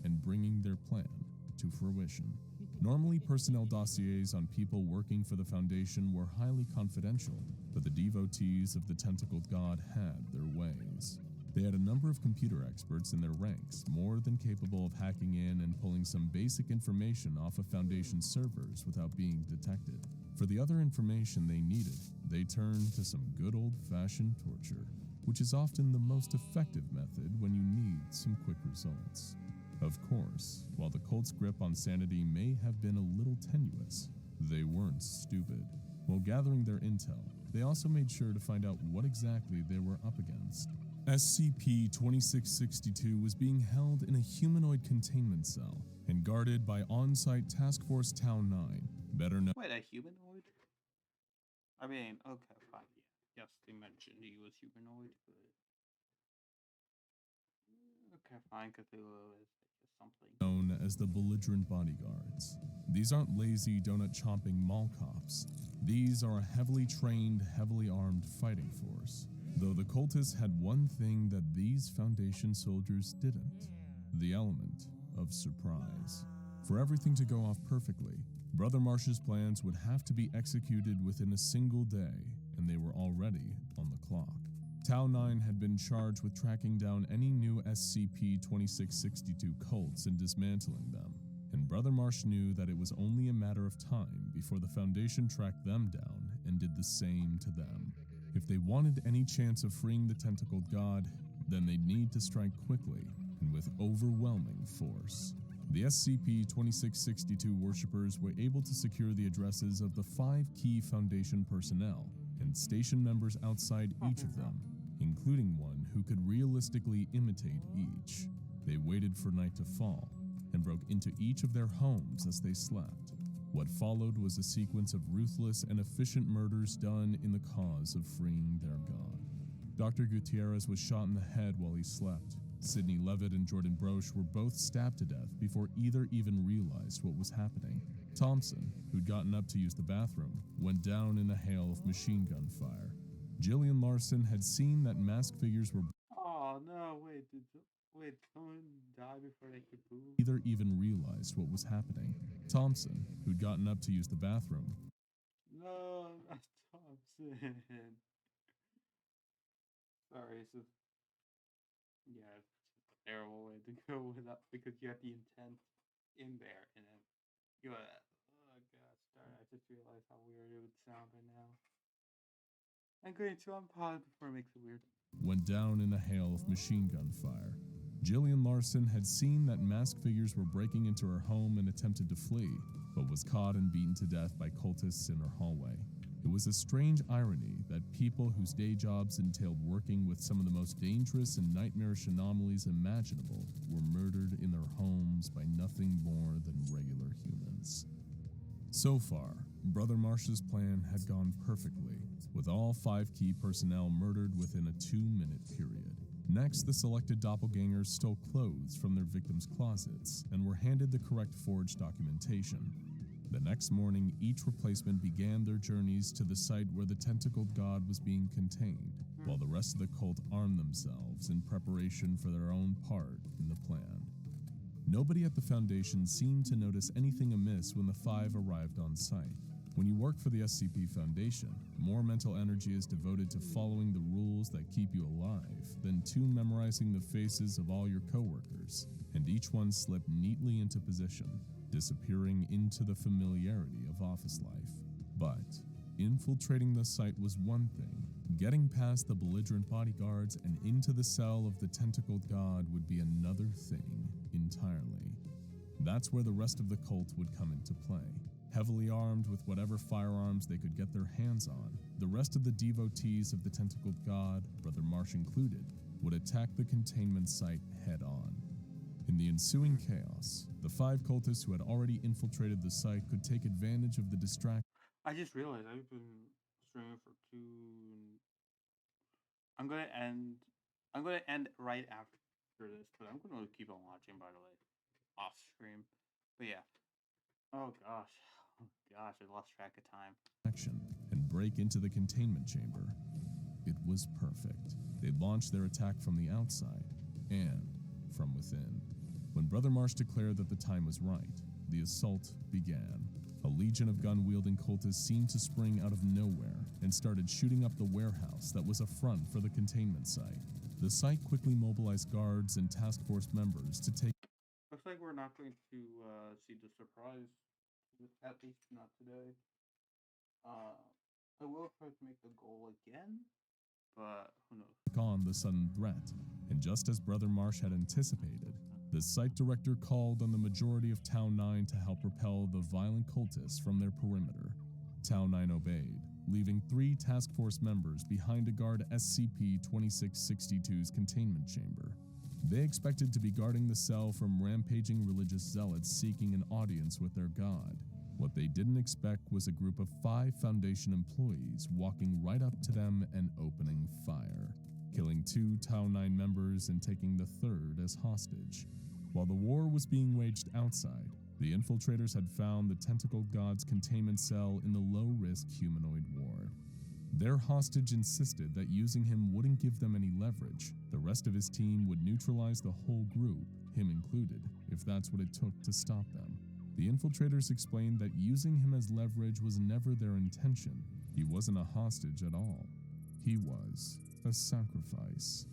and bringing their plan to fruition. Normally, personnel dossiers on people working for the Foundation were highly confidential, but the devotees of the tentacled god had their ways. They had a number of computer experts in their ranks, more than capable of hacking in and pulling some basic information off of Foundation servers without being detected. For the other information they needed, they turned to some good old-fashioned torture, which is often the most effective method when you need some quick results. Of course, while the cult's grip on sanity may have been a little tenuous, they weren't stupid. While gathering their intel, they also made sure to find out what exactly they were up against. SCP-2662 was being held in a humanoid containment cell and guarded by on-site Task Force Town 9, better known— Wait, a humanoid? I mean, okay, fine. Yeah. Yes, they mentioned he was humanoid, but okay, fine. Cthulhu is something known as the belligerent bodyguards. These aren't lazy donut-chomping mall cops. These are a heavily trained, heavily armed fighting force. Though the cultists had one thing that these Foundation soldiers didn't: the element of surprise. For everything to go off perfectly, Brother Marsh's plans would have to be executed within a single day, and they were already on the clock. Tau 9 had been charged with tracking down any new SCP-2662 cults and dismantling them, and Brother Marsh knew that it was only a matter of time before the Foundation tracked them down and did the same to them. If they wanted any chance of freeing the tentacled god, then they'd need to strike quickly and with overwhelming force. The SCP-2662 worshippers were able to secure the addresses of the 5 key Foundation personnel and station members outside each of them, including one who could realistically imitate each. They waited for night to fall and broke into each of their homes as they slept. What followed was a sequence of ruthless and efficient murders done in the cause of freeing their god. Dr. Gutierrez was shot in the head while he slept. Sidney Levitt and Jordan Broche were both stabbed to death before either even realized what was happening. Thompson, who'd gotten up to use the bathroom, went down in a hail of machine gun fire. Jillian Larson had seen that masked figures were Oh no, wait, wait, someone die before they could move? either even realized what was happening. Thompson, who'd gotten up to use the bathroom, No, not Thompson. Sorry, it's just, yeah, it's a terrible way to go with that because you have the intent in there and then you oh gosh, darn, I just realized how weird it would sound right now. I'm going to unpause before it makes it weird. went down in a hail of machine gun fire. Jillian Larson had seen that masked figures were breaking into her home and attempted to flee, but was caught and beaten to death by cultists in her hallway. It was a strange irony that people whose day jobs entailed working with some of the most dangerous and nightmarish anomalies imaginable were murdered in their homes by nothing more than regular humans. So far, Brother Marsh's plan had gone perfectly, with all 5 key personnel murdered within a 2-minute period. Next, the selected doppelgangers stole clothes from their victims' closets and were handed the correct forged documentation. The next morning, each replacement began their journeys to the site where the tentacled god was being contained, while the rest of the cult armed themselves in preparation for their own part in the plan. Nobody at the Foundation seemed to notice anything amiss when the 5 arrived on site. When you work for the SCP Foundation, more mental energy is devoted to following the rules that keep you alive than to memorizing the faces of all your coworkers, and each one slipped neatly into position, disappearing into the familiarity of office life. But infiltrating the site was one thing. Getting past the belligerent bodyguards and into the cell of the tentacled god would be another thing. entirely. That's where the rest of the cult would come into play. Heavily armed with whatever firearms they could get their hands on, the rest of the devotees of the tentacled god, Brother Marsh included, would attack the containment site head-on. In the ensuing chaos, the 5 cultists who had already infiltrated the site could take advantage of the distraction. I just realized I've been streaming for 2. I'm gonna end right after this, but I'm gonna keep on watching, by the way, off stream. But yeah. Oh gosh, I lost track of time. And break into the containment chamber. It was perfect. They launched their attack from the outside and from within. When Brother Marsh declared that the time was right, the assault began. A legion of gun-wielding cultists seemed to spring out of nowhere and started shooting up the warehouse that was a front for the containment site. The site quickly mobilized guards and task force members to take. Looks like we're not going to see the surprise, at least not today. I will try to make the goal again, but who knows. On the sudden threat, and just as Brother Marsh had anticipated, the site director called on the majority of Town 9 to help repel the violent cultists from their perimeter. Town 9 obeyed, leaving 3 task force members behind to guard SCP-2662's containment chamber. They expected to be guarding the cell from rampaging religious zealots seeking an audience with their god. What they didn't expect was a group of 5 Foundation employees walking right up to them and opening fire, killing 2 Town 9 members and taking the 3rd as hostage. While the war was being waged outside, the infiltrators had found the tentacled god's containment cell in the low-risk humanoid ward. Their hostage insisted that using him wouldn't give them any leverage. The rest of his team would neutralize the whole group, him included, if that's what it took to stop them. The infiltrators explained that using him as leverage was never their intention. He wasn't a hostage at all. He was a sacrifice.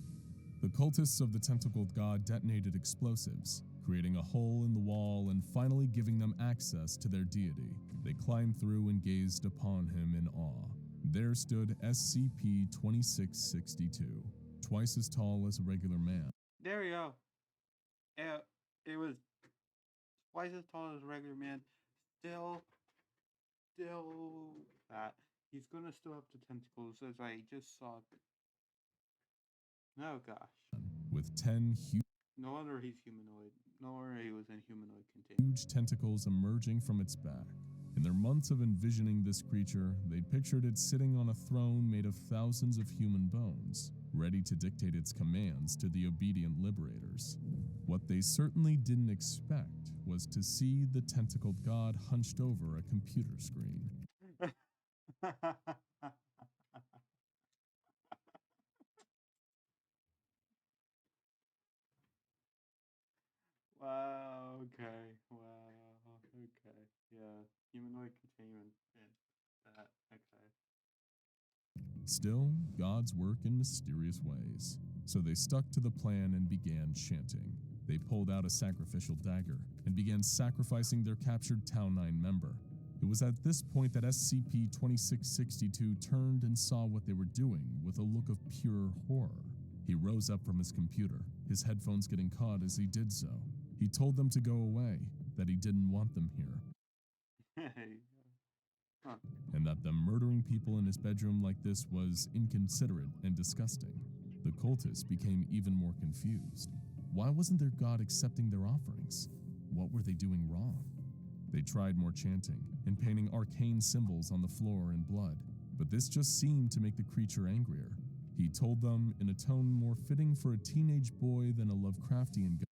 The cultists of the tentacled god detonated explosives, creating a hole in the wall and finally giving them access to their deity. They climbed through and gazed upon him in awe. There stood SCP-2662, twice as tall as a regular man. There we go. It was twice as tall as a regular man. Still that. He's gonna still have the tentacles, as I just saw. Oh gosh. With 10 huge. No wonder he's humanoid. No wonder he was in humanoid containment. Huge tentacles emerging from its back. In their months of envisioning this creature, they'd pictured it sitting on a throne made of thousands of human bones, ready to dictate its commands to the obedient liberators. What they certainly didn't expect was to see the tentacled god hunched over a computer screen. Wow, okay. Yeah, humanoid containment. That, okay. Still, gods work in mysterious ways. So they stuck to the plan and began chanting. They pulled out a sacrificial dagger and began sacrificing their captured Town 9 member. It was at this point that SCP-2662 turned and saw what they were doing with a look of pure horror. He rose up from his computer, his headphones getting caught as he did so. He told them to go away, that he didn't want them here. And that them murdering people in his bedroom like this was inconsiderate and disgusting. The cultists became even more confused. Why wasn't their god accepting their offerings? What were they doing wrong? They tried more chanting and painting arcane symbols on the floor in blood, but this just seemed to make the creature angrier. He told them in a tone more fitting for a teenage boy than a Lovecraftian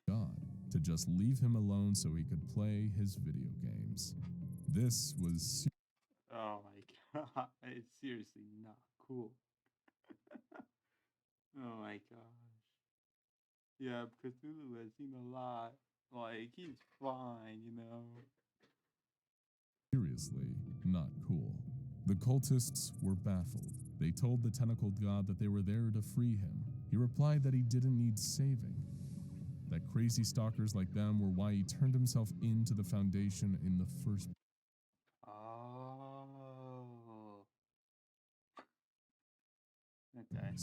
god to just leave him alone so he could play his video games. This was oh my god, it's seriously not cool. Oh my gosh. Yeah, Cthulhu has seen a lot. Like, he's fine, you know. seriously not cool. The cultists were baffled. They told the tentacled god that they were there to free him. He replied that he didn't need saving. That crazy stalkers like them were why he turned himself into the Foundation in the first place. Oh. Okay.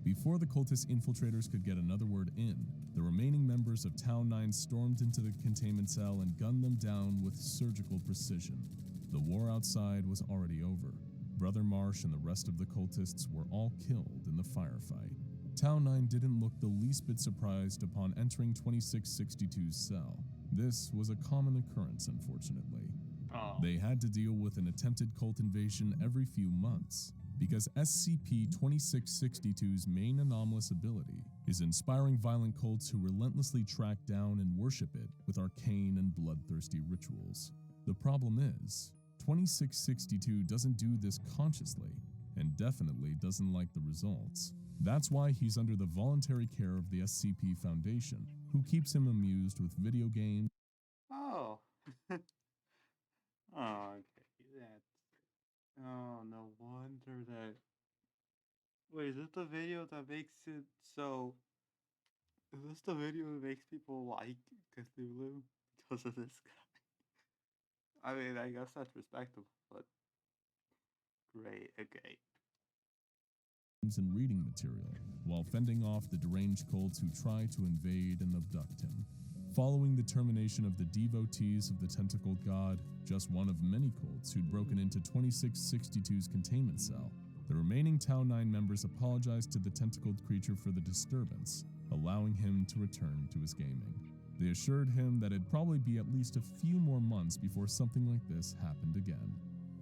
Before the cultist infiltrators could get another word in, the remaining members of Town 9 stormed into the containment cell and gunned them down with surgical precision. The war outside was already over. Brother Marsh and the rest of the cultists were all killed in the firefight. Town 9 didn't look the least bit surprised upon entering 2662's cell. This was a common occurrence, unfortunately. They had to deal with an attempted cult invasion every few months, because SCP-2662's main anomalous ability is inspiring violent cults who relentlessly track down and worship it with arcane and bloodthirsty rituals. The problem is, 2662 doesn't do this consciously, and definitely doesn't like the results. That's why he's under the voluntary care of the SCP Foundation, who keeps him amused with video games. Oh. Oh, okay. Oh, no wonder that. Wait, is this the video that makes it so? Is this the video that makes people like Cthulhu because of this guy? I mean, I guess that's respectable, but great. Okay. And reading material, while fending off the deranged cults who try to invade and abduct him. Following the termination of the devotees of the tentacled god, just one of many cults who'd broken into 2662's containment cell, the remaining Town 9 members apologized to the tentacled creature for the disturbance, allowing him to return to his gaming. They assured him that it'd probably be at least a few more months before something like this happened again.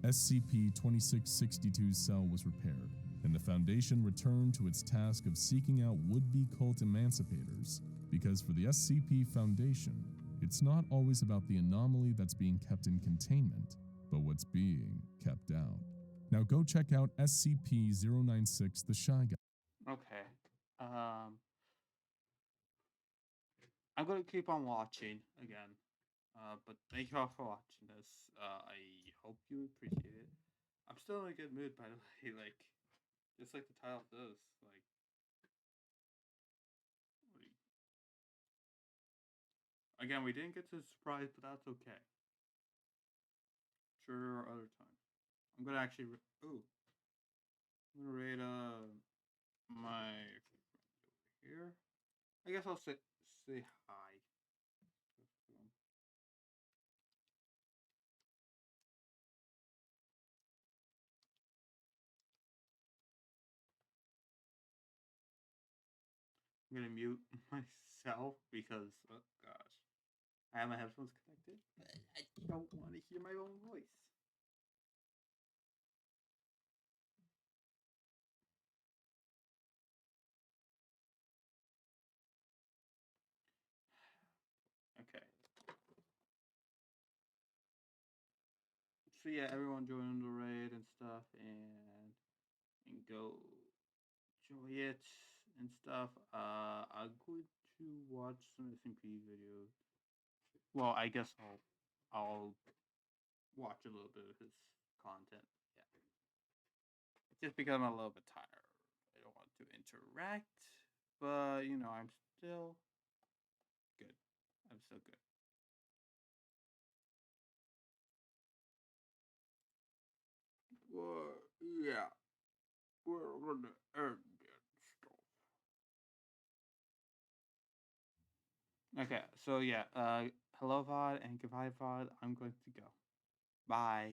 SCP-2662's cell was repaired, and the Foundation returned to its task of seeking out would-be cult emancipators, because for the SCP Foundation, it's not always about the anomaly that's being kept in containment, but what's being kept out. Now go check out SCP-096 The Shy Guy. Okay. I'm gonna keep on watching again. But thank you all for watching this. I hope you appreciate it. I'm still in a good mood, by the way. Like, just like the title of this. Again, we didn't get to the surprise, but that's okay. Sure, there are other times. I'm gonna actually. I'm gonna rate my here. I guess I'll say hi. I'm gonna mute myself because, oh gosh, I have my headphones connected, but I don't want to hear my own voice. Okay. So yeah, everyone join the raid and stuff, and go enjoy it and stuff. I'm going to watch some SMP videos. Well, I guess I'll watch a little bit of his content. Yeah, just because I'm a little bit tired. I don't want to interact, but you know, I'm still good. I'm still good. Well, yeah, we're gonna end that stuff. Okay, so yeah, hello VOD and goodbye VOD. I'm going to go. Bye.